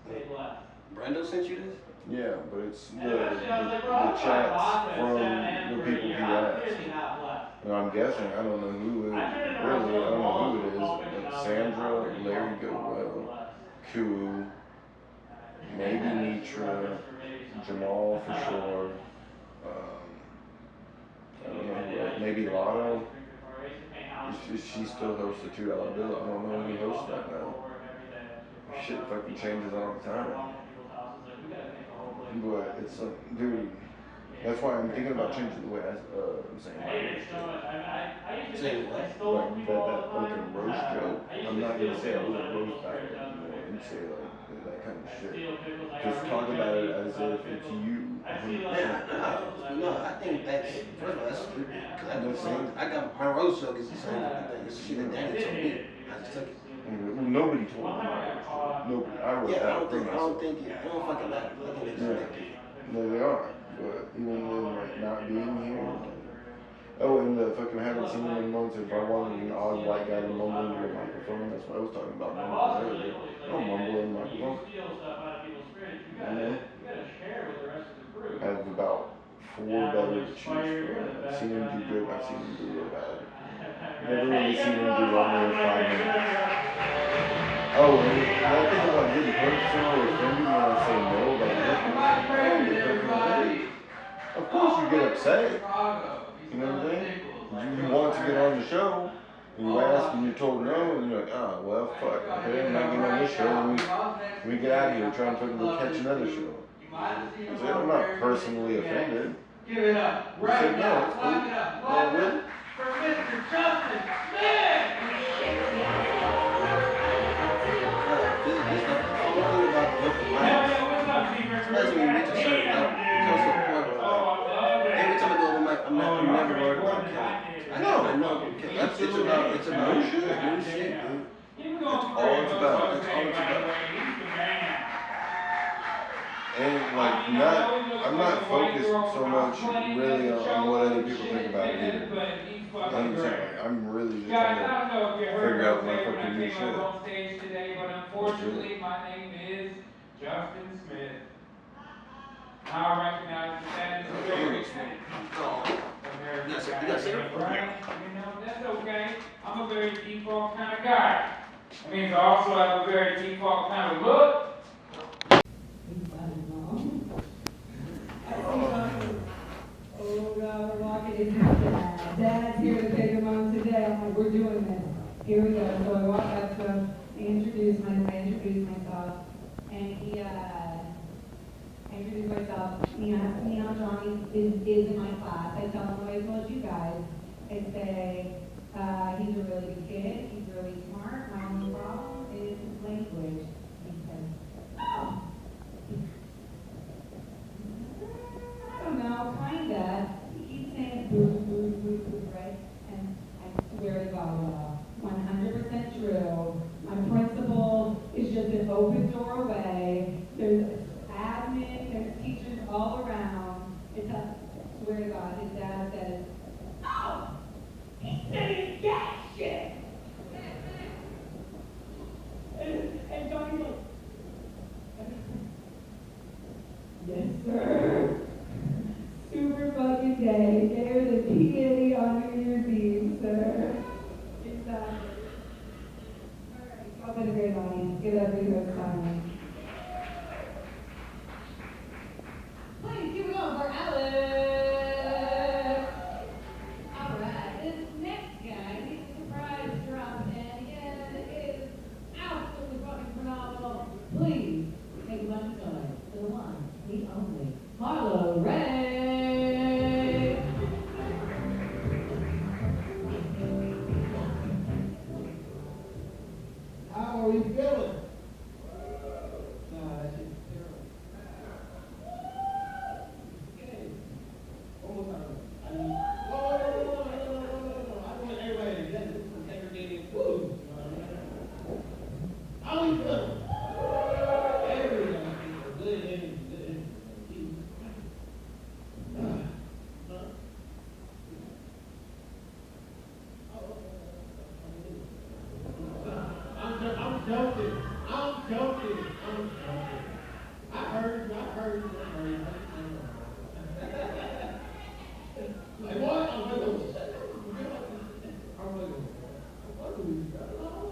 Speaker 17: stay blessed.
Speaker 18: Brando sent you this?
Speaker 14: Yeah, but it's the chats from the people he asked. And I'm guessing, I don't know who it is, really, I don't know who it is, but Sandra, Larry Goodwell, Koo, maybe Mitra, Jamal for sure, I don't know who else, maybe Lotto. She still hosts the $2 bill. I don't know who hosts that now. Shit fucking changes all the time. But it's like, dude, that's why I'm thinking about changing the way I'm saying like that fucking roast joke. I'm not gonna say I was a roast battle anymore and say like that kind of shit. Just talk about it as if it's you. 100%.
Speaker 18: No, I think that's, first of all, that's stupid. Because I got my roast joke is the same thing. It's shit that Danny told me. I just took it.
Speaker 14: Well, nobody told me. Nobody. I wrote that.
Speaker 18: I don't think I don't fucking like it. I think it's
Speaker 14: no, they are. But even then, like, not being here. Oh, and the fucking haven't seen him in months. If I wanted an odd white guy to mumble into a microphone, that's what I was talking about. Earlier. I don't mumble in the microphone. I have about 4 better to choose from. I've seen him do good. I've seen him do real bad. Never really seen him do under 5 minutes. Oh, and that thing about getting personal or offended when I say no, like, of course you get upset. You know what I'm saying? You want to get on the show, and you ask and you're told no, and you're like, oh, well, fuck, okay, I'm not getting on this show, and we get out of here trying to fucking go catch another show. So I'm not personally offended.
Speaker 17: Give it up.
Speaker 14: I said, no, it's cool. No, really?
Speaker 17: For Mr. Justin Smith!
Speaker 18: Especially when you reach a certain level, it comes to a point where like, every time I do open mic, I'm never worried about killing. I know. It's about new shit, dude.
Speaker 14: That's all it's about.
Speaker 18: That's all it's about.
Speaker 14: And like, I'm not focused so much really on what other people think about it either. I'm really just trying to figure out my fucking new shit.
Speaker 17: unfortunately, my name is Justin Smith. Now I recognize that is a very American right? You know, that's okay. I'm a very default kind of guy. That means I also have a very default kind of look.
Speaker 19: Oh God, we're walking into Dad. Dad's here to take him home today. I'm like, we're doing this. Here we go. So I walk up to him, I introduce myself, and I introduce myself. You know, Johnny is in my class. I tell him what I told you guys. I say, he's a really good kid. He's really smart. My only problem is his language. He says, oh. I don't know, kinda. He's saying boo, right? And I swear to God, 100% true. My principal is just an open door away. There's admin, there's teachers all around. I swear to God, his dad says, oh, he's saying that shit. And Johnny's like, yes, sir. Super fucking day. There's a PA on New Year's Eve, sir. Exactly. Alright, y'all been a great audience. Give it up for your host, Connie. Please give it up for Alex. Alright, this next guy, he's a surprise drop, and again, it is absolutely fucking phenomenal. Please, make a bunch of noise for the one, the only, Marlo Ray. How are you feeling? That shit's terrible. Okay. One more time. No. I want everybody to get this from segregated food. How are you feeling? Everybody feels good energy. I'm joking. I heard you. Like what? I'm like, what do we do? I know.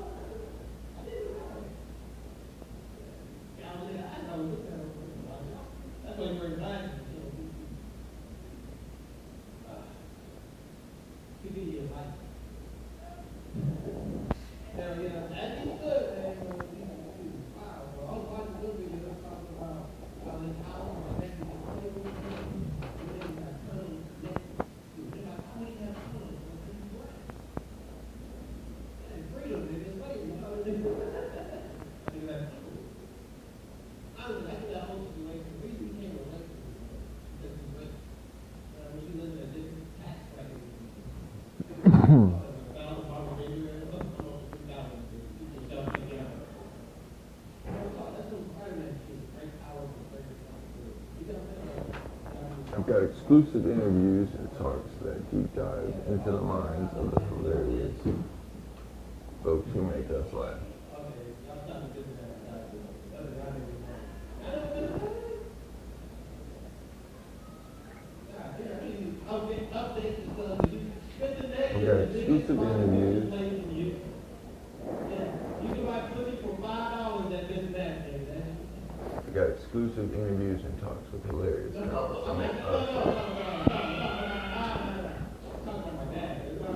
Speaker 19: That's why you're nice. TV is like. Hell yeah, that is good. Wow, I was watching a little video talking about how this house and everything. Freedom, nigga, slavery, you know what I mean? Honestly, I think that whole situation, the reason we can't relate to it is because we went, when you live in a different tax bracket.
Speaker 2: I've got exclusive interviews and talks that deep dive into the minds of the hilarious folks who make us laugh. I've got exclusive interviews. I got exclusive interviews and talks with hilarious folks to make us laugh.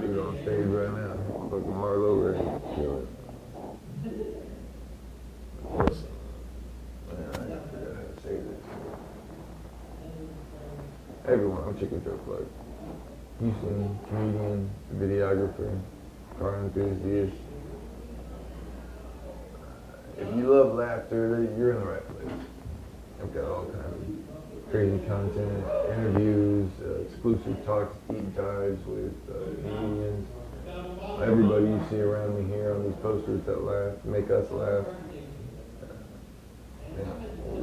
Speaker 2: Dude on stage right now, fucking Marlo Ray, kill it. Man, I forgot how to say this. Hey everyone, I'm Chicken Joe Plug. Houston comedian, videographer, car enthusiast. If you love laughter, you're in the right place. I've got all kinds of crazy content, interviews, exclusive talks, deep dives with comedians. Everybody you see around me here on these posters that laugh, make us laugh. I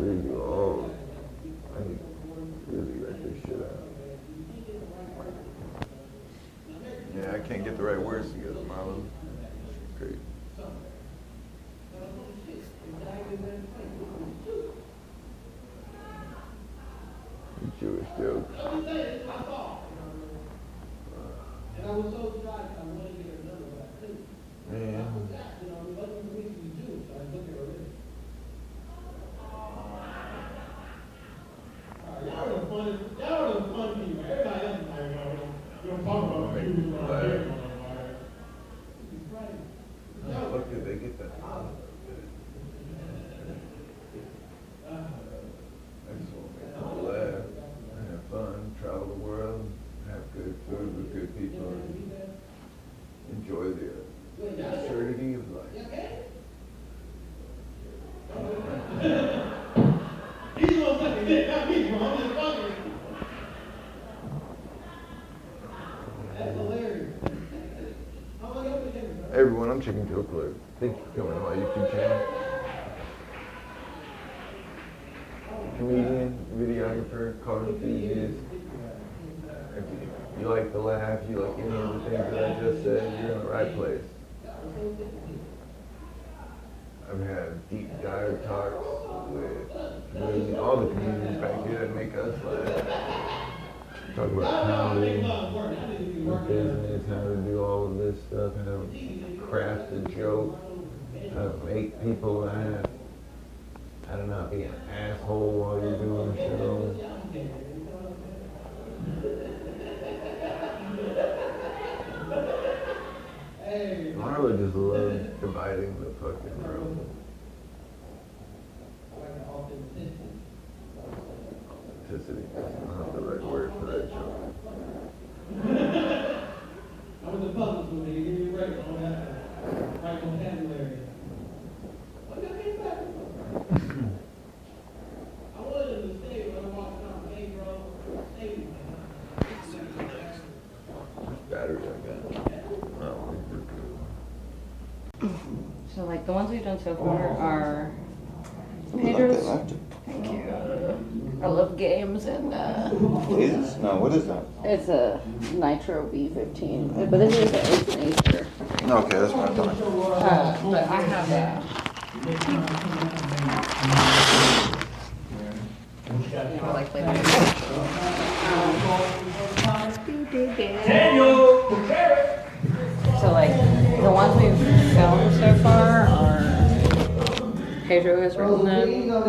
Speaker 2: need to really write this shit out. Yeah, I can't get the right words together, Marlon. Great. Jewish jokes.
Speaker 17: And I was so shocked, I wanted to get her number, but I couldn't.
Speaker 2: Man.
Speaker 17: You know, it wasn't for me to do, so I looked at her later. Y'all are the fun people. Everybody else is like, you don't talk about it. You don't care about it. It's funny.
Speaker 14: How the fuck did they get that? I just want to make people laugh, have fun, travel the world, have good food with good people, and enjoy the absurdity of life.
Speaker 17: He's gonna suck a dick, not me, bro. I'm just fucking. That's hilarious. How long you been here, bro?
Speaker 2: Hey everyone, I'm Chicken Kill Clip. Thank you for coming to my YouTube channel. Comedian, videographer, car enthusiast. If you like to laugh, you like any of the things that I just said, you're in the right place. I've had deep dive talks with really all the comedians back here that make us laugh. Talk about comedy, business, how to do all of this stuff, how to craft a joke, how to make people laugh, how to not be an asshole while you're doing a show. Marla just loves dividing the fucking room. Authenticity. That's not the right word for that joke.
Speaker 17: I went to public school, nigga. Give me a break on that. Right vocabulary. What y'all came back from? I wanted them to stay when I walked down the main road. Stay with me.
Speaker 2: Battery I got. No, we're good.
Speaker 20: So like the ones we've done so far are Pedro's. Thank you. I love games and
Speaker 13: Jesus? No, what is that?
Speaker 20: it's a Nitro V15, but this is an Ace and Acer.
Speaker 13: Okay, that's what I'm talking about.
Speaker 20: But I have I like playing So like the ones we've filmed so far are Pedro has written them, and I've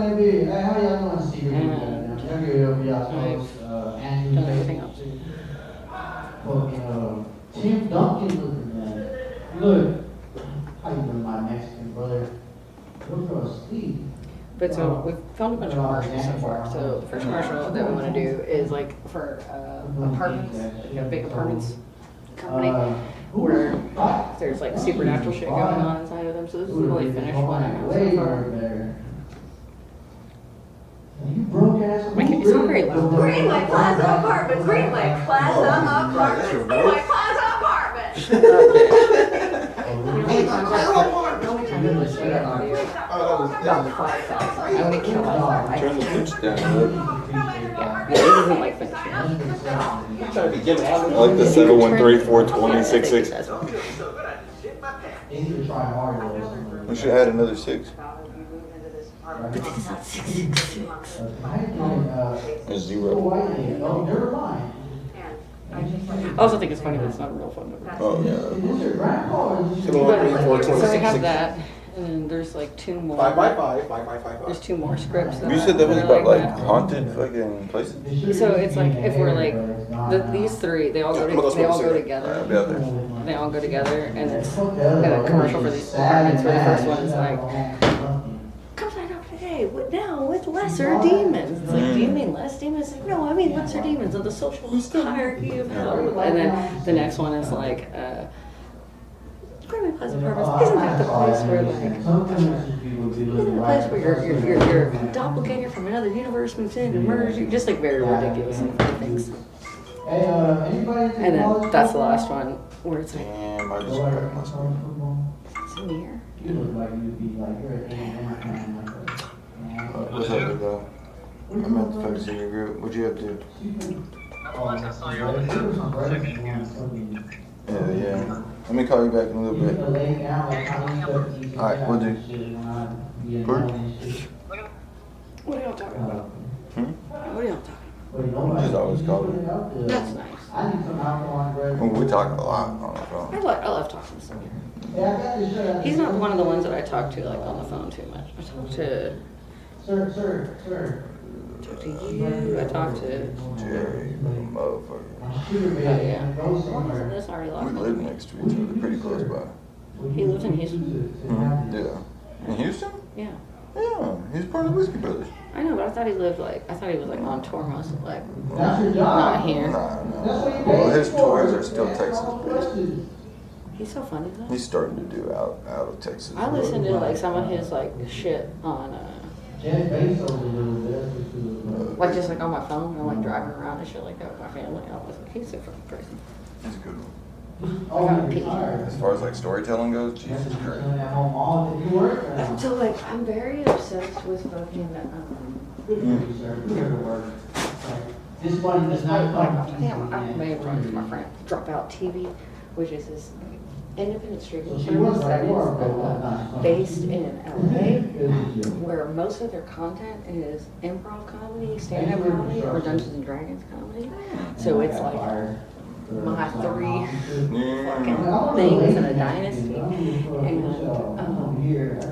Speaker 20: done everything else.
Speaker 17: Tim Duncan looking man. Look, how you doing, my Mexican brother? Look for a Steve.
Speaker 20: But so we've filmed a bunch of commercials so far. So the first commercial that we want to do is like for apartments, like a big apartments company, where there's like supernatural shit going on inside of them. So this is a really finished one so far. Like, it's not very loud.
Speaker 21: Greenway Plaza Apartments. Greenway Plaza Apartments. Greenway Plaza Apartments.
Speaker 20: The only time I listen to that audio about 5,000. I would kill myself.
Speaker 2: Turn the pitch down.
Speaker 20: Yeah, this isn't like finished yet.
Speaker 2: I like the 713-420-66. We should add another 6. A 0.
Speaker 20: I also think it's funny that it's not a real phone number.
Speaker 2: Oh, yeah.
Speaker 20: So we have that, and then there's like 2 more.
Speaker 14: 5x5.
Speaker 20: There's 2 more scripts.
Speaker 2: You said that was about like haunted fucking places?
Speaker 20: So it's like if we're like these 3, they all go together.
Speaker 2: I'll be out there.
Speaker 20: They all go together, and it's a commercial for these apartments. Where the first one is like, "Come sign up today. Now with lesser demons." It's like, do you mean less demons? It's like, no, I mean lesser demons of the social hierarchy of hell. And then the next one is like, Greenway Plaza Apartments. Isn't that the place where like, isn't the place where your doppelganger from another universe moves in and murders you? Just like very ridiculous and funny things. And then that's the last one where it's like,
Speaker 2: Damn, I just cracked my stomach.
Speaker 20: it's in here.
Speaker 17: You look like you'd be like, you're an A&M fan.
Speaker 2: What's up, big dog? I'm at the fucking senior group. What'd you have to do? Yeah. Let me call you back in a little bit. Alright, we'll do.
Speaker 20: What are y'all talking about?
Speaker 2: Hmm?
Speaker 20: What are y'all talking about?
Speaker 2: Just always call him.
Speaker 20: That's nice.
Speaker 2: Well, we talk a lot on the phone.
Speaker 20: I love talking to him. He's not one of the ones that I talk to like on the phone too much. I talk to you. I talk to
Speaker 2: Jerry, motherfucker.
Speaker 20: Oh yeah. Wasn't this already
Speaker 2: We
Speaker 20: locked?
Speaker 2: live next to each other, pretty close by.
Speaker 20: He lives in Houston.
Speaker 2: Yeah. In Houston?
Speaker 20: Yeah.
Speaker 2: Yeah, he's part of the Whiskey Brothers.
Speaker 20: I know, but I thought he was like on tour most of not here.
Speaker 2: Nah. Well, his tours are still Texas based.
Speaker 20: He's so funny though.
Speaker 2: He's starting to do out of Texas.
Speaker 20: I listened to like some of his like shit on like just like on my phone and like driving around and shit like that with my family. I was like, he's so fucking crazy.
Speaker 2: He's a good one.
Speaker 20: I gotta pee.
Speaker 2: As far as like storytelling goes, Jesus Christ.
Speaker 20: So like I'm very obsessed with fucking
Speaker 19: This money does not come.
Speaker 20: damn, I may have run to my friend Dropout TV, which is this independent streaming
Speaker 19: She was
Speaker 20: service that
Speaker 19: like,
Speaker 20: is based in LA, where most of their content is improv comedy, stand-up comedy, or Dungeons and Dragons comedy. So it's like my three fucking things in a dynasty, and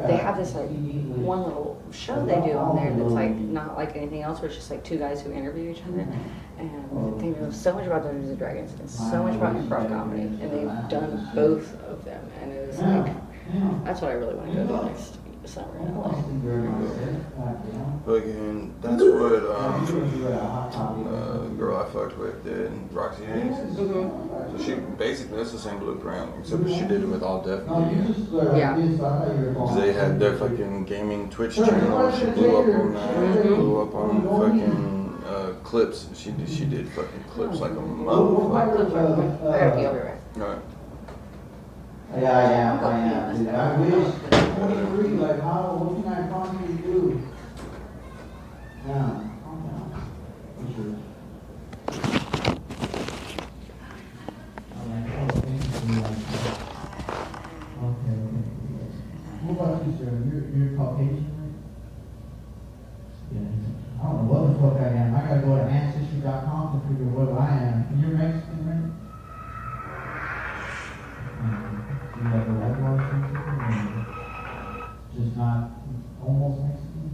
Speaker 20: they have this like one little show they do on there that's like not like anything else, where it's just like two guys who interview each other, and they know so much about Dungeons and Dragons and so much about improv comedy, and they've done both of them, and it was like that's what I really want to go do next summer in LA.
Speaker 2: Fucking, that's what the girl I fucked with did, Roxy Hayes. So she basically, that's the same blueprint, except she did it with All Deaf Media.
Speaker 20: Yeah.
Speaker 2: Because they had their fucking gaming Twitch channel. She blew up on that. Blew up on fucking clips. She did fucking clips like a motherfucker.
Speaker 20: I gotta be over
Speaker 2: Right.
Speaker 19: Yeah, I am. Dude, I wish. Like, what can I possibly do? Yeah, calm down. For sure. Okay. What about you, sir? You're Caucasian, right? Yeah. I don't know what the fuck I am. I gotta go to ancestry.com to figure what I am. You're Mexican, right? You like a white boy or something? Just not almost Mexican?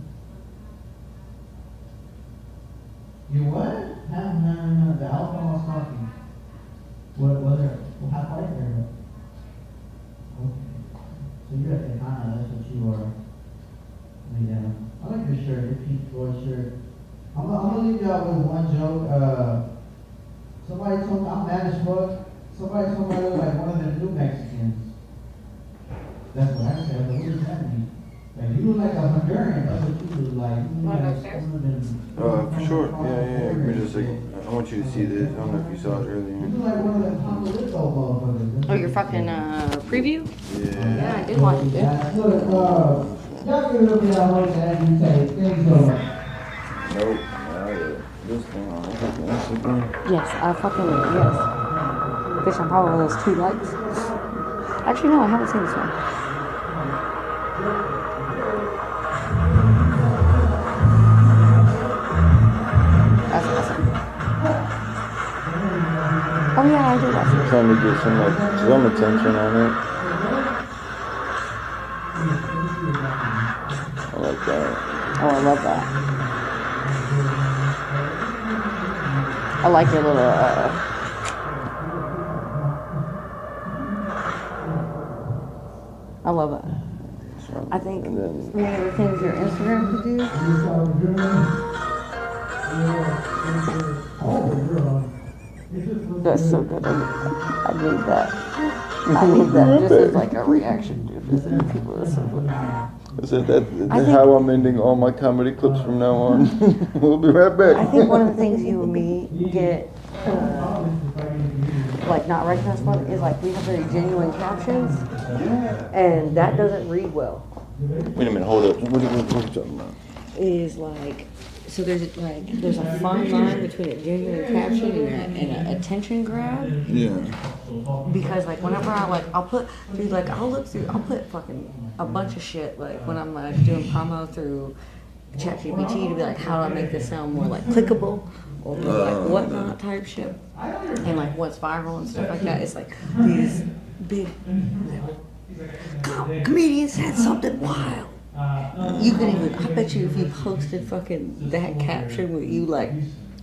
Speaker 19: You what? No. The alpha was talking. What how far is there? Okay. So you're at Tejana, that's what you are. Yeah. I like your shirt, your Pink Floyd shirt. I'm gonna leave you out with one joke. Somebody told me I'm mad as fuck. Somebody told me I look like one of the new Mexicans. That's what I said, but what does that mean? Like, you look like a Honduran, that's what you look like. You look like one of them.
Speaker 2: For sure. Yeah. Give me just a second. I want you to see this. I don't know if you saw it earlier.
Speaker 19: You look like one of them Papolito motherfuckers.
Speaker 20: Oh, your fucking preview?
Speaker 2: Yeah.
Speaker 20: Yeah, I did watch it.
Speaker 19: Look, y'all give it up to y'all host as you say. Thank you so much.
Speaker 2: Nope. This thing on Instagram.
Speaker 20: Yes, yes. Bitch, I'm probably one of those 2 likes. Actually, no, I haven't seen this one. That's awesome. Oh yeah, I did watch it.
Speaker 2: Trying to get some attention on it. I like that.
Speaker 20: Oh, I love that. I like your little I love it. I think one of the things your Instagram could do. That's so good. I need that. I need that just as like a reaction to people. That's so good.
Speaker 2: I said that's how I'm ending all my comedy clips from now on. We'll be right back.
Speaker 20: I think one of the things you and me get like not recognized for is like we have very genuine captions, and that doesn't read well.
Speaker 2: Wait a minute, hold up. What are you talking about?
Speaker 20: Is like so there's a fine line between a genuine caption and an attention grab.
Speaker 2: Yeah.
Speaker 20: Because like whenever I'll put fucking a bunch of shit like when I'm doing promo through ChatGPT to be like, how do I make this sound more like clickable or like whatnot type shit, and like what's viral and stuff like that. It's like these big comedians said something wild. You could even, I bet you if you posted fucking that caption with you like,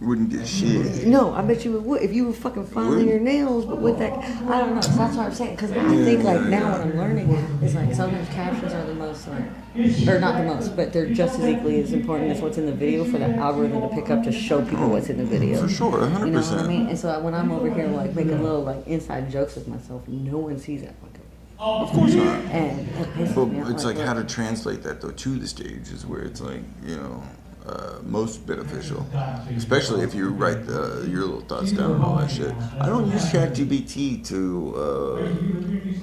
Speaker 2: wouldn't get shit.
Speaker 20: no, I bet you it would if you were fucking filing your nails, but with that, I don't know. So that's what I'm saying. Because I think like now what I'm learning is like sometimes captions are the most like, or not the most, but they're just as equally as important as what's in the video for the algorithm to pick up to show people what's in the video.
Speaker 2: For sure, 100%.
Speaker 20: You know what I mean? And so when I'm over here like making little like inside jokes with myself, no one sees that fucking.
Speaker 2: Of course not.
Speaker 20: And it pisses
Speaker 2: But
Speaker 20: me off,
Speaker 2: it's like how to translate that though to the stage is where it's like, you know, most beneficial, especially if you write your little thoughts down and all that shit. I don't use ChatGPT to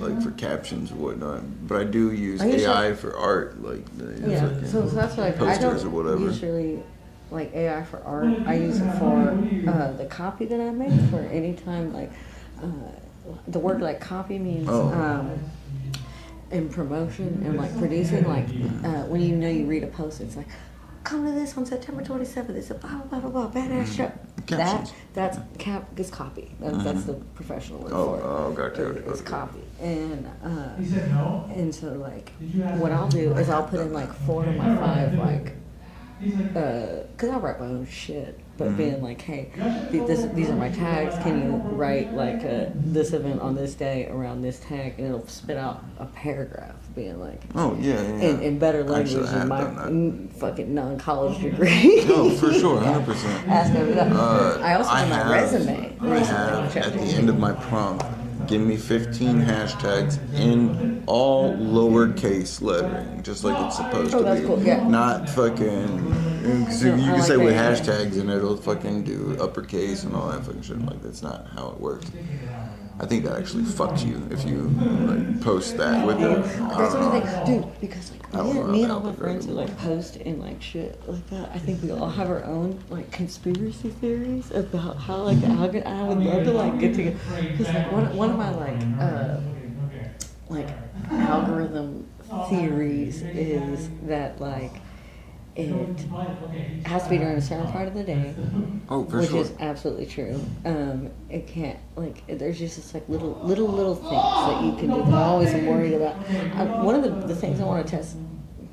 Speaker 2: like for captions or whatnot, but I do use AI for art, like
Speaker 20: so that's like
Speaker 2: posters
Speaker 20: I
Speaker 2: or whatever.
Speaker 20: don't usually like AI for art. I use it for the copy that I make for any time like the word like copy means in promotion and like producing like when you know you read a post, it's like, come to this on September 27th. It's a blah blah blah blah badass show. That's copy. That's the professional word for it.
Speaker 2: Oh, gotcha.
Speaker 20: It's copy. And and so like what I'll do is I'll put in like 4 of my 5 like because I write my own shit, but being like, hey, these are my tags. Can you write like this event on this day around this tag, and it'll spit out a paragraph, being like, in better language than my fucking non-college degree.
Speaker 2: No, for sure, 100%.
Speaker 20: Ask me that. I also do my resume.
Speaker 2: I have at the end of my prompt, give me 15 hashtags in all lowercase lettering, just like it's supposed to
Speaker 20: that's
Speaker 2: be.
Speaker 20: cool, yeah.
Speaker 2: Not fucking. So you can say with hashtags and it'll fucking do uppercase and all that fucking shit. Like that's not how it works. I think that actually fucks you if you like post that with it.
Speaker 20: That's what I think, dude. Because like me and all my friends who like post and like shit like that, I think we all have our own like conspiracy theories about how like the algorithm. I would love to like get together because like one of my like algorithm theories is that like it has to be during a certain part of the day, which is absolutely true. It can't like there's just this like little things that you can do that I always am worried about. One of the things I want to test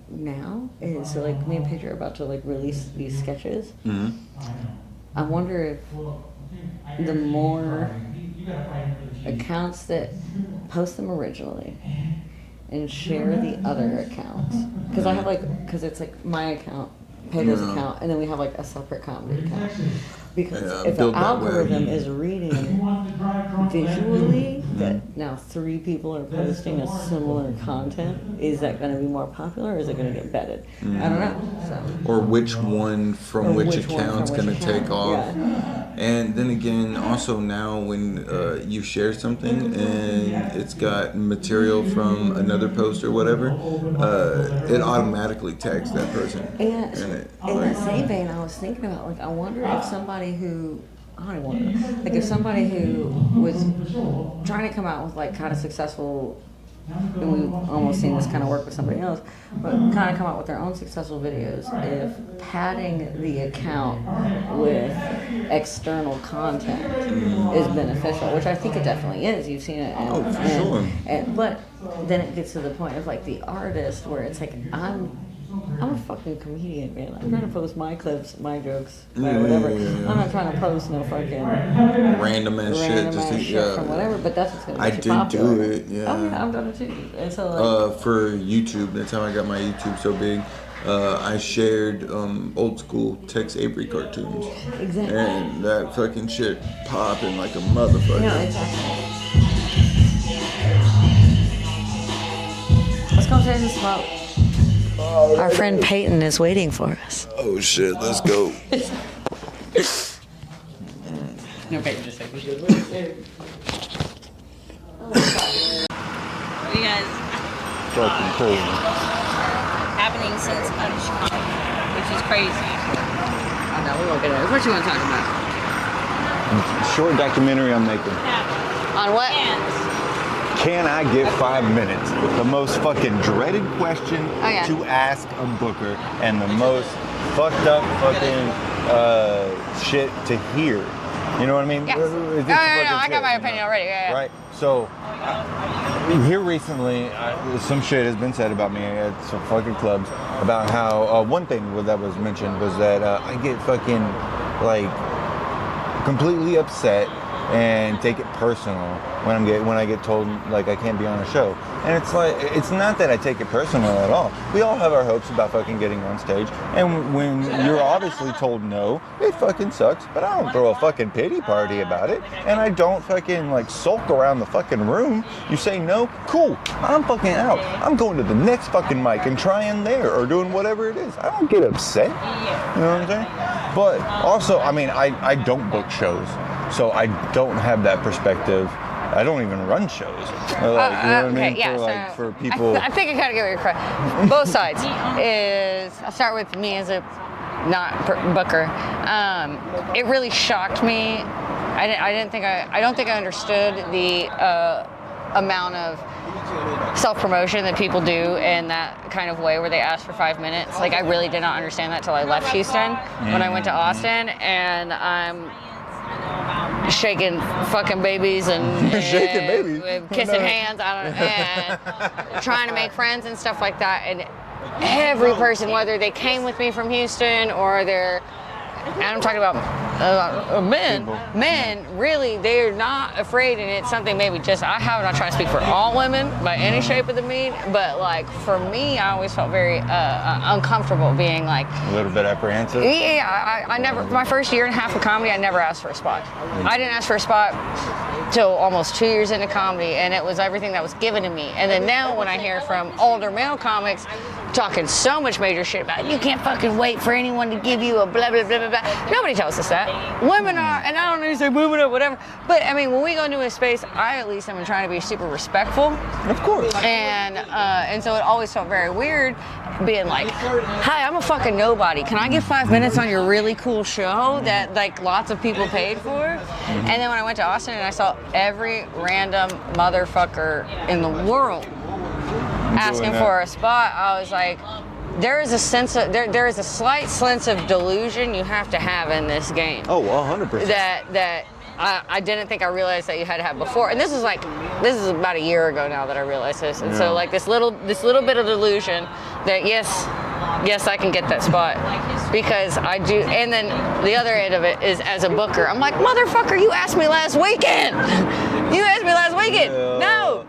Speaker 20: now is so like me and Pedro are about to like release these sketches.
Speaker 2: Mm-hmm.
Speaker 20: I wonder if the more accounts that post them originally and share the other accounts, because I have like, because it's like my account, Pedro's account, and then we have like a separate comedy account. Because if the algorithm is reading visually that now 3 people are posting a similar content, is that going to be more popular or is it going to get vetted? I don't know. So.
Speaker 2: Or which one from which account's going to take off.
Speaker 20: Yeah.
Speaker 2: And then again, also now when you share something and it's got material from another post or whatever, it automatically tags that person.
Speaker 20: And in that same vein, I was thinking about, like, I wonder if somebody who, I don't even want to, like if somebody who was trying to come out with like kind of successful, and we've almost seen this kind of work with somebody else, but kind of come out with their own successful videos, if padding the account with external content is beneficial, which I think it definitely is. You've seen it. But then it gets to the point of like the artist where it's like, I'm a fucking comedian, man. I'm trying to post my clips, my jokes, whatever. I'm not trying to post no fucking
Speaker 2: random ass shit
Speaker 20: from whatever. But that's what's gonna make you popular.
Speaker 2: do it. Yeah.
Speaker 20: Oh yeah, I've done it too. And so like,
Speaker 2: for YouTube, that's how I got my YouTube so big. I shared old school Tex Avery cartoons.
Speaker 20: Exactly.
Speaker 2: And that fucking shit popping like a motherfucker.
Speaker 20: No, exactly. Let's go upstairs and smoke. Our friend Peyton is waiting for us.
Speaker 2: Oh shit, let's go.
Speaker 20: No, Peyton, just like we should.
Speaker 21: You guys.
Speaker 2: Fucking crazy.
Speaker 21: Happening since Chicago, which is crazy.
Speaker 20: I know, we won't get it. What you want to talk about?
Speaker 3: Short documentary I'm making.
Speaker 20: On what?
Speaker 3: Can I get 5 minutes? The most fucking dreaded question
Speaker 20: Oh, yeah.
Speaker 3: to ask a booker and the most fucked up fucking shit to hear. You know what I mean?
Speaker 4: Yes.
Speaker 3: It's
Speaker 4: No,
Speaker 3: fucking
Speaker 4: I
Speaker 3: shit,
Speaker 4: got my
Speaker 3: you
Speaker 4: opinion
Speaker 3: know?
Speaker 4: already. Yeah.
Speaker 3: Right. So here recently, some shit has been said about me at some fucking clubs about how one thing that was mentioned was that I get fucking like completely upset and take it personal when I get told like I can't be on a show. And it's like, it's not that I take it personal at all. We all have our hopes about fucking getting on stage, and when you're obviously told no, it fucking sucks. But I don't throw a fucking pity party about it, and I don't fucking like sulk around the fucking room. You say no, cool, I'm fucking out. I'm going to the next fucking mic and trying there or doing whatever it is. I don't get upset. You know what I'm saying? But also, I mean, I don't book shows, so I don't have that perspective. I don't even run shows. Like, you know what I mean?
Speaker 4: Yeah,
Speaker 3: For people.
Speaker 4: I think I kind of get what you're correct. Both sides is. I'll start with me as a booker. It really shocked me. I don't think I understood the amount of self-promotion that people do in that kind of way where they ask for 5 minutes. Like, I really did not understand that till I left Houston when I went to Austin, and I'm shaking fucking babies and
Speaker 3: shaking babies,
Speaker 4: kissing hands, and trying to make friends and stuff like that. And every person, whether they came with me from Houston or they're, and I'm talking about men, really, they're not afraid, and it's something maybe just, I'm not trying to speak for all women by any shape of the mean, but like for me, I always felt very uncomfortable being like,
Speaker 3: a little bit apprehensive?
Speaker 4: Yeah, I never, my first year and a half of comedy, I never asked for a spot. I didn't ask for a spot till almost 2 years into comedy, and it was everything that was given to me. And then now when I hear from older male comics talking so much major shit about, you can't fucking wait for anyone to give you a blah, blah, blah, blah, blah. Nobody tells us that. Women are, and I don't need to say women or whatever, but I mean, when we go into a space, I at least am trying to be super respectful.
Speaker 3: Of course.
Speaker 4: And so it always felt very weird being like, hi, I'm a fucking nobody. Can I get 5 minutes on your really cool show that like lots of people paid for? And then when I went to Austin and I saw every random motherfucker in the world asking for a spot, I was like, there is a sense of, there is a slight sense of delusion you have to have in this game.
Speaker 3: Oh, 100%.
Speaker 4: That I didn't think I realized that you had to have before. And this is about a year ago now that I realized this. And so like this little bit of delusion that yes, I can get that spot because I do. And then the other end of it is as a booker, I'm like, motherfucker, you asked me last weekend. You asked me last weekend. No.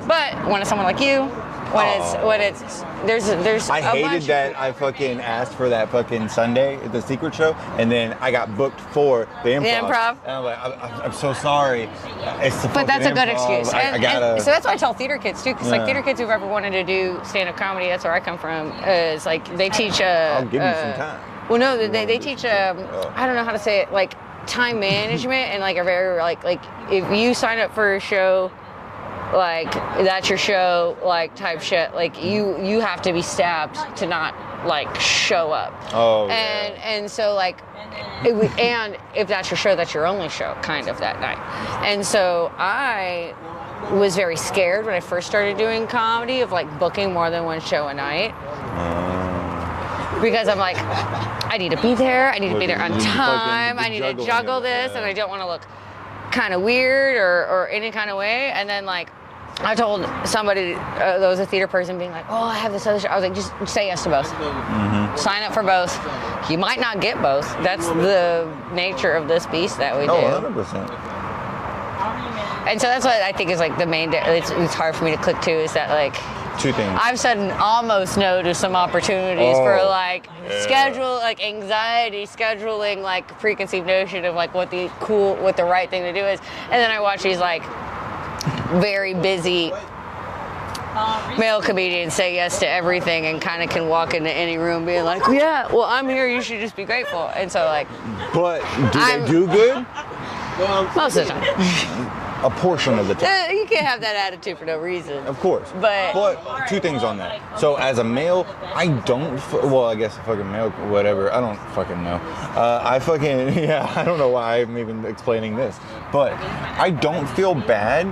Speaker 4: But when it's someone like you, when it's there's
Speaker 3: I hated that I fucking asked for that fucking Sunday at the secret show, and then I got booked for the improv.
Speaker 4: The improv.
Speaker 3: And I'm like, I'm so sorry. It's the
Speaker 4: But that's a good
Speaker 3: improv.
Speaker 4: excuse.
Speaker 3: I gotta.
Speaker 4: And so that's why I tell theater kids too, because like
Speaker 3: Yeah.
Speaker 4: theater kids who've ever wanted to do stand-up comedy, that's where I come from. Is like they teach.
Speaker 3: I'll give you some time.
Speaker 4: Well, no, they teach. I don't know how to say it. Like time management and like a very like if you sign up for a show, like that's your show, like type shit. Like you have to be stabbed to not like show up.
Speaker 3: Oh.
Speaker 4: And so like, and if that's your show, that's your only show, kind of that night. And so I was very scared when I first started doing comedy of like booking more than one show a night. Because I'm like, I need to be there. I need to be there on time. I need to juggle this, and I don't want to look kind of weird or any kind of way. And then like, I told somebody that was a theater person being like, oh, I have this other show. I was like, just say yes to both. Sign up for both. You might not get both. That's the nature of this beast that we do.
Speaker 3: Oh, 100%.
Speaker 4: And so that's what I think is like the main, it's hard for me to click to, is that like,
Speaker 3: Two things.
Speaker 4: I've said almost no to some opportunities for like schedule, like anxiety, scheduling, like preconceived notion of like what the right thing to do is. And then I watch these like very busy male comedians say yes to everything and kind of can walk into any room being like, yeah, well, I'm here, you should just be grateful. And so like.
Speaker 3: But do they do good?
Speaker 4: Most of the time.
Speaker 3: A portion of the time.
Speaker 4: You can't have that attitude for no reason.
Speaker 3: Of course. But two things on that. So as a male, I don't, well, I guess a fucking male, whatever, I don't fucking know. I don't know why I'm even explaining this. But I don't feel bad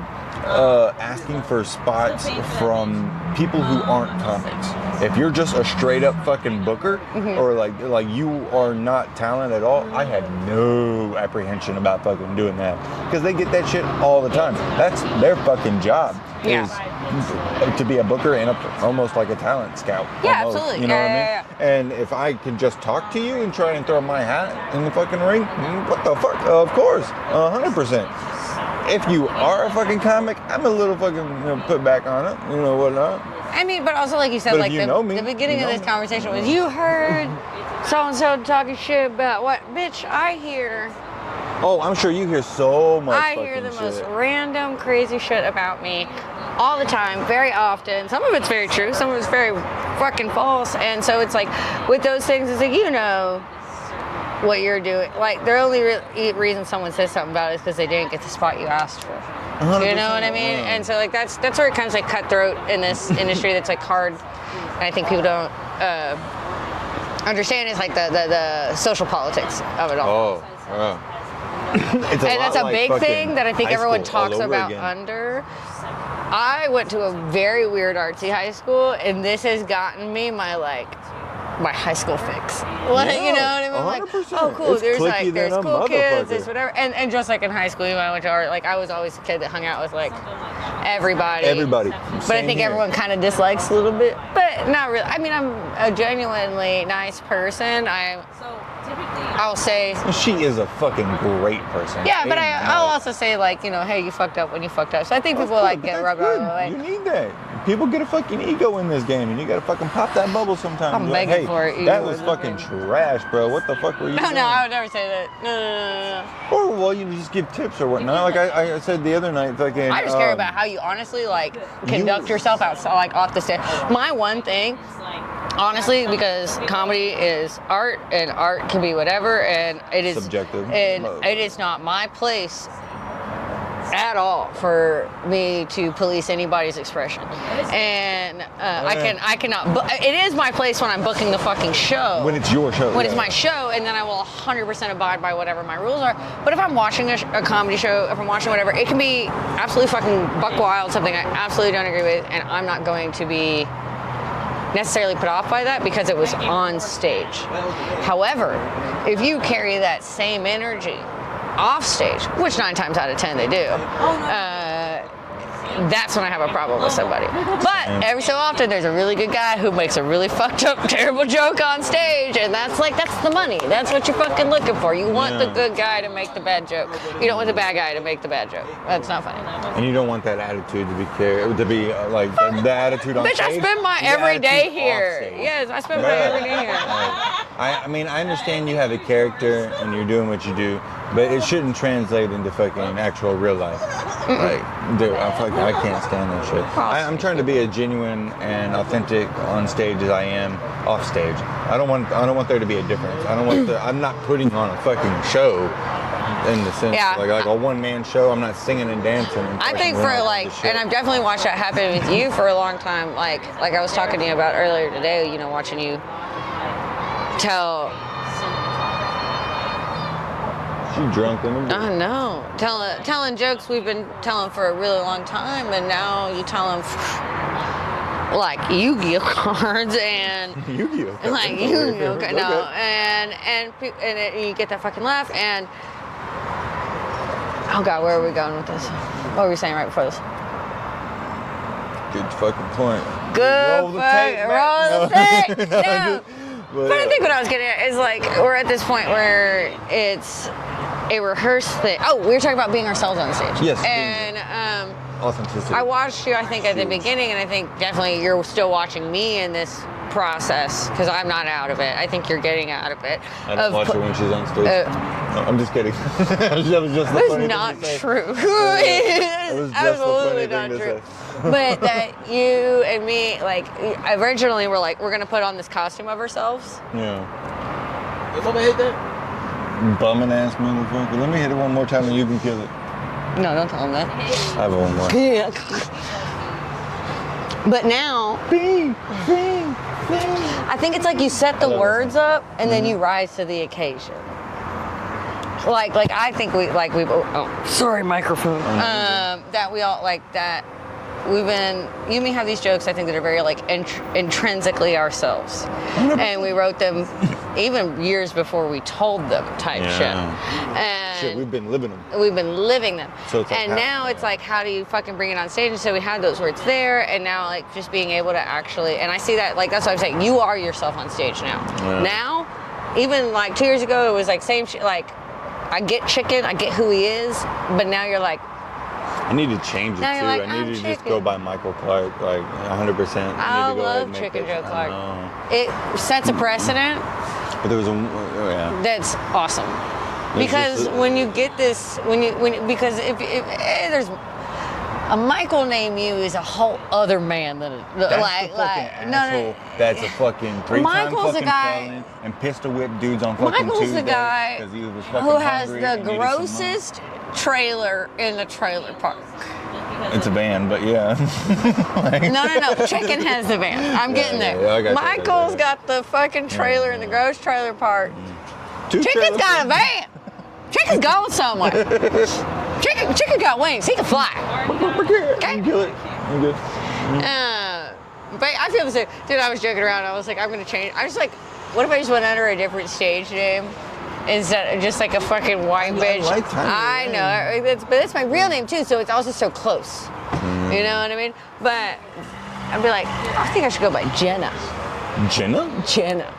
Speaker 3: asking for spots from people who aren't comics. If you're just a straight up fucking booker, or like you are not talent at all, I had no apprehension about fucking doing that, because they get that shit all the time. That's their fucking job.
Speaker 4: Yeah.
Speaker 3: Is to be a booker and almost like a talent scout.
Speaker 4: Yeah,
Speaker 3: almost,
Speaker 4: absolutely.
Speaker 3: You know
Speaker 4: Yeah,
Speaker 3: what I mean? And if I can just talk to you and try and throw my hat in the fucking ring, what the fuck? Of course, 100%. If you are a fucking comic, I'm a little fucking put back on it, whatnot.
Speaker 4: I mean, but also like you said,
Speaker 3: But if
Speaker 4: like
Speaker 3: you know me,
Speaker 4: the beginning
Speaker 3: you
Speaker 4: of
Speaker 3: know
Speaker 4: this
Speaker 3: me.
Speaker 4: conversation was, you heard so-and-so talking shit about what? Bitch, I hear
Speaker 3: Oh, I'm sure you hear so much
Speaker 4: I
Speaker 3: fucking
Speaker 4: hear the
Speaker 3: shit.
Speaker 4: most random, crazy shit about me all the time, very often. Some of it's very true, some of it's very fucking false. And so it's like, with those things, it's like, what you're doing. Like, the only reason someone says something about it is because they didn't get the spot you asked for.
Speaker 3: 100%,
Speaker 4: You know what I mean?
Speaker 3: yeah.
Speaker 4: And so, like, that's where it comes like cutthroat in this industry that's like hard. And I think people don't understand is like the social politics of it all.
Speaker 3: Oh, yeah. It's
Speaker 4: And that's a
Speaker 3: lot like
Speaker 4: big
Speaker 3: fucking
Speaker 4: thing that I think
Speaker 3: high
Speaker 4: everyone
Speaker 3: school all
Speaker 4: talks
Speaker 3: over
Speaker 4: about
Speaker 3: again.
Speaker 4: under. I went to a very weird artsy high school, and this has gotten me my high school fix. Like, you know what I mean? Like,
Speaker 3: 100%.
Speaker 4: oh, cool.
Speaker 3: It's
Speaker 4: there's
Speaker 3: clicky
Speaker 4: there's
Speaker 3: than a
Speaker 4: cool kids,
Speaker 3: motherfucker.
Speaker 4: there's whatever, and just like in high school, even when I went to art, like I was always a kid that hung out with like everybody.
Speaker 3: Everybody.
Speaker 4: But I
Speaker 3: Same
Speaker 4: think
Speaker 3: here.
Speaker 4: everyone kind of dislikes a little bit, but not really. I mean, I'm a genuinely nice person. I'll say.
Speaker 3: She is a fucking great person.
Speaker 4: Yeah, but
Speaker 3: Amen.
Speaker 4: I'll also say like, hey, you fucked up when you fucked up. So I think people like get rubbed the way.
Speaker 3: You need that. People get a fucking ego in this game, and you gotta fucking pop that bubble sometimes.
Speaker 4: I'm
Speaker 3: Like,
Speaker 4: begging
Speaker 3: hey,
Speaker 4: for it.
Speaker 3: that was fucking trash, bro. What the fuck were you
Speaker 4: No,
Speaker 3: doing?
Speaker 4: no, I would never say that. No.
Speaker 3: Or, well, you just give tips or whatnot. Like I said the other night, fucking.
Speaker 4: I just care about how you honestly like conduct yourself outside, like off the stage. My one thing, honestly, because comedy is art, and art can be whatever, and it is
Speaker 3: subjective.
Speaker 4: And it is not my place at all for me to police anybody's expression, and I cannot. It is my place when I'm booking the fucking show.
Speaker 3: When it's your show.
Speaker 4: When
Speaker 3: yeah.
Speaker 4: it's my show, and then I will 100% abide by whatever my rules are. But if I'm watching a comedy show, if I'm watching whatever, it can be absolutely fucking buck wild, something I absolutely don't agree with, and I'm not going to be necessarily put off by that because it was on stage. However, if you carry that same energy off stage, which 9 times out of 10 they do, that's when I have a problem with somebody. But every so often there's a really good guy who makes a really fucked up, terrible joke on stage, and that's the money. That's what you're fucking looking for. You want the good guy to make the bad joke. You don't want the bad guy to make the bad joke. That's not funny.
Speaker 3: And you don't want that attitude to be like the attitude on
Speaker 4: Bitch,
Speaker 3: stage.
Speaker 4: I spend my
Speaker 3: the
Speaker 4: every day
Speaker 3: attitude
Speaker 4: here.
Speaker 3: off stage.
Speaker 4: Yes, I spend my every day here.
Speaker 3: I mean, I understand you have a character and you're doing what you do, but it shouldn't translate into fucking actual real life. Like, dude, I can't stand that shit. I'm trying to be as genuine and authentic on stage as I am off stage. I don't want there to be a difference. I'm not putting on a fucking show in the sense
Speaker 4: Yeah.
Speaker 3: like a one-man show. I'm not singing and dancing. And
Speaker 4: I think
Speaker 3: fucking
Speaker 4: for
Speaker 3: running
Speaker 4: like,
Speaker 3: the shit.
Speaker 4: and I've definitely watched that happen with you for a long time. Like I was talking to you about earlier today, watching you tell.
Speaker 3: She drunk in the
Speaker 4: I know. Telling jokes we've been telling for a really long time, and now you tell them like Yu-Gi-Oh cards and
Speaker 3: Yu-Gi-Oh
Speaker 4: like Yu-Gi-Oh cards. No, and you get that fucking laugh. And oh god, where are we going with this? What were we saying right before this?
Speaker 3: Good fucking point.
Speaker 4: Good
Speaker 3: Roll the tape,
Speaker 4: fuck,
Speaker 3: Matt.
Speaker 4: roll the tape. No.
Speaker 3: But,
Speaker 4: But I think what I was getting at is like we're at this point where it's a rehearsed thing. Oh, we were talking about being ourselves on stage.
Speaker 3: Yes.
Speaker 4: And
Speaker 3: authenticity.
Speaker 4: I watched you, I think, at the beginning, and I think definitely you're still watching me in this process because I'm not out of it. I think you're getting out of it.
Speaker 3: I don't watch her when she's on stage. No, I'm just kidding. That was just the
Speaker 4: That's
Speaker 3: funny
Speaker 4: not
Speaker 3: thing to say.
Speaker 4: true.
Speaker 3: It was just
Speaker 4: Absolutely
Speaker 3: the funny
Speaker 4: not
Speaker 3: thing
Speaker 4: true.
Speaker 3: to say.
Speaker 4: But that you and me, like, originally we're like, we're gonna put on this costume of ourselves.
Speaker 3: Yeah.
Speaker 18: If I'm gonna hit that,
Speaker 3: Bumming ass motherfucker. Let me hit it one more time and you can kill it.
Speaker 4: No, don't tell him that.
Speaker 3: I have one more.
Speaker 4: Yeah. But now, I think it's like you set the words up and then you rise to the occasion. like I think we sorry microphone. That we all like that. You and me have these jokes, I think, that are very like intrinsically ourselves, and we wrote them even years before we told them type shit. And
Speaker 3: Shit, we've been living them.
Speaker 4: We've been living them.
Speaker 3: So it's like,
Speaker 4: and now it's like, how do you fucking bring it on stage? And so we had those words there, and now like just being able to actually, and I see that, like, that's what I'm saying. You are yourself on stage now.
Speaker 3: Yeah.
Speaker 4: Now, even like 2 years ago, it was like same shit. Like, I get Chicken, I get who he is, but now you're like,
Speaker 3: I need to change it
Speaker 4: Now
Speaker 3: too.
Speaker 4: you're like,
Speaker 3: I need
Speaker 4: I'm
Speaker 3: to just
Speaker 4: Chicken.
Speaker 3: go by Michael Clark, like 100%.
Speaker 4: I
Speaker 3: need to go ahead
Speaker 4: love
Speaker 3: and make
Speaker 4: Chicken
Speaker 3: that-
Speaker 4: Joe
Speaker 3: I
Speaker 4: Clark.
Speaker 3: know.
Speaker 4: It sets a precedent
Speaker 3: But there was yeah.
Speaker 4: that's awesome.
Speaker 3: There's
Speaker 4: Because
Speaker 3: just
Speaker 4: when you get this, because if there's a Michael named you is a whole other man than
Speaker 3: That's
Speaker 4: like
Speaker 3: the fucking
Speaker 4: no,
Speaker 3: asshole. That's a fucking three-time
Speaker 4: Michael's
Speaker 3: fucking
Speaker 4: a guy-
Speaker 3: felon and pistol whipped dudes on fucking
Speaker 4: Michael's
Speaker 3: Tuesday
Speaker 4: the guy
Speaker 3: 'cause he was fucking
Speaker 4: who has
Speaker 3: hungry
Speaker 4: the
Speaker 3: and needed some money.
Speaker 4: grossest trailer in the trailer park.
Speaker 3: It's a van, but yeah. Like-
Speaker 4: No. Chicken has the van. I'm
Speaker 3: Yeah,
Speaker 4: getting
Speaker 3: yeah,
Speaker 4: there.
Speaker 3: yeah, I got you,
Speaker 4: Michael's got the fucking trailer in the gross trailer park.
Speaker 3: Two
Speaker 4: Chicken's
Speaker 3: trailers.
Speaker 4: got a van. Chicken's going somewhere. Chicken got wings. He can fly. Okay.
Speaker 3: You good. You good.
Speaker 4: But I feel the same. Dude, I was joking around. I was like, I'm going to change. I was like, what if I just went under a different stage name? Instead of just like a fucking white bitch.
Speaker 3: like Tanya
Speaker 4: I know. But it's my real name too, so it's also so close. You know what I mean? But I'd be like, I think I should go by Jenna.
Speaker 3: Jenna?
Speaker 4: Jenna.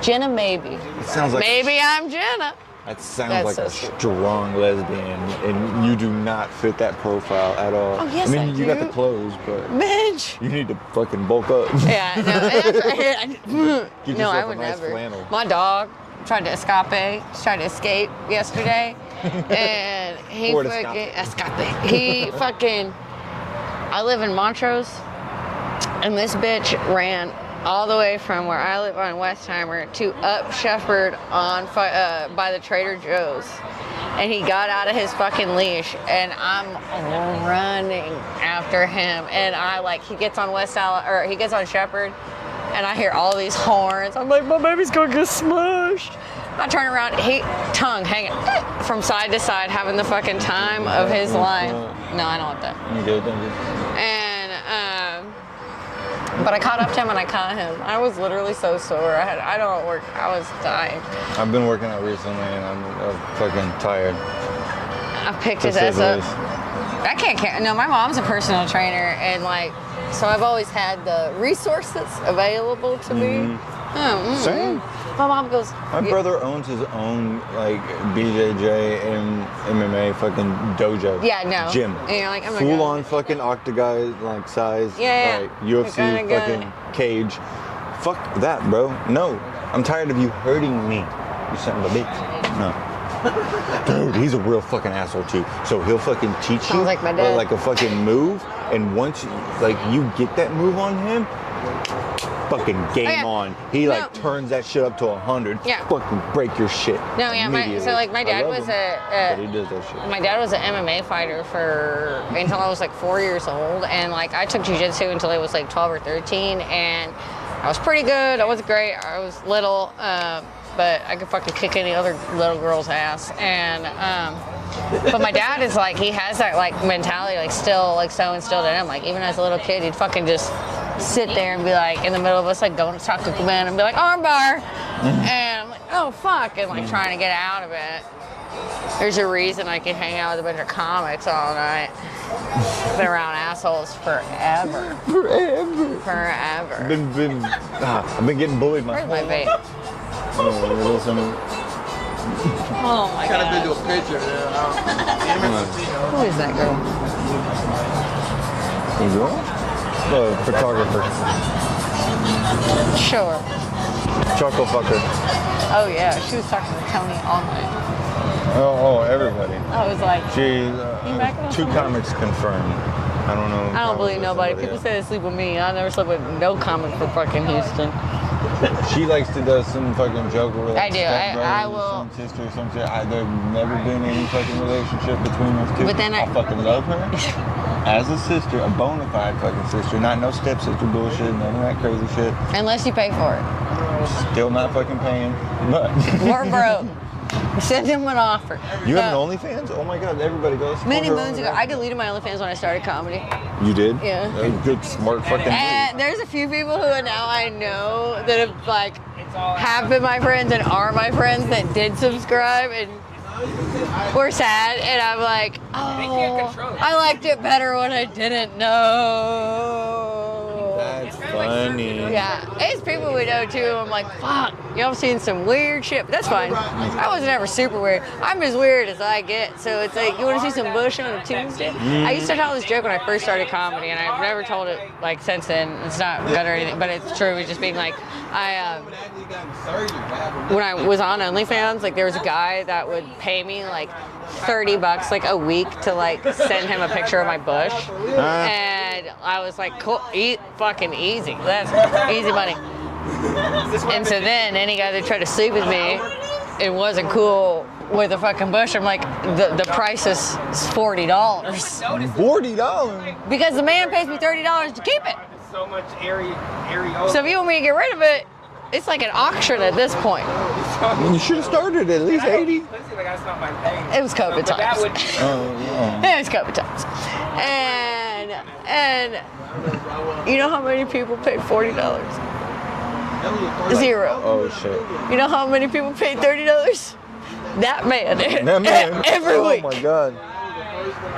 Speaker 4: Jenna, maybe.
Speaker 3: It sounds like
Speaker 4: Maybe I'm Jenna.
Speaker 3: that sounds
Speaker 4: That's
Speaker 3: like
Speaker 4: so
Speaker 3: a
Speaker 4: stupid.
Speaker 3: strong lesbian, and you do not fit that profile at all.
Speaker 4: Oh, yes,
Speaker 3: I mean,
Speaker 4: I
Speaker 3: you got
Speaker 4: do.
Speaker 3: the clothes, but
Speaker 4: Bitch.
Speaker 3: you need to fucking bulk up.
Speaker 4: Yeah, no, that's right.
Speaker 3: Get
Speaker 4: No,
Speaker 3: yourself
Speaker 4: I
Speaker 3: a
Speaker 4: would
Speaker 3: nice
Speaker 4: never.
Speaker 3: flannel.
Speaker 4: My dog tried to escape yesterday, and he
Speaker 3: Ford
Speaker 4: fucking He fucking. I live in Montrose, and this bitch ran all the way from where I live on Westheimer to up Shepherd on by the Trader Joe's. And he got out of his fucking leash, and I'm running after him. And he gets on he gets on Shepherd, and I hear all these horns. I'm like, my baby's gonna get smushed. I turn around, tongue hanging from side to side, having the fucking time of his life. No, I don't want that.
Speaker 3: You good? Thank you.
Speaker 4: And but I caught up to him and I caught him. I was literally so sore. I was dying.
Speaker 3: I've been working out recently, and I'm fucking tired.
Speaker 4: I picked
Speaker 3: To
Speaker 4: his
Speaker 3: say
Speaker 4: ass
Speaker 3: the
Speaker 4: up.
Speaker 3: least.
Speaker 4: I can't carry. No, my mom's a personal trainer, and so I've always had the resources available to me.
Speaker 3: Same.
Speaker 4: My mom goes.
Speaker 3: My brother owns his own BJJ and MMA fucking dojo.
Speaker 4: Yeah, no.
Speaker 3: Gym.
Speaker 4: And you're like, oh my
Speaker 3: Full
Speaker 4: God.
Speaker 3: on fucking octagon size.
Speaker 4: Yeah,
Speaker 3: Like UFC
Speaker 4: You're gonna
Speaker 3: fucking cage. Fuck that, bro. No. I'm tired of you hurting me. You son of a bitch. No. Dude, he's a real fucking asshole too. So he'll fucking teach you
Speaker 4: Sounds like my dad.
Speaker 3: like a fucking move, and once you get that move on him, fucking game
Speaker 4: Oh, yeah.
Speaker 3: on. He turns that shit up to 100.
Speaker 4: Yeah.
Speaker 3: Fucking break your shit.
Speaker 4: No, yeah. My
Speaker 3: immediately.
Speaker 4: dad
Speaker 3: I love
Speaker 4: was
Speaker 3: him, but he does that shit.
Speaker 4: my dad was an MMA fighter until I was like 4 years old, and I took jiu-jitsu until I was like 12 or 13, and I was pretty good. I wasn't great. I was little, but I could fucking kick any other little girl's ass. And but my dad is he has that mentality still so instilled in him. Even as a little kid, he'd fucking just sit there and be in the middle of us going to Taco Cabana and be like, armbar, and I'm like, oh fuck, and trying to get out of it. There's a reason I can hang out with a bunch of comics all night. Been around assholes forever. Forever.
Speaker 3: I've been getting bullied my
Speaker 4: Where's my vape? Oh my
Speaker 14: Kind of
Speaker 4: god.
Speaker 14: been to a picture there.
Speaker 4: Who is that girl?
Speaker 3: You go? The photographer.
Speaker 4: Sure.
Speaker 3: Choco fucker.
Speaker 4: Oh yeah, she was talking to Tony all night.
Speaker 3: Oh, everybody.
Speaker 4: I was like,
Speaker 3: She's
Speaker 4: You backing up
Speaker 3: 2
Speaker 4: somebody?
Speaker 3: comics confirmed. I don't know.
Speaker 4: I don't believe nobody. People say they sleep with me. I never slept with no comic from fucking Houston.
Speaker 3: She likes to do some fucking joke where
Speaker 4: I do. I
Speaker 3: stepbrothers,
Speaker 4: will-
Speaker 3: some sister or some shit. There's never been any fucking relationship between those two.
Speaker 4: But then I-
Speaker 3: fucking love her as a sister, a bona fide fucking sister, not no stepsister bullshit, none of that crazy shit.
Speaker 4: Unless you pay for it.
Speaker 3: Still not fucking paying, but
Speaker 4: We're broke. Send him an offer.
Speaker 3: You
Speaker 4: No,
Speaker 3: have an OnlyFans? Oh my God, everybody goes.
Speaker 4: Many moons ago, I deleted my OnlyFans when I started comedy.
Speaker 3: You did?
Speaker 4: Yeah.
Speaker 3: That was good, smart fucking move.
Speaker 4: And there's a few people who now I know that have like have been my friends and are my friends that did subscribe and were sad, and I'm like, oh, I liked it better when I didn't know.
Speaker 3: That's funny.
Speaker 4: Yeah, it's people we know too. I'm like, fuck, y'all seen some weird shit, but that's fine. I wasn't ever super weird. I'm as weird as I get. So it's like, you want to see some Bush on a Tuesday? I used to tell this joke when I first started comedy, and I've never told it like since then. It's not good or anything, but it's true. It's just being like, when I was on OnlyFans, like there was a guy that would pay me like $30 like a week to like send him a picture of my bush, and I was like, cool, fucking easy. That's easy money. And so then any guy that tried to sleep with me, it wasn't cool with a fucking bush. I'm like, the price is $40.
Speaker 3: $40?
Speaker 4: Because the man pays me $30 to keep it.
Speaker 5: So much area.
Speaker 4: So if you want me to get rid of it, it's like an auction at this point.
Speaker 3: You should have started at least 80.
Speaker 4: It was COVID times. It was COVID times. And you know how many people paid $40? 0.
Speaker 3: Oh shit.
Speaker 4: You know how many people paid $30? That man.
Speaker 3: That man.
Speaker 4: Every week.
Speaker 3: Oh my God.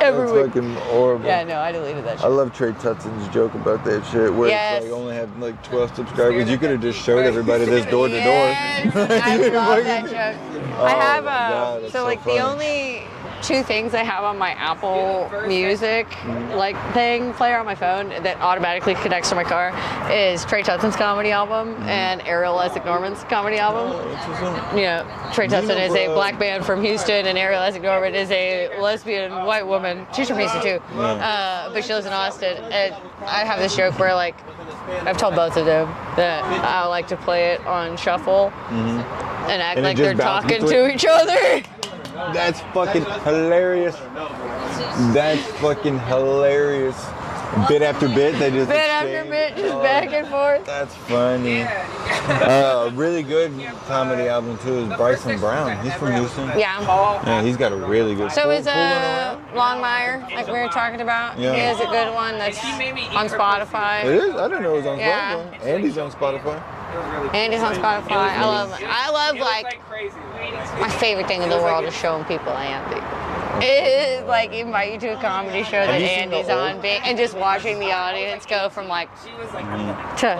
Speaker 4: Every
Speaker 3: That's
Speaker 4: week.
Speaker 3: fucking horrible.
Speaker 4: Yeah, no, I deleted that shit.
Speaker 3: I love Trey Tutson's joke about that shit, where it's like only have like 12 subscribers. You could have just showed everybody this door to door.
Speaker 4: Yes, I love that joke.
Speaker 3: Oh
Speaker 4: I have
Speaker 3: my God, that's
Speaker 4: so
Speaker 3: so
Speaker 4: like
Speaker 3: funny.
Speaker 4: the only 2 things I have on my Apple Music like thing player on my phone that automatically connects to my car is Trey Tutson's comedy album and Ariel Isaac Norman's comedy album. You know, Trey Tutson is a black man from Houston, and Ariel Isaac Norman is a lesbian white woman. She's from Houston too, but she lives in Austin. And I have this joke where like I've told both of them that I like to play it on shuffle and act
Speaker 3: And it
Speaker 4: like
Speaker 3: just
Speaker 4: they're
Speaker 3: bounces
Speaker 4: talking
Speaker 3: between-
Speaker 4: to each other.
Speaker 3: That's fucking hilarious. That's fucking hilarious. Bit after bit, they just
Speaker 4: Bit after bit, just back and forth.
Speaker 3: That's funny. Really good comedy album too is Bryson Brown. He's from Houston.
Speaker 4: Yeah.
Speaker 3: Yeah, he's got a really good.
Speaker 4: So is Longmire, like we were talking about,
Speaker 3: Yeah.
Speaker 4: he has a good one that's on Spotify.
Speaker 3: It is. I didn't know it was on
Speaker 4: Yeah.
Speaker 3: Spotify. Andy's on Spotify.
Speaker 4: Andy's on Spotify. I love like my favorite thing in the world is showing people Andy. It is like invite you to a comedy show that
Speaker 3: Have you seen the
Speaker 4: Andy's on and just watching the audience go from like to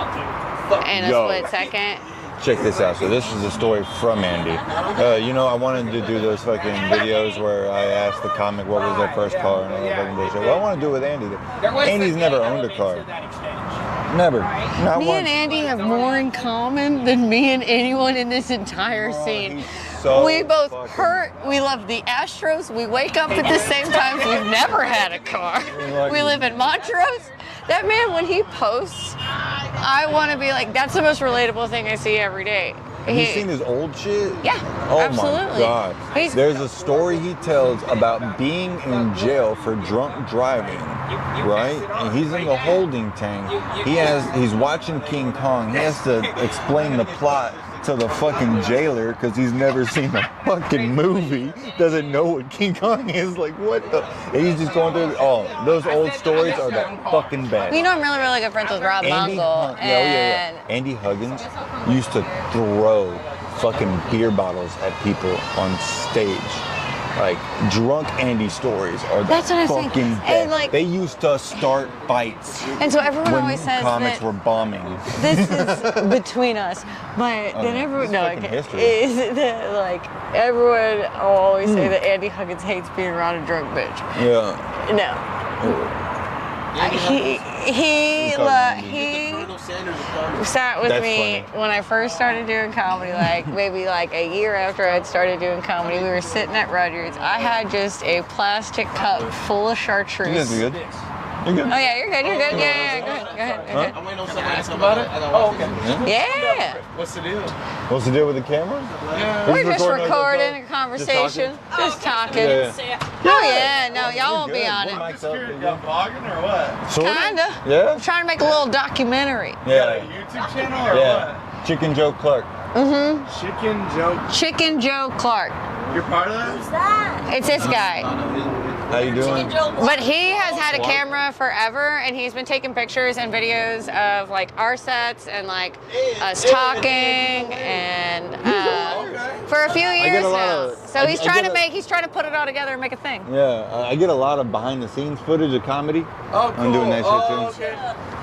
Speaker 4: in a
Speaker 3: Yo.
Speaker 4: split second.
Speaker 3: Check this out. So this is a story from Andy. You know, I wanted to do those fucking videos where I asked the comic what was their first car and all that fucking bullshit. Well, I want to do it with Andy. Andy's never owned a car. Never. Not
Speaker 4: Me
Speaker 3: once.
Speaker 4: and Andy have more in common than me and anyone in this entire scene.
Speaker 3: so
Speaker 4: we both hurt. We love the Astros. We wake up at the same time. We've never had a car. We live in Montrose. That man, when he posts, I want to be like, that's the most relatable thing I see every day.
Speaker 3: Have you seen his old shit?
Speaker 4: Yeah,
Speaker 3: Oh
Speaker 4: absolutely.
Speaker 3: my God. There's a story he tells about being in jail for drunk driving, right? And he's in the holding tank. He's watching King Kong. He has to explain the plot to the fucking jailer because he's never seen a fucking movie, doesn't know what King Kong is. Like, what the? And he's just going through, those old stories are the fucking best.
Speaker 4: You know, I'm really, really good friends with Rob Mongol. And
Speaker 3: Andy Huggins used to throw fucking beer bottles at people on stage. Like, drunk Andy stories are the
Speaker 4: That's what I'm saying.
Speaker 3: fucking best.
Speaker 4: And, like-
Speaker 3: they used to start fights.
Speaker 4: And so everyone
Speaker 3: when
Speaker 4: always says
Speaker 3: comics
Speaker 4: that
Speaker 3: were bombing.
Speaker 4: this is between us, but then everyone is that like everyone will always say that Andy Huggins hates being around a drunk bitch.
Speaker 3: Yeah.
Speaker 4: No. He sat with
Speaker 3: That's
Speaker 4: me when I first started doing comedy, like maybe like a year after I'd started doing comedy. We were sitting at Rudyard's. I had just a plastic cup full of chartreuse.
Speaker 3: You guys are good. You're good.
Speaker 4: Oh yeah, you're good. You're good. Yeah, go ahead.
Speaker 14: I'm waiting on somebody to ask about it. Oh, okay.
Speaker 4: Yeah.
Speaker 14: What's the deal?
Speaker 3: What's the deal with the camera?
Speaker 4: We're just recording a conversation. Just talking.
Speaker 3: Yeah.
Speaker 4: Oh yeah, no, y'all won't be on it.
Speaker 14: Vlogging or what?
Speaker 3: Sorta?
Speaker 4: Kinda.
Speaker 3: Yeah.
Speaker 4: I'm trying to make a little documentary.
Speaker 3: Yeah.
Speaker 14: YouTube channel or
Speaker 3: Yeah. Chicken Joe Clark.
Speaker 4: Chicken Joe Clark.
Speaker 14: You're part of that?
Speaker 21: Who's that?
Speaker 4: It's this guy.
Speaker 3: How you doing?
Speaker 4: But he has had a camera forever, and he's been taking pictures and videos of like our sets and like us talking, and for a few years now. So he's trying to put it all together and make a thing.
Speaker 3: Yeah, I get a lot of behind the scenes footage of comedy.
Speaker 14: Oh, cool.
Speaker 3: I'm doing that shit too.
Speaker 14: Okay.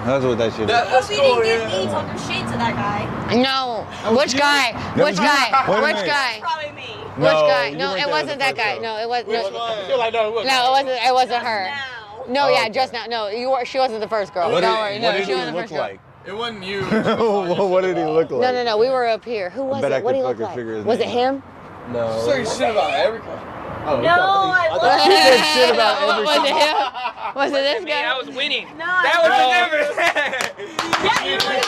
Speaker 3: That's what that shit is.
Speaker 21: That's cool, you didn't give me talking shit to that guy.
Speaker 4: No, which guy? Which guy? Which guy?
Speaker 21: Probably me.
Speaker 4: Which guy? No, it wasn't that guy. No, it wasn't. No, it wasn't her. No, yeah, just now. No, you were. She wasn't the first girl.
Speaker 3: What
Speaker 4: Don't
Speaker 3: did-
Speaker 4: worry.
Speaker 3: what
Speaker 4: No,
Speaker 3: did
Speaker 4: she
Speaker 3: he
Speaker 4: wasn't the
Speaker 3: look
Speaker 4: first girl.
Speaker 3: like?
Speaker 14: It wasn't you.
Speaker 3: What did he look like?
Speaker 4: No, we were up here. Who was
Speaker 3: bet I
Speaker 4: it? What
Speaker 3: could
Speaker 4: did he look
Speaker 3: fucking
Speaker 4: like?
Speaker 3: figure his
Speaker 4: Was it
Speaker 3: name
Speaker 4: him?
Speaker 3: No.
Speaker 14: Saying shit about everything.
Speaker 21: No, I love
Speaker 3: She said shit about
Speaker 4: Was
Speaker 3: every
Speaker 4: it him? Was it this guy?
Speaker 5: I was winning.
Speaker 21: No,
Speaker 5: That was the difference.
Speaker 21: Yeah, you're like,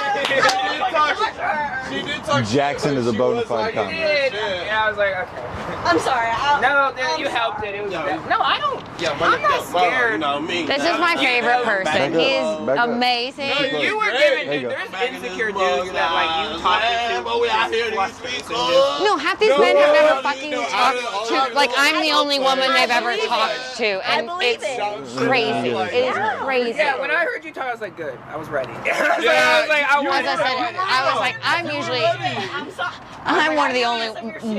Speaker 14: She did talk
Speaker 3: Jackson is a bona fide
Speaker 5: I
Speaker 3: comic.
Speaker 5: did. Yeah, I was like, okay.
Speaker 21: I'm sorry.
Speaker 5: No, you helped it. It was no, I don't.
Speaker 14: Yeah,
Speaker 5: I'm not scared.
Speaker 14: You know me.
Speaker 4: This is my favorite person. He's
Speaker 3: Back up.
Speaker 4: amazing.
Speaker 5: No, you were giving.
Speaker 3: There you go.
Speaker 5: There's insecure dudes that like you talking to.
Speaker 14: But we out here these people.
Speaker 4: No, half these men have never fucking talked to. Like, I'm the only woman they've ever talked to, and it's crazy. It is crazy.
Speaker 5: Yeah, when I heard you talk, I was like, good. I was ready. I was like,
Speaker 4: As I said, I was like, I'm one of the only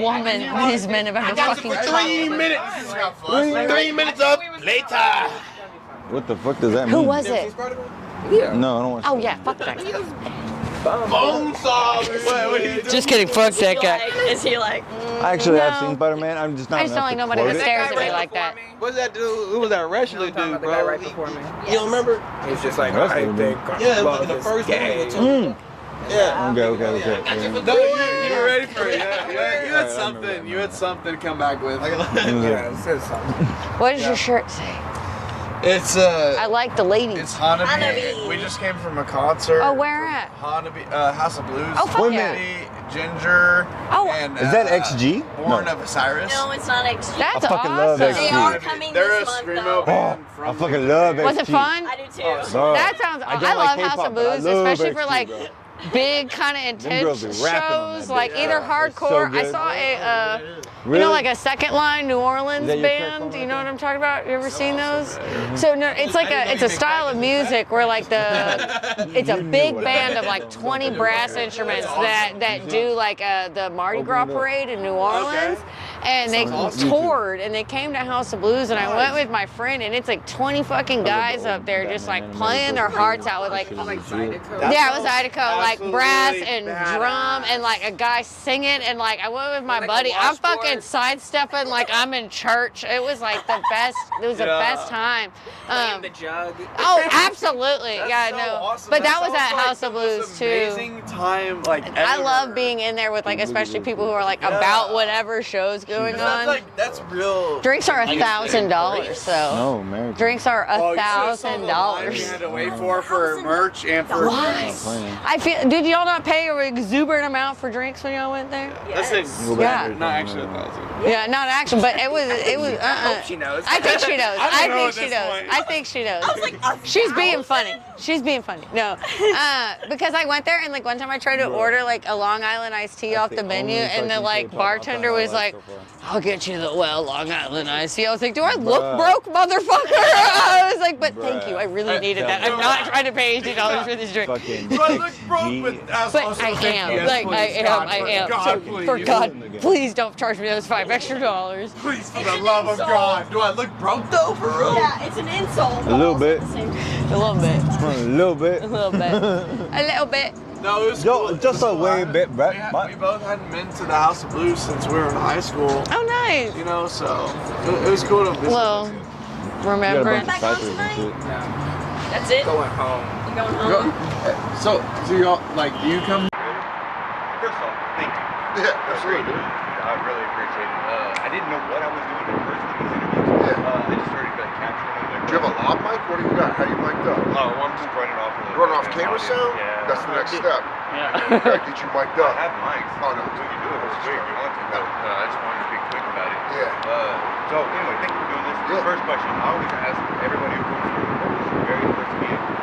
Speaker 4: women these men have ever fucking talked to.
Speaker 14: 3 minutes. 3 minutes up later.
Speaker 3: What the fuck does that mean?
Speaker 4: Who was it?
Speaker 3: No, I don't want to.
Speaker 4: Oh yeah, fuck that.
Speaker 14: Bone saw. What are you doing?
Speaker 4: Just kidding, fuck that guy.
Speaker 21: is he like?
Speaker 3: Actually, I've
Speaker 4: No.
Speaker 3: seen Spider-Man. I'm just not.
Speaker 4: I just don't like
Speaker 3: enough to
Speaker 4: nobody that
Speaker 3: quote it.
Speaker 4: stares at me like that.
Speaker 14: What's that dude? Who was that wrestler dude,
Speaker 5: The guy
Speaker 14: bro?
Speaker 5: right before me.
Speaker 14: You don't remember?
Speaker 5: He's just like,
Speaker 3: Wrestler,
Speaker 5: I
Speaker 3: dude.
Speaker 5: think
Speaker 14: Yeah,
Speaker 5: love
Speaker 14: in the
Speaker 5: is
Speaker 14: first
Speaker 5: gay.
Speaker 14: movie. Yeah.
Speaker 3: Okay. Yeah.
Speaker 14: No, you were ready for it. Yeah. You had something. You had something to come back with.
Speaker 5: Yeah, it says something.
Speaker 4: What does your shirt say?
Speaker 14: It's
Speaker 4: I like the ladies.
Speaker 14: It's Hanabi. We just came from a concert.
Speaker 4: Oh, where at?
Speaker 14: Hanabi, House of Blues.
Speaker 4: Oh, fuck yeah.
Speaker 14: Ginger.
Speaker 4: Oh,
Speaker 14: and,
Speaker 3: Is that XG?
Speaker 14: Born
Speaker 3: No.
Speaker 14: of Osiris.
Speaker 21: No, it's not XG.
Speaker 4: That's
Speaker 3: I fucking
Speaker 4: awesome.
Speaker 3: love
Speaker 21: They
Speaker 3: XG.
Speaker 21: are coming
Speaker 14: They're
Speaker 21: this
Speaker 14: a
Speaker 21: month,
Speaker 14: screamo
Speaker 21: though.
Speaker 14: band
Speaker 3: I
Speaker 14: from.
Speaker 3: fucking love XG.
Speaker 4: Was it fun?
Speaker 21: I do too.
Speaker 3: Bro,
Speaker 4: That sounds.
Speaker 3: I
Speaker 4: I,
Speaker 3: don't
Speaker 4: love
Speaker 3: like
Speaker 4: House
Speaker 3: K-pop,
Speaker 4: of
Speaker 3: but I
Speaker 4: Blues,
Speaker 3: love
Speaker 4: especially for
Speaker 3: XG,
Speaker 4: like
Speaker 3: bro.
Speaker 4: big kind of
Speaker 3: girls
Speaker 4: intense
Speaker 3: be rapping on
Speaker 4: shows,
Speaker 3: that
Speaker 4: like
Speaker 3: bitch.
Speaker 4: either
Speaker 3: Yeah, it's so
Speaker 4: hardcore. I
Speaker 3: good.
Speaker 4: saw a, you
Speaker 3: Really?
Speaker 4: know, like a Second Line New Orleans
Speaker 3: Is that your
Speaker 4: band.
Speaker 3: check
Speaker 4: You know what I'm talking about? You ever seen those? So no, it's like it's a style of music where like it's a big band of like 20 brass instruments that do like the Mardi Gras parade in New Orleans. And they toured and they came to House of Blues and I went with my friend and it's like 20 fucking guys up there just like playing their hearts out with like yeah, it was Zydeco, like brass and drum and like a guy singing and like I went with my buddy. I'm fucking sidestepping like I'm in church. It was like the best. It was the best time.
Speaker 5: The jug.
Speaker 4: Oh, absolutely. Yeah,
Speaker 14: so
Speaker 4: no.
Speaker 14: awesome.
Speaker 4: But that
Speaker 14: That
Speaker 4: was at
Speaker 14: sounds like
Speaker 4: House
Speaker 14: the
Speaker 4: of Blues
Speaker 14: most
Speaker 4: too.
Speaker 14: Amazing time, like
Speaker 4: I
Speaker 14: ever.
Speaker 4: love being in there with like especially people who are like about whatever show's going on.
Speaker 14: That's real.
Speaker 4: Drinks are $1,000, so
Speaker 3: No, man.
Speaker 4: drinks are
Speaker 14: Oh, you should've saw the line we
Speaker 4: $1,000.
Speaker 14: had to wait for merch and for.
Speaker 4: Why? I feel. Did y'all not pay an exuberant amount for drinks when y'all went there?
Speaker 14: Listen,
Speaker 4: Yeah.
Speaker 14: not actually 1,000.
Speaker 4: Yeah, not actually, but it was.
Speaker 5: I hope she knows.
Speaker 4: I think she knows.
Speaker 14: I
Speaker 4: I
Speaker 14: don't know
Speaker 4: think
Speaker 14: at
Speaker 4: she
Speaker 14: this
Speaker 4: knows.
Speaker 14: point.
Speaker 4: I think she knows. She's being funny. She's being funny. No, because I went there and like one time I tried to order like a Long Island iced tea off the menu and the like bartender was like, "I'll get you the Long Island iced tea." I was like, "Do I look broke, motherfucker?" I was like, "But thank you. I really needed that. I'm not trying to pay $80 for this drink."
Speaker 3: Fucking
Speaker 14: Do I look broke?
Speaker 4: But I am. Like I am. So for God, please don't charge me those $5 extra.
Speaker 14: Please, for the love of God. Do I look broke though, for real?
Speaker 21: Yeah, it's an insult.
Speaker 3: A little bit.
Speaker 4: A little bit.
Speaker 3: A little bit.
Speaker 4: A little bit. A little bit.
Speaker 14: No, it was
Speaker 3: Yo,
Speaker 14: cool.
Speaker 3: just a way bit, bro.
Speaker 14: We both hadn't been to the House of Blues since we were in high school.
Speaker 4: Oh, nice.
Speaker 14: You know, so it was cool to visit.
Speaker 4: Well, remember.
Speaker 21: Back on tonight? That's it?
Speaker 5: Going home.
Speaker 21: You going home?
Speaker 14: So y'all, like, do you come?
Speaker 2: First off, thank you.
Speaker 13: Yeah, that's great, dude.
Speaker 2: I really appreciate it. I didn't know what I was doing at first with these interviews.
Speaker 13: Yeah.
Speaker 2: I just started like capturing them. Like,
Speaker 13: Do you have a lob mic? What do you got? How you mic'd up?
Speaker 2: Oh, well, I'm just running off.
Speaker 13: Running off camera sound?
Speaker 2: Yeah.
Speaker 13: That's the next step.
Speaker 2: Yeah.
Speaker 13: You gotta get you mic'd
Speaker 2: I
Speaker 13: up.
Speaker 2: have mics.
Speaker 13: Oh, no.
Speaker 2: We can do it real quick if you want to, but I just wanted to be quick about it.
Speaker 13: Yeah.
Speaker 2: So anyway, thank you for doing this.
Speaker 13: Yeah.
Speaker 2: First question, I always ask everybody who comes through, what was your very first vehicle?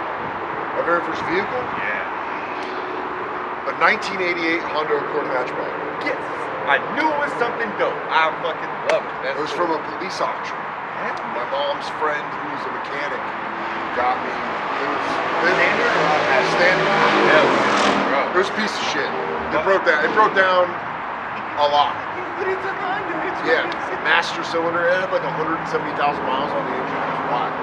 Speaker 13: My very first vehicle?
Speaker 2: Yeah.
Speaker 6: a 1988 Honda Accord hatchback.
Speaker 3: Yes. I knew it was something dope. I fucking love it.
Speaker 6: It was from a police auction. My mom's friend, who's a mechanic, got me. It was standard. Standard. It was a piece of shit. It broke down. It broke down a lot.
Speaker 3: But it's a Honda.
Speaker 6: Yeah, master cylinder. It had like 170,000 miles on the engine. It was wild.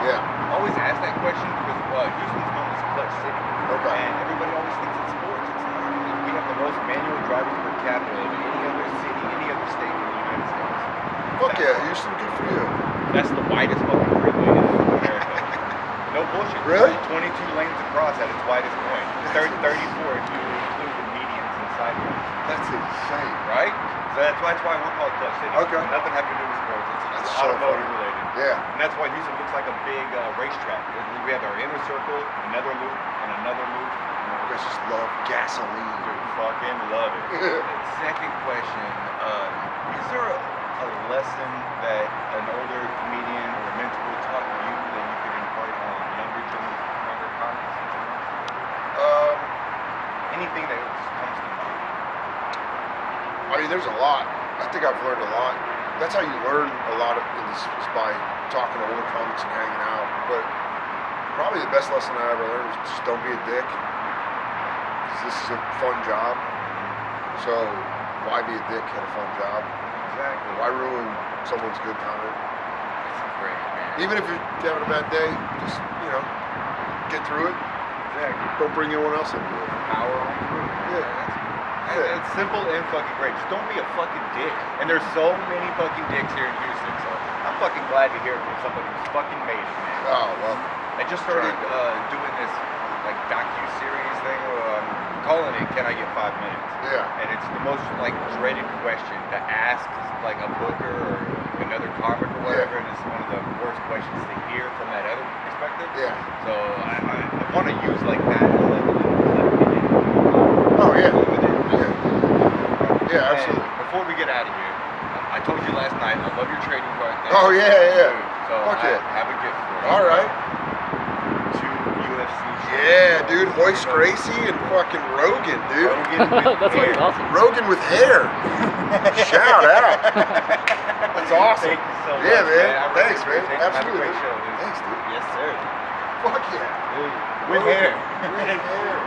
Speaker 6: Yeah.
Speaker 3: I always ask that question because Houston's known as Clutch City.
Speaker 6: Okay.
Speaker 3: And everybody always thinks it's sports. It's not. We have the most manual drivers per capita of any other city, any other state in the United States.
Speaker 6: Fuck yeah, Houston, good for you.
Speaker 3: That's the widest fucking freeway in America. No bullshit.
Speaker 6: Really?
Speaker 3: 22 lanes across at its widest point. 34 if you include the medians and sidewalks.
Speaker 6: That's insane.
Speaker 3: Right? So that's why we're called Clutch City.
Speaker 6: Okay.
Speaker 3: Nothing having to do with sports. It's
Speaker 6: so
Speaker 3: automotive
Speaker 6: funny.
Speaker 3: related.
Speaker 6: Yeah.
Speaker 3: And that's why Houston looks like a big racetrack. We have our inner circle, another loop, and another loop.
Speaker 6: You guys just love gasoline.
Speaker 3: Dude, fucking love it. Second question, is there a lesson that an older comedian or mentor taught you that you could impart on younger comics? Anything that comes to mind?
Speaker 6: I mean, there's a lot. I think I've learned a lot. That's how you learn a lot of is by talking to older comics and hanging out. But probably the best lesson I ever learned was just don't be a dick. Because this is a fun job. So why be a dick at a fun job?
Speaker 3: Exactly.
Speaker 6: Why ruin someone's good time?
Speaker 3: That's great, man.
Speaker 6: Even if you're having a bad day, just, get through it.
Speaker 3: Exactly.
Speaker 6: Don't bring anyone else into it.
Speaker 3: Power on through.
Speaker 6: Yeah.
Speaker 3: It's simple and fucking great. Just don't be a fucking dick. And there's so many fucking dicks here in Houston, so I'm fucking glad to hear it from somebody who's fucking made it, man.
Speaker 6: Oh, well.
Speaker 3: I just started doing this like docu-series thing. I'm calling it "Can I Get 5 Minutes?"
Speaker 6: Yeah.
Speaker 3: And it's the most like dreaded question to ask like a booker or another comic or whatever, and it's one of the worst questions to hear from that other perspective.
Speaker 6: Yeah.
Speaker 3: So I want to use like that.
Speaker 6: Oh yeah. Yeah, absolutely.
Speaker 3: And before we get out of here, I told you last night I love your trading card thing.
Speaker 6: Oh yeah.
Speaker 3: So
Speaker 6: Fuck
Speaker 3: I
Speaker 6: yeah.
Speaker 3: have a gift for you.
Speaker 6: All right.
Speaker 3: 2 UFC.
Speaker 6: Yeah, dude. Hoist Gracie and fucking Rogan, dude.
Speaker 3: That's fucking awesome.
Speaker 6: Rogan with hair. Shout out. That's awesome.
Speaker 3: Thank you so much.
Speaker 6: Yeah, man.
Speaker 3: I
Speaker 6: Thanks,
Speaker 3: really
Speaker 6: man.
Speaker 3: appreciate it. Have a
Speaker 6: Absolutely.
Speaker 3: great show, dude.
Speaker 6: Thanks, dude.
Speaker 3: Yes, sir.
Speaker 6: Fuck yeah.
Speaker 3: With hair.
Speaker 6: With hair.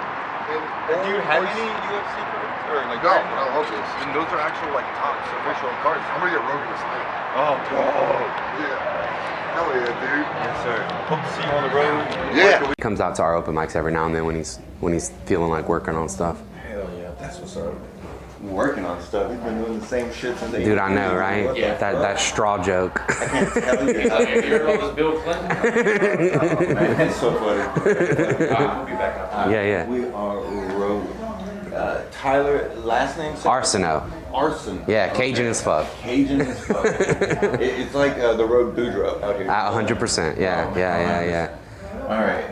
Speaker 3: Do you have any UFC cards? Or like
Speaker 6: No, okay.
Speaker 3: And those are actual like top official cards.
Speaker 6: I'm gonna get Rogan this night.
Speaker 3: Oh, whoa.
Speaker 6: Yeah. Hell yeah, dude.
Speaker 3: Yes, sir. Hope to see you on the road.
Speaker 6: Yeah.
Speaker 11: He comes out to our open mics every now and then when he's feeling like working on stuff.
Speaker 3: Hell yeah, that's what's up. Working on stuff. He's been doing the same shit since.
Speaker 11: Dude, I know, right?
Speaker 3: Yeah.
Speaker 11: That straw joke.
Speaker 3: I can't tell you. You heard about this Bill Clinton? Oh, man, it's so funny. We'll be back up.
Speaker 11: Yeah.
Speaker 8: We are rolling. Tyler, last name?
Speaker 11: Arsenault.
Speaker 8: Arson.
Speaker 11: Yeah, Cajun as fuck.
Speaker 8: Cajun as fuck. It's like the road Boudreaux out here.
Speaker 11: 100%. Yeah.
Speaker 8: All right.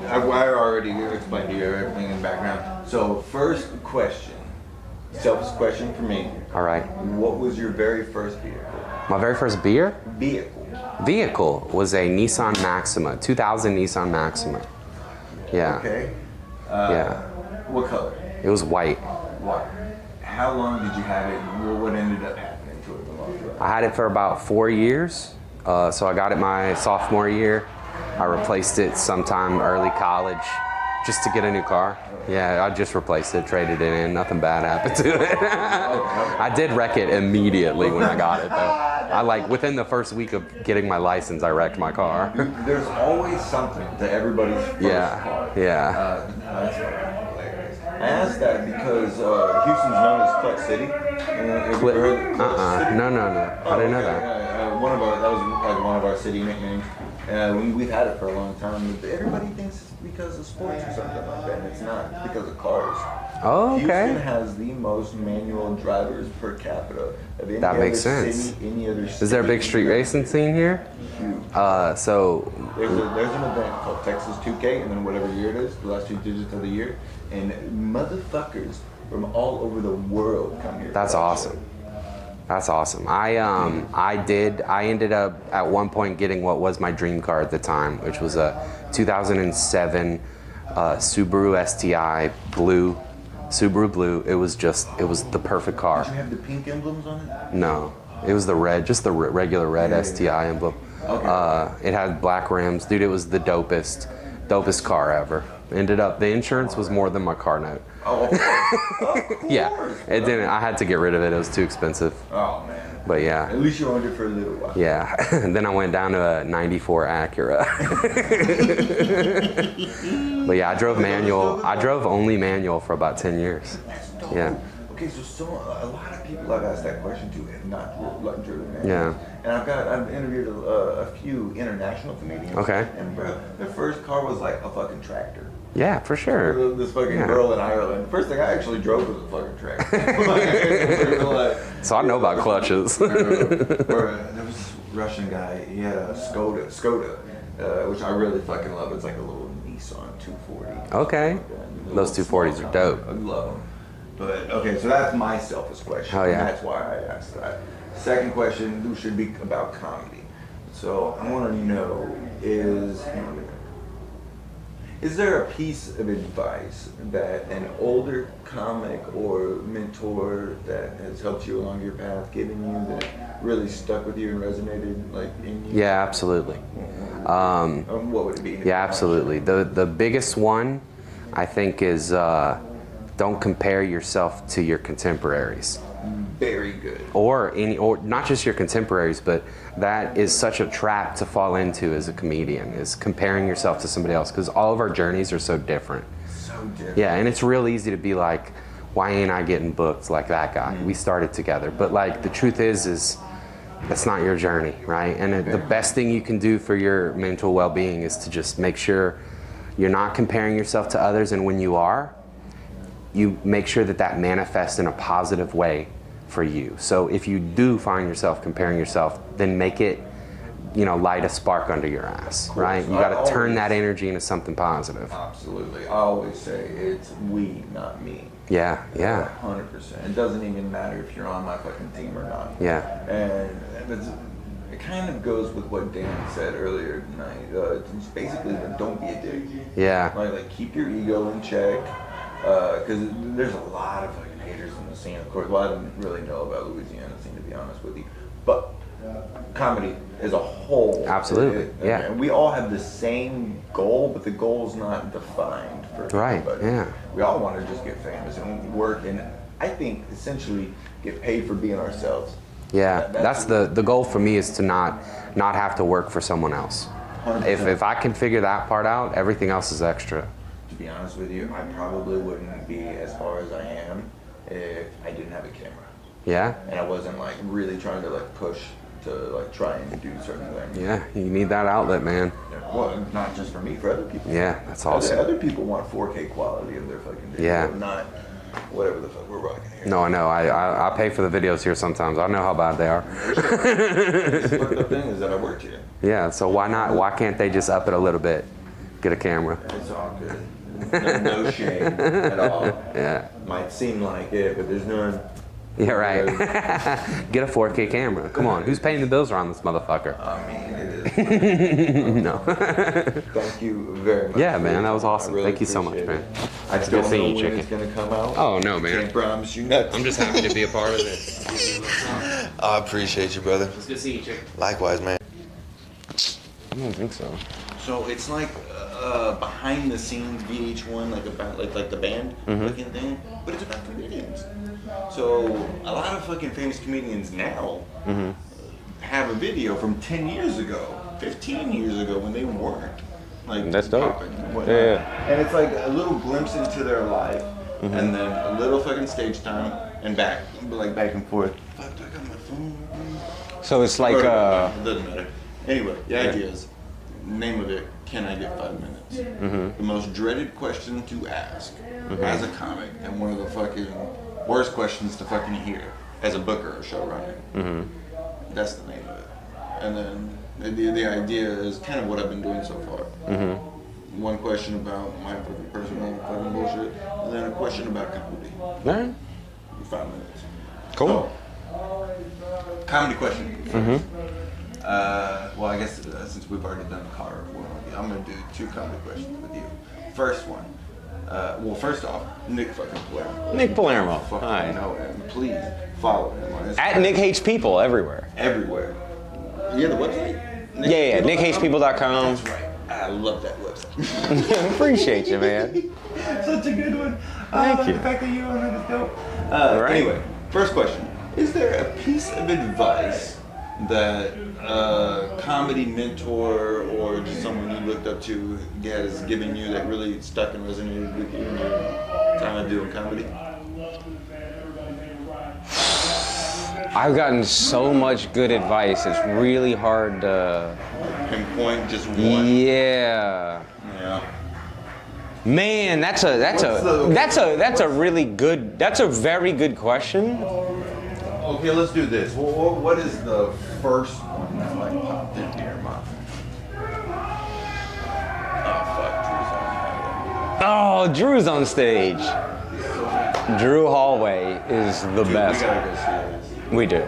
Speaker 8: I already explained to you everything in the background. So first question, selfish question for me.
Speaker 11: All right.
Speaker 8: What was your very first vehicle?
Speaker 11: My very first beer?
Speaker 8: Vehicle
Speaker 11: was a Nissan Maxima, 2000 Nissan Maxima. Yeah.
Speaker 8: Okay.
Speaker 11: Yeah.
Speaker 8: What color?
Speaker 11: It was white.
Speaker 8: White. How long did you have it? What ended up happening to it?
Speaker 11: I had it for about 4 years. So I got it my sophomore year. I replaced it sometime early college just to get a new car. Yeah, I just replaced it, traded it in. Nothing bad happened to it. I did wreck it immediately when I got it, though. Within the first week of getting my license, I wrecked my car.
Speaker 8: There's always something to everybody's first car.
Speaker 11: Yeah.
Speaker 8: That's hilarious. I asked that because Houston's known as Clutch City. Have you heard Clutch City?
Speaker 11: No. I didn't know that.
Speaker 8: That was one of our city nicknames. We've had it for a long time. Everybody thinks it's because of sports or something like that, and it's not. It's because of cars.
Speaker 11: Oh, okay.
Speaker 8: Houston has the most manual drivers per capita of any
Speaker 11: That
Speaker 8: other
Speaker 11: makes sense.
Speaker 8: city, any other city.
Speaker 11: Is there a big street racing scene here?
Speaker 8: Huge.
Speaker 11: So
Speaker 8: There's an event called Texas 2K, and then whatever year it is, the last 2 digits of the year, and motherfuckers from all over the world come here.
Speaker 11: That's awesome. That's awesome. I ended up at one point getting what was my dream car at the time, which was a 2007
Speaker 1: Subaru STI blue, Subaru blue. It was the perfect car.
Speaker 3: Did you have the pink emblems on it?
Speaker 1: No, it was the red, just the regular red STI emblem.
Speaker 3: Okay.
Speaker 1: It had black rims, dude. It was the dopest car ever. The insurance was more than my car note.
Speaker 3: Oh, of course.
Speaker 1: Yeah, it didn't. I had to get rid of it. It was too expensive.
Speaker 3: Oh man.
Speaker 1: But yeah.
Speaker 3: At least you owned it for a little while.
Speaker 1: Yeah. And then I went down to a '94 Acura. But yeah, I drove manual. I drove only manual for about 10 years. Yeah.
Speaker 3: Okay, so a lot of people I've asked that question to have not like driven manual.
Speaker 1: Yeah.
Speaker 3: And I've interviewed a few international comedians.
Speaker 1: Okay.
Speaker 3: And bro, their first car was like a fucking tractor.
Speaker 1: Yeah, for sure.
Speaker 3: This fucking
Speaker 1: Yeah.
Speaker 3: girl in Ireland. The first thing I actually drove was a fucking tractor.
Speaker 1: So I know about clutches.
Speaker 3: Or, there was this Russian guy. He had a Skoda, which I really fucking love. It's like a little Nissan 240.
Speaker 1: Okay. Those 240s are dope.
Speaker 3: I love them. But okay, so that's my selfish question.
Speaker 1: Oh, yeah.
Speaker 3: And that's why I asked that. Second question, who should be about comedy. So I want to know is there a piece of advice that an older comic or mentor that has helped you along your path given you that really stuck with you and resonated like in you?
Speaker 1: Yeah, absolutely.
Speaker 3: What would it be?
Speaker 1: Yeah, absolutely. The biggest one, I think, is don't compare yourself to your contemporaries.
Speaker 3: Very good.
Speaker 1: Or not just your contemporaries, but that is such a trap to fall into as a comedian, is comparing yourself to somebody else, because all of our journeys are so different.
Speaker 3: So different.
Speaker 1: Yeah, and it's real easy to be like, why ain't I getting booked like that guy? We started together. But like the truth is that's not your journey, right? And the best thing you can do for your mental well-being is to just make sure you're not comparing yourself to others, and when you are, you make sure that manifests in a positive way for you. So if you do find yourself comparing yourself, then make it, light a spark under your ass, right? You got to turn that energy into something positive.
Speaker 3: Absolutely. I always say it's we, not me.
Speaker 1: Yeah, yeah.
Speaker 3: 100%. It doesn't even matter if you're on my fucking team or not.
Speaker 1: Yeah.
Speaker 3: And it kind of goes with what Dan said earlier tonight. It's basically, don't be a dick.
Speaker 1: Yeah.
Speaker 3: Like keep your ego in check. Because there's a lot of fucking haters in the scene, of course. Well, I didn't really know about Louisiana scene, to be honest with you. But comedy as a whole.
Speaker 1: Absolutely, yeah.
Speaker 3: And we all have the same goal, but the goal's not defined for everybody.
Speaker 1: Yeah.
Speaker 3: We all want to just get famous and work, and I think essentially get paid for being ourselves.
Speaker 1: Yeah, that's the goal for me, is to not have to work for someone else.
Speaker 3: 100%.
Speaker 1: If I can figure that part out, everything else is extra.
Speaker 3: To be honest with you, I probably wouldn't be as far as I am if I didn't have a camera.
Speaker 1: Yeah?
Speaker 3: And I wasn't like really trying to like push to like try and do certain things.
Speaker 1: Yeah, you need that outlet, man.
Speaker 3: Well, not just for me, for other people.
Speaker 1: Yeah, that's awesome.
Speaker 3: Other people want 4K quality of their fucking video,
Speaker 1: Yeah.
Speaker 3: not whatever the fuck we're rocking here.
Speaker 1: No, I know. I pay for the videos here sometimes. I know how bad they are.
Speaker 3: The fucked up thing is that I worked here.
Speaker 1: Yeah, so why can't they just up it a little bit? Get a camera.
Speaker 3: It's all good. No shame at all.
Speaker 1: Yeah.
Speaker 3: Might seem like it, but there's none.
Speaker 1: Yeah, right. Get a 4K camera. Come on, who's paying the bills around this motherfucker?
Speaker 3: I mean, it is.
Speaker 1: No.
Speaker 3: Thank you very much.
Speaker 1: Yeah, man, that was awesome.
Speaker 3: Really
Speaker 1: Thank you so much,
Speaker 3: appreciate
Speaker 1: man.
Speaker 3: it. I
Speaker 1: It's
Speaker 3: don't
Speaker 1: good seeing
Speaker 3: know
Speaker 1: you,
Speaker 3: when
Speaker 1: chicken.
Speaker 3: it's gonna come out.
Speaker 1: Oh no, man.
Speaker 3: Can't promise you nothing.
Speaker 1: I'm just happy to be a part of it.
Speaker 22: I appreciate you, brother.
Speaker 1: It's good to see you, chicken.
Speaker 22: Likewise, man.
Speaker 1: I don't think so.
Speaker 3: So it's like behind the scenes VH1, like about like the band looking thing, but it's about comedians. So a lot of fucking famous comedians now have a video from 10 years ago, 15 years ago when they weren't like
Speaker 1: That's dope.
Speaker 3: popping and whatnot.
Speaker 1: Yeah.
Speaker 3: And it's like a little glimpse into their life, and then a little fucking stage time and back and forth. Fuck, do I got my phone?
Speaker 11: So it's like
Speaker 3: It doesn't matter. Anyway, the idea is, name of it, can I get 5 minutes? The most dreaded question to ask as a comic, and one of the fucking worst questions to fucking hear as a booker or showrunner. That's the name of it. And then the idea is kind of what I've been doing so far. One question about my fucking personal fucking bullshit, and then a question about comedy.
Speaker 1: Alright.
Speaker 3: 5 minutes.
Speaker 1: Cool.
Speaker 3: So, comedy question. Well, I guess since we've already done the car one, I'm gonna do 2 comedy questions with you. First one. Well, first off, Nick fucking Palermo.
Speaker 11: Nick Palermo.
Speaker 3: Fucking
Speaker 11: Hi.
Speaker 3: know him. Please follow him on Instagram.
Speaker 11: At Nick Hates People everywhere.
Speaker 3: Everywhere. Yeah, the website?
Speaker 11: Yeah, NickHatesPeople.com.
Speaker 3: That's right. I love that website.
Speaker 11: Appreciate you, man.
Speaker 3: Such a good one.
Speaker 11: Thank you.
Speaker 3: The fact that you own it is dope.
Speaker 11: Right.
Speaker 3: Anyway, first question. Is there a piece of advice that a comedy mentor or just someone you looked up to has given you that really stuck and resonated with you in your time of doing comedy?
Speaker 11: I've gotten so much good advice. It's really hard to
Speaker 3: pinpoint just one.
Speaker 11: Yeah.
Speaker 3: Yeah.
Speaker 11: Man, that's a very good question.
Speaker 3: Okay, let's do this. What is the first one that like popped into your mind?
Speaker 11: Oh, Drew's on stage. Drew Hallway is the best.
Speaker 3: We gotta go see this.
Speaker 11: We do.
Speaker 3: You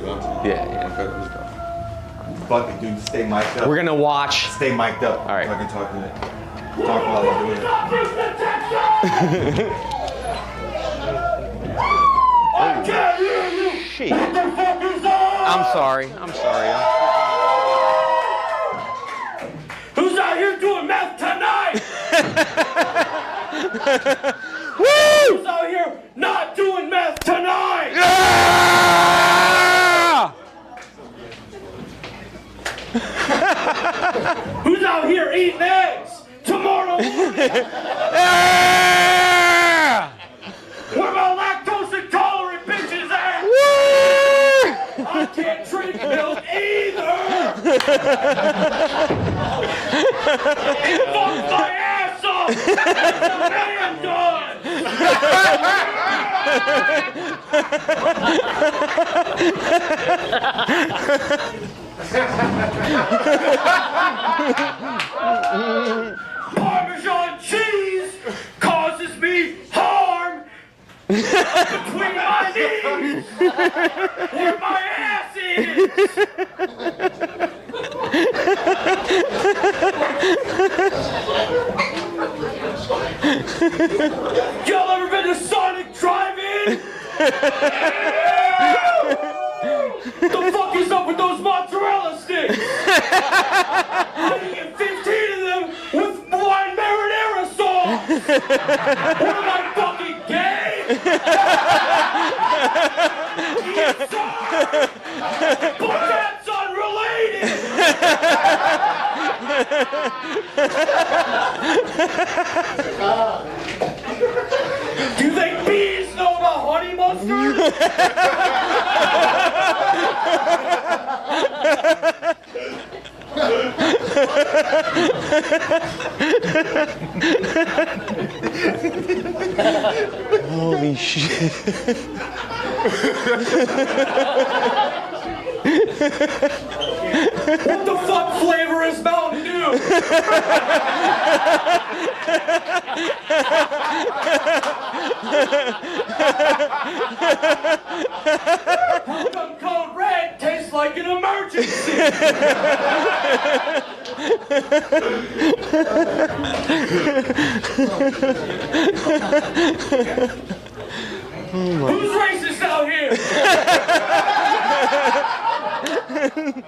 Speaker 3: want to?
Speaker 11: Yeah.
Speaker 3: Okay, let's go. Fuck it, dude. Stay mic'd up.
Speaker 11: We're gonna watch.
Speaker 3: Stay mic'd up.
Speaker 11: All right.
Speaker 3: I can talk while I'm doing it.
Speaker 11: Shit. I'm sorry.
Speaker 7: Who's out here doing meth tonight?
Speaker 11: Woo!
Speaker 7: Who's out here not doing meth tonight?
Speaker 11: Yeah!
Speaker 7: Who's out here eating eggs tomorrow morning?
Speaker 11: Yeah!
Speaker 7: Where my lactose intolerant bitches at?
Speaker 11: Woo!
Speaker 7: I can't drink milk either. It fucks my ass off. That's a man done. Parmesan cheese causes me harm between my knees where my ass is. Y'all ever been to Sonic Drive-In? The fuck is up with those mozzarella sticks? I can get 15 of them with wine marinara sauce. What am I fucking gay? Yes, sir. But that's unrelated. Do you think bees know about honey mustard?
Speaker 11: Holy shit.
Speaker 7: What the fuck flavor is Mountain Dew? How come Code Red tastes like an emergency? Who's racist out here?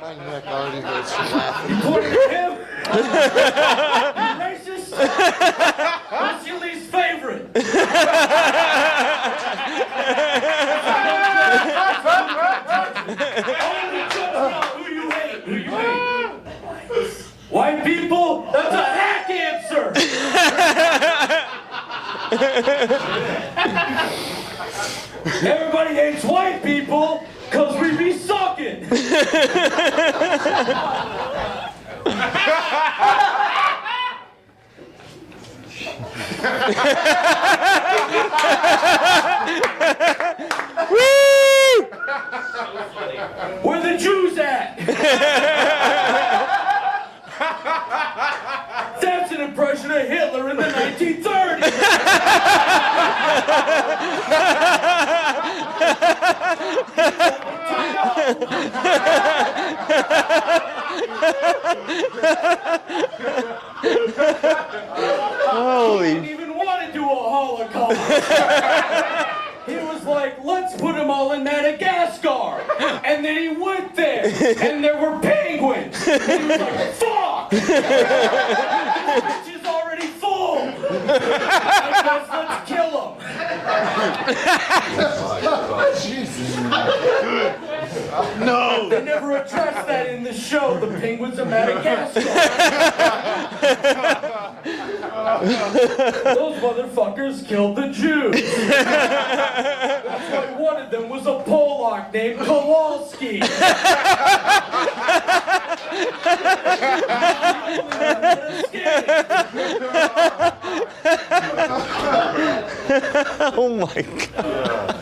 Speaker 6: My neck already hurts from laughing.
Speaker 7: You pointing at him? Racist? What's your least favorite? Who you hate? Who you hate? White people? That's a hack answer! Everybody hates white people because we be sucking.
Speaker 11: Woo!
Speaker 7: Where the Jews at? That's an impression of Hitler in the 1930s.
Speaker 11: Holy.
Speaker 7: He didn't even want to do a Holocaust. He was like, let's put them all in Madagascar. And then he went there, and there were penguins. And he was like, fuck! This bitch is already full. I guess let's kill him. No! They never addressed that in the show, The Penguins of Madagascar. Those motherfuckers killed the Jews. That's why one of them was a Polak named Kowalski.
Speaker 11: Oh my God.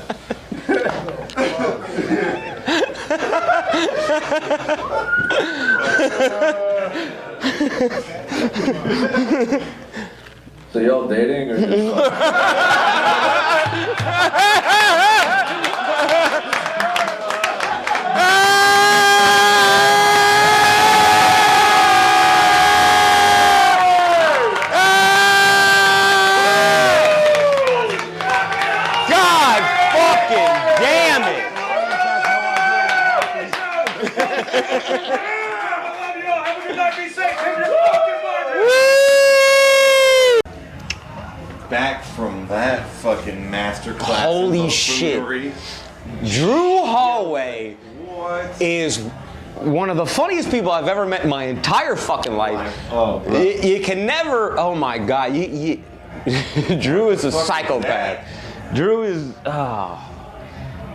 Speaker 10: So y'all dating or just
Speaker 11: God fucking damn it!
Speaker 3: Back from that fucking masterclass.
Speaker 11: Holy shit. Drew Hallway is one of the funniest people I've ever met in my entire fucking life. You can never, oh my God. Drew is a psychopath. Drew is,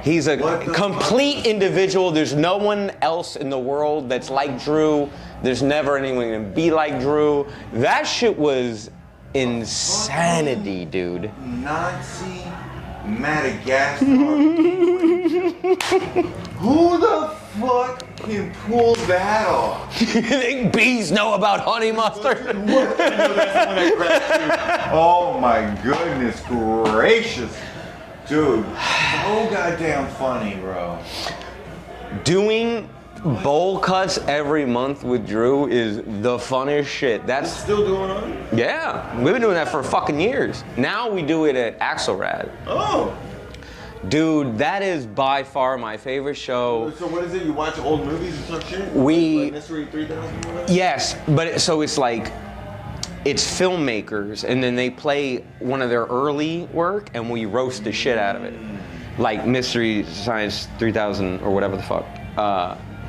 Speaker 11: he's a complete individual. There's no one else in the world that's like Drew. There's never anyone gonna be like Drew. That shit was insanity, dude.
Speaker 3: Nazi Madagascar. Who the fuck can pull that off?
Speaker 11: You think bees know about honey mustard?
Speaker 3: Oh my goodness gracious. Dude, so goddamn funny, bro.
Speaker 11: Doing bowl cuts every month with Drew is the funnest shit. That's
Speaker 3: still going on?
Speaker 11: Yeah, we've been doing that for fucking years. Now we do it at Axelrad.
Speaker 3: Oh.
Speaker 11: Dude, that is by far my favorite show.
Speaker 3: So what is it? You watch old movies and some shit?
Speaker 11: We-
Speaker 3: Like Mystery 3000 or whatever?
Speaker 11: Yes, but it's like, it's filmmakers, and then they play one of their early work, and we roast the shit out of it. Like Mystery Science 3000 or whatever the fuck.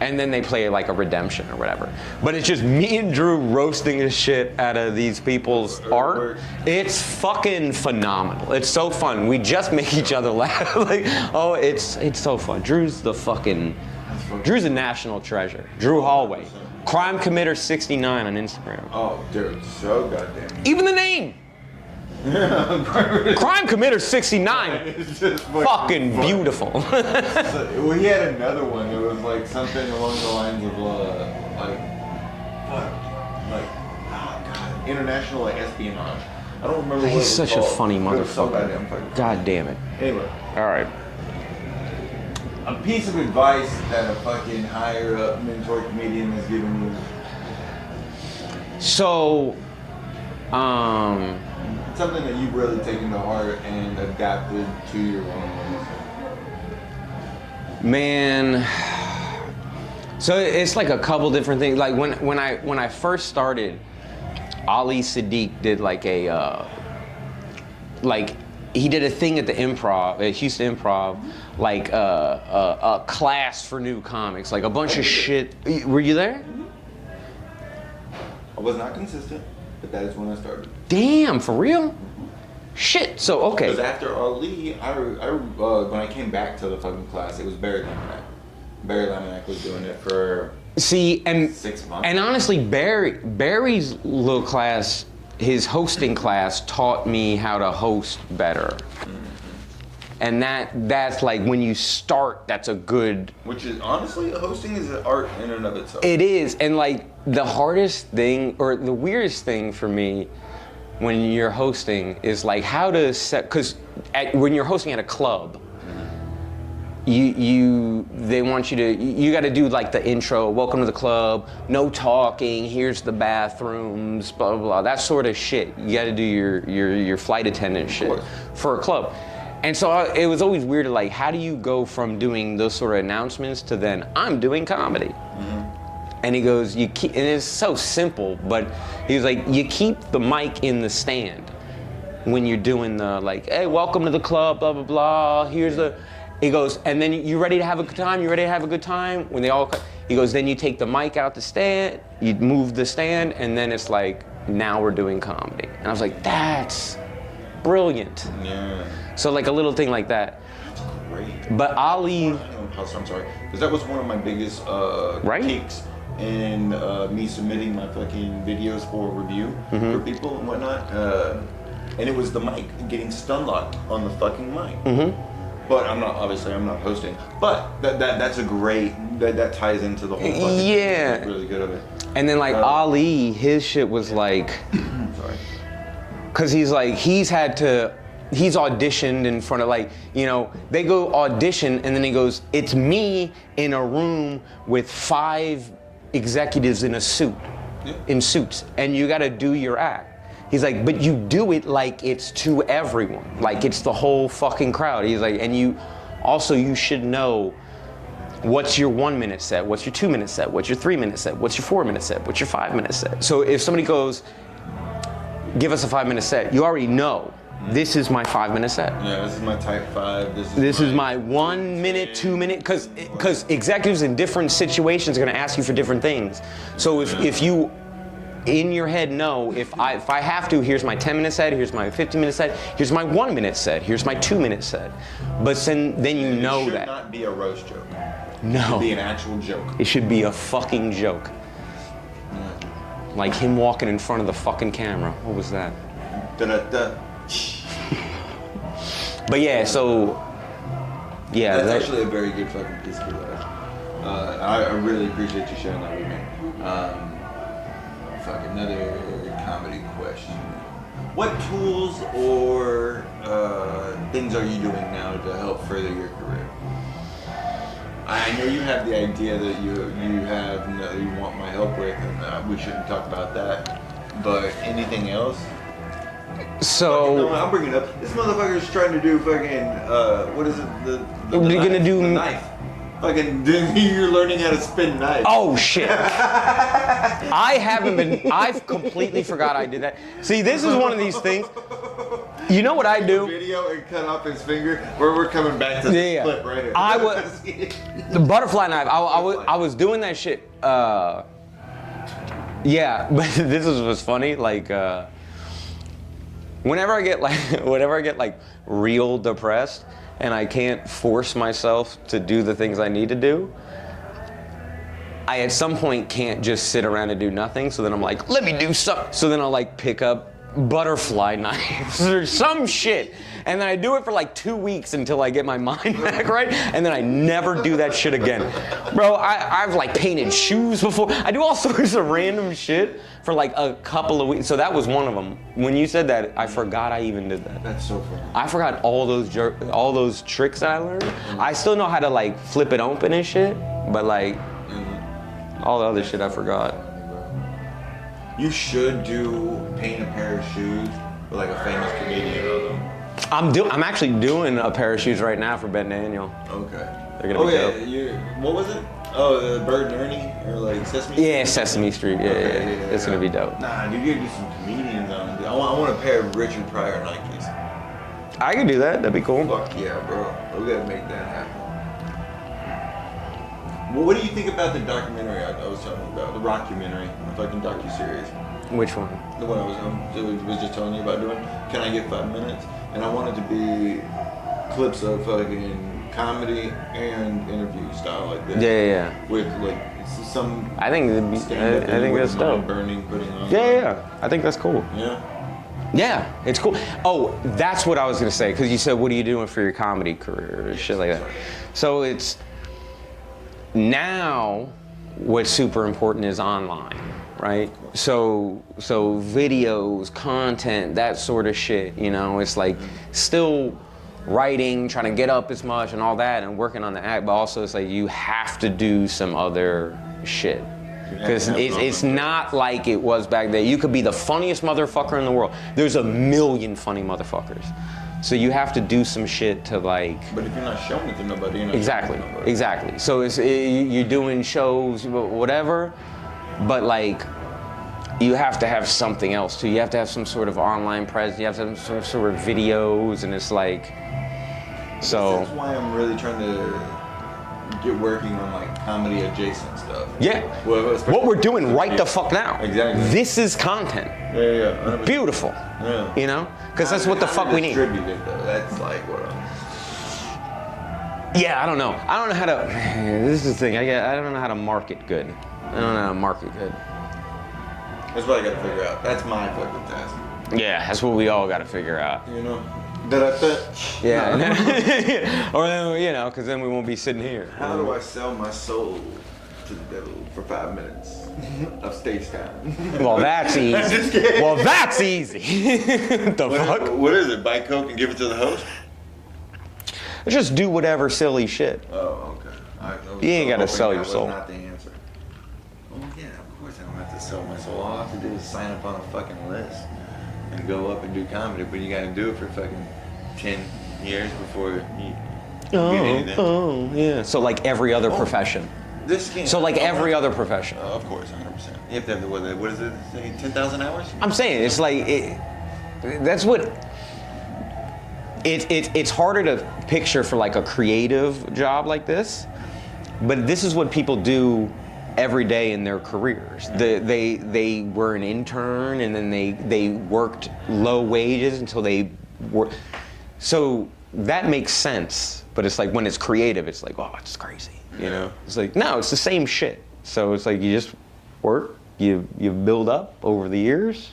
Speaker 11: And then they play like a redemption or whatever. But it's just me and Drew roasting the shit out of these people's art. It's fucking phenomenal. It's so fun. We just make each other laugh. Like, oh, it's so fun. Drew's a national treasure. Drew Hallway. Crime Committer 69 on Instagram.
Speaker 3: Oh, dude, so goddamn.
Speaker 11: Even the name. Crime Committer 69.
Speaker 3: It's just
Speaker 11: fucking beautiful.
Speaker 3: Well, he had another one. It was like something along the lines of international espionage. I don't remember.
Speaker 11: He's
Speaker 3: what it was
Speaker 11: such a
Speaker 3: called.
Speaker 11: funny
Speaker 3: It was so
Speaker 11: motherfucker.
Speaker 3: goddamn funny.
Speaker 11: God damn it.
Speaker 3: Anyway,
Speaker 11: All right.
Speaker 3: a piece of advice that a fucking higher up mentor comedian has given you.
Speaker 11: So,
Speaker 3: something that you've really taken to heart and adapted to your own ways.
Speaker 11: man. So it's like a couple different things. Like when I first started, Ali Sadiq did like a he did a thing at the Improv, at Houston Improv, like a class for new comics, like a bunch of shit. Were you there?
Speaker 3: I was not consistent, but that is when I started.
Speaker 11: Damn, for real? Shit. So okay.
Speaker 3: Because after Ali, when I came back to the fucking class, it was Barry Laminack. Barry Laminack was doing it for 6 months.
Speaker 11: And honestly, Barry's little class, his hosting class, taught me how to host better. And that's like when you start, that's a good.
Speaker 3: Which is honestly, hosting is an art in and of itself.
Speaker 11: It is, and like the hardest thing or the weirdest thing for me when you're hosting is like how to set, because when you're hosting at a club, they want you to, you got to do like the intro, welcome to the club, no talking, here's the bathrooms, blah, blah, blah, that sort of shit. You got to do your flight attendant shit for a club. And so it was always weird, like, how do you go from doing those sort of announcements to then, I'm doing comedy? Mm-hmm. And he goes, and it's so simple, but he was like, you keep the mic in the stand when you're doing the, like, hey, welcome to the club, blah, blah, blah, here's the, he goes, and then you ready to have a good time? You ready to have a good time? When they all, he goes, then you take the mic out the stand, you move the stand, and then it's like, now we're doing comedy. And I was like, that's brilliant.
Speaker 3: Yeah.
Speaker 11: So like a little thing like that.
Speaker 3: Great.
Speaker 11: But Ali.
Speaker 3: I'm sorry, because that was one of my biggest critiques in me submitting my fucking videos for review for people and whatnot. And it was the mic, getting stun locked on the fucking mic. Mm-hmm. But I'm not hosting. But that's a great, that ties into the whole fucking thing. It's really good of it.
Speaker 11: And then like Ali, his shit was like,
Speaker 3: sorry.
Speaker 11: Cause he's like, he's auditioned in front of like, you know, they go audition and then he goes, it's me in a room with 5 executives in a suit, in suits, and you gotta do your act. He's like, but you do it like it's to everyone, like it's the whole fucking crowd. He's like, and you should know what's your 1 minute set, what's your 2 minute set, what's your 3 minute set, what's your 4 minute set, what's your 5 minute set. So if somebody goes, give us a 5 minute set, you already know, this is my 5 minute set.
Speaker 3: Yeah, this is my type 5.
Speaker 11: This is my 1 minute, 2 minute, because executives in different situations are gonna ask you for different things. So if you, in your head know, if I have to, here's my 10 minute set, here's my 15 minute set, here's my 1 minute set, here's my 2 minute set. But then you know that.
Speaker 3: It should not be a roast joke.
Speaker 11: No.
Speaker 3: It should be an actual joke.
Speaker 11: It should be a fucking joke. Like him walking in front of the fucking camera. What was that?
Speaker 3: Da-da-da.
Speaker 11: But yeah, so, yeah.
Speaker 3: That's actually a very good fucking piece of advice. I really appreciate you sharing that with me. Fuck, another comedy question. What tools or things are you doing now to help further your career? I know you have the idea that you want my help with, and we shouldn't talk about that. But anything else?
Speaker 11: So
Speaker 3: no, I'll bring it up. This motherfucker's trying to do fucking what is it? The knife. Fucking, you're learning how to spin knives.
Speaker 11: Oh shit! I've completely forgot I did that. See, this is one of these things. You know what I do?
Speaker 3: Video and cut off his finger. We're coming back to the clip right here.
Speaker 11: The butterfly knife. I was doing that shit. Yeah, but this was funny. Like, whenever I get like real depressed and I can't force myself to do the things I need to do, I at some point can't just sit around and do nothing. So then I'm like, let me do something. So then I'll like pick up butterfly knives or some shit. And then I do it for like 2 weeks until I get my mind back right. And then I never do that shit again. Bro, I've like painted shoes before. I do all sorts of random shit for like a couple of weeks. So that was one of them. When you said that, I forgot I even did that.
Speaker 3: That's so funny.
Speaker 11: I forgot all those tricks that I learned. I still know how to like flip it open and shit, but like all the other shit I forgot.
Speaker 3: You should paint a pair of shoes with like a famous comedian on them.
Speaker 11: I'm actually doing a pair of shoes right now for Ben Daniel.
Speaker 3: Okay.
Speaker 11: They're gonna be dope.
Speaker 3: What was it? Oh, Bert and Ernie, or like Sesame Street?
Speaker 11: Yeah, Sesame Street. Yeah. It's gonna be dope.
Speaker 3: Nah, dude, you gotta do some comedians on it. I want a pair of Richard Pryor Nikes.
Speaker 11: I can do that. That'd be cool.
Speaker 3: Fuck yeah, bro. We gotta make that happen. Well, what do you think about the documentary I was telling you about? The rockumentary, the fucking docu-series.
Speaker 11: Which one?
Speaker 3: The one I was just telling you about doing. Can I get 5 minutes? And I want it to be clips of fucking comedy and interview style like this.
Speaker 11: Yeah.
Speaker 3: With like some.
Speaker 11: I think that's dope.
Speaker 3: Burning, putting on.
Speaker 11: Yeah. I think that's cool.
Speaker 3: Yeah.
Speaker 11: Yeah, it's cool. Oh, that's what I was gonna say, because you said, what are you doing for your comedy career or shit like that. So it's now what's super important is online, right? So videos, content, that sort of shit, you know, it's like still writing, trying to get up as much and all that and working on the act, but also it's like you have to do some other shit. Because it's not like it was back then. You could be the funniest motherfucker in the world. There's a million funny motherfuckers. So you have to do some shit to like.
Speaker 3: But if you're not showing it to nobody, you're not
Speaker 11: exactly,
Speaker 3: showing it to nobody.
Speaker 11: exactly. So you're doing shows, whatever, but like you have to have something else too. You have to have some sort of online presence. You have to have some sort of videos, and it's like. So.
Speaker 3: That's why I'm really trying to get working on like comedy adjacent stuff.
Speaker 11: Yeah.
Speaker 3: Well,
Speaker 11: what we're doing right the fuck now.
Speaker 3: Exactly.
Speaker 11: This is content.
Speaker 3: Yeah.
Speaker 11: Beautiful.
Speaker 3: Yeah.
Speaker 11: You know? Because that's what the fuck we need.
Speaker 3: Distribute it though. That's like what I'm.
Speaker 11: Yeah, I don't know. I don't know how to. This is the thing. I don't know how to market good. I don't know how to market good.
Speaker 3: That's what I gotta figure out. That's my fucking task.
Speaker 11: Yeah, that's what we all got to figure out.
Speaker 3: You know? Did I fit?
Speaker 11: Yeah. Or then, you know, because then we won't be sitting here.
Speaker 3: How do I sell my soul to the devil for 5 minutes of stage time?
Speaker 11: Well, that's easy.
Speaker 3: I'm just kidding.
Speaker 11: Well, that's easy. The fuck?
Speaker 3: What is it? Buy Coke and give it to the host?
Speaker 11: Just do whatever silly shit.
Speaker 3: Oh, okay.
Speaker 11: You ain't got to sell your soul.
Speaker 3: Not the answer. Oh yeah, of course I don't have to sell my soul. All I have to do is sign up on a fucking list and go up and do comedy. But you got to do it for fucking 10 years before you get anything.
Speaker 11: Oh, yeah. So like every other profession.
Speaker 3: This can't.
Speaker 11: So like every other profession.
Speaker 3: Of course, 100%. You have to have what is it? 10,000 hours?
Speaker 11: I'm saying it's like that's what. It's harder to picture for like a creative job like this, but this is what people do every day in their careers. They were an intern and then they worked low wages until they were. So that makes sense, but it's like when it's creative, it's like, oh, it's crazy, you know? It's like, no, it's the same shit. So it's like you just work, you build up over the years.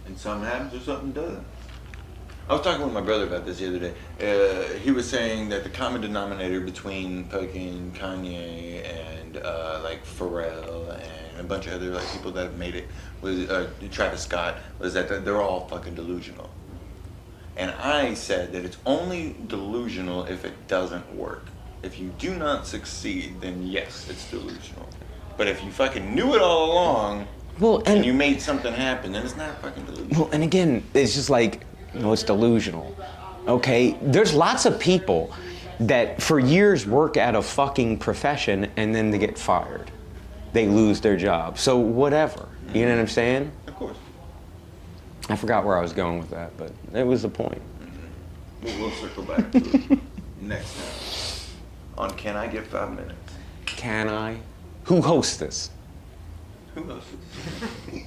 Speaker 3: And something happens or something doesn't. I was talking with my brother about this the other day. He was saying that the common denominator between fucking Kanye and like Pharrell and a bunch of other like people that have made it was Travis Scott was that they're all fucking delusional. And I said that it's only delusional if it doesn't work. If you do not succeed, then yes, it's delusional. But if you fucking knew it all along, and you made something happen, then it's not fucking delusional.
Speaker 11: Well, and again, it's just like, it's delusional. Okay, there's lots of people that for years work at a fucking profession and then they get fired. They lose their job. So whatever, you know what I'm saying?
Speaker 3: Of course.
Speaker 11: I forgot where I was going with that, but it was the point.
Speaker 3: We'll circle back to it next time. On Can I Get 5 Minutes?
Speaker 11: Can I? Who hosts this?
Speaker 3: Who hosts this?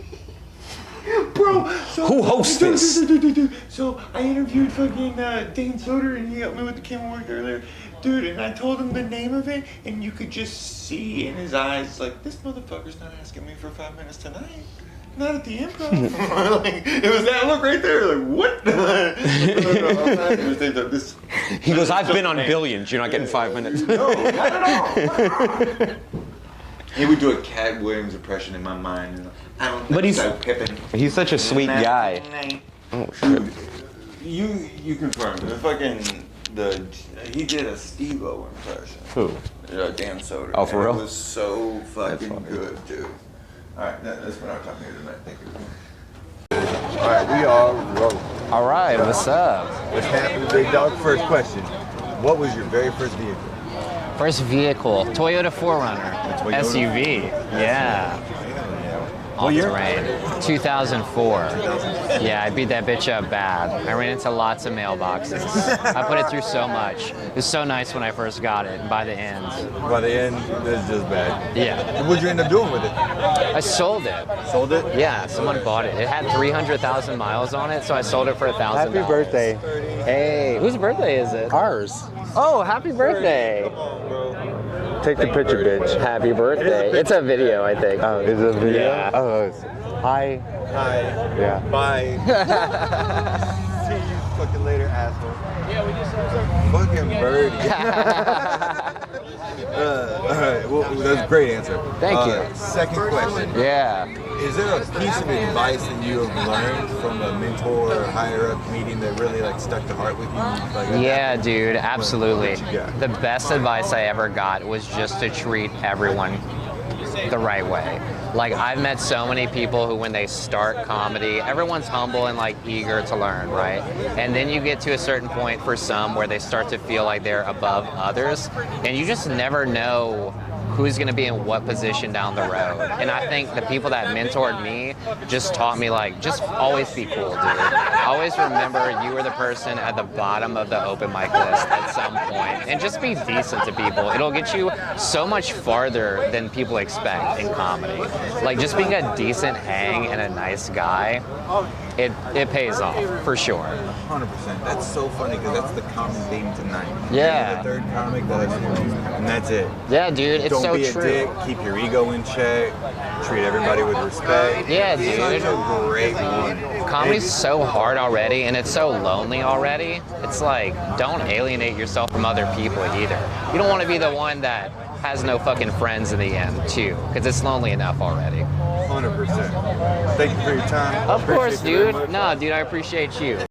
Speaker 3: Bro, so
Speaker 11: who hosts this?
Speaker 3: So I interviewed fucking Dane Soder and he helped me with the camera work earlier. Dude, and I told him the name of it and you could just see in his eyes like, this motherfucker's not asking me for 5 minutes tonight. Not at the Improv. Like, it was that look right there. Like, what?
Speaker 11: He goes, I've been on Billions. You're not getting 5 minutes.
Speaker 3: No, not at all. He would do a Cat Williams impression in my mind. And I don't think
Speaker 11: But he's such a sweet guy. Oh shit.
Speaker 3: You confirmed it. He did a Steve-O impression.
Speaker 11: Who?
Speaker 3: Dan Soder.
Speaker 11: Oh, for real?
Speaker 3: It was so fucking good, dude. All right, that's what I'm talking here tonight. Thank you.
Speaker 9: All right, we all wrote.
Speaker 11: All right, what's up?
Speaker 9: What's happening, big dog? First question. What was your very first vehicle?
Speaker 12: First vehicle, Toyota 4Runner, SUV. Yeah. All terrain. 2004. Yeah, I beat that bitch up bad. I ran into lots of mailboxes. I put it through so much. It was so nice when I first got it. By the end.
Speaker 9: By the end, it's just bad.
Speaker 12: Yeah.
Speaker 9: What'd you end up doing with it?
Speaker 12: I sold it.
Speaker 9: Sold it?
Speaker 12: Yeah, someone bought it. It had 300,000 miles on it, so I sold it for $1,000.
Speaker 9: Happy birthday.
Speaker 12: Hey, whose birthday is it?
Speaker 9: Ours.
Speaker 12: Oh, happy birthday.
Speaker 9: Take the picture, bitch.
Speaker 12: Happy birthday. It's a video, I think.
Speaker 9: Oh, is it a video?
Speaker 12: Yeah.
Speaker 9: Oh, hi. Hi. Yeah. Bye. See you fucking later, asshole.
Speaker 12: Yeah, we just
Speaker 9: fucking birdie.
Speaker 3: All right. Well, that was a great answer.
Speaker 11: Thank you.
Speaker 3: Second question.
Speaker 11: Yeah.
Speaker 3: Is there a piece of advice that you have learned from a mentor or higher up meeting that really like stuck to heart with you? Like,
Speaker 12: Yeah, dude, absolutely.
Speaker 3: What you got?
Speaker 12: The best advice I ever got was just to treat everyone the right way. Like, I've met so many people who, when they start comedy, everyone's humble and like eager to learn, right? And then you get to a certain point for some where they start to feel like they're above others, and you just never know who's going to be in what position down the road. And I think the people that mentored me just taught me, like, just always be cool, dude. Always remember you were the person at the bottom of the open mic list at some point, and just be decent to people. It'll get you so much farther than people expect in comedy. Like, just being a decent hang and a nice guy, it pays off, for sure.
Speaker 3: 100%. That's so funny because that's the common theme tonight.
Speaker 12: Yeah.
Speaker 3: You're the third comic that I've seen, and that's it.
Speaker 12: Yeah, dude, it's
Speaker 3: Don't
Speaker 12: so
Speaker 3: be
Speaker 12: true.
Speaker 3: a dick. Keep your ego in check. Treat everybody with respect.
Speaker 12: Yeah, dude.
Speaker 3: Such a great one.
Speaker 12: Comedy's so hard already, and it's so lonely already. It's like, don't alienate yourself from other people either. You don't want to be the one that has no fucking friends in the end, too, because it's lonely enough already.
Speaker 3: 100%. Thank you for your time.
Speaker 12: Of course,
Speaker 3: Appreciate you very
Speaker 12: dude.
Speaker 3: much.
Speaker 12: No, dude, I appreciate you.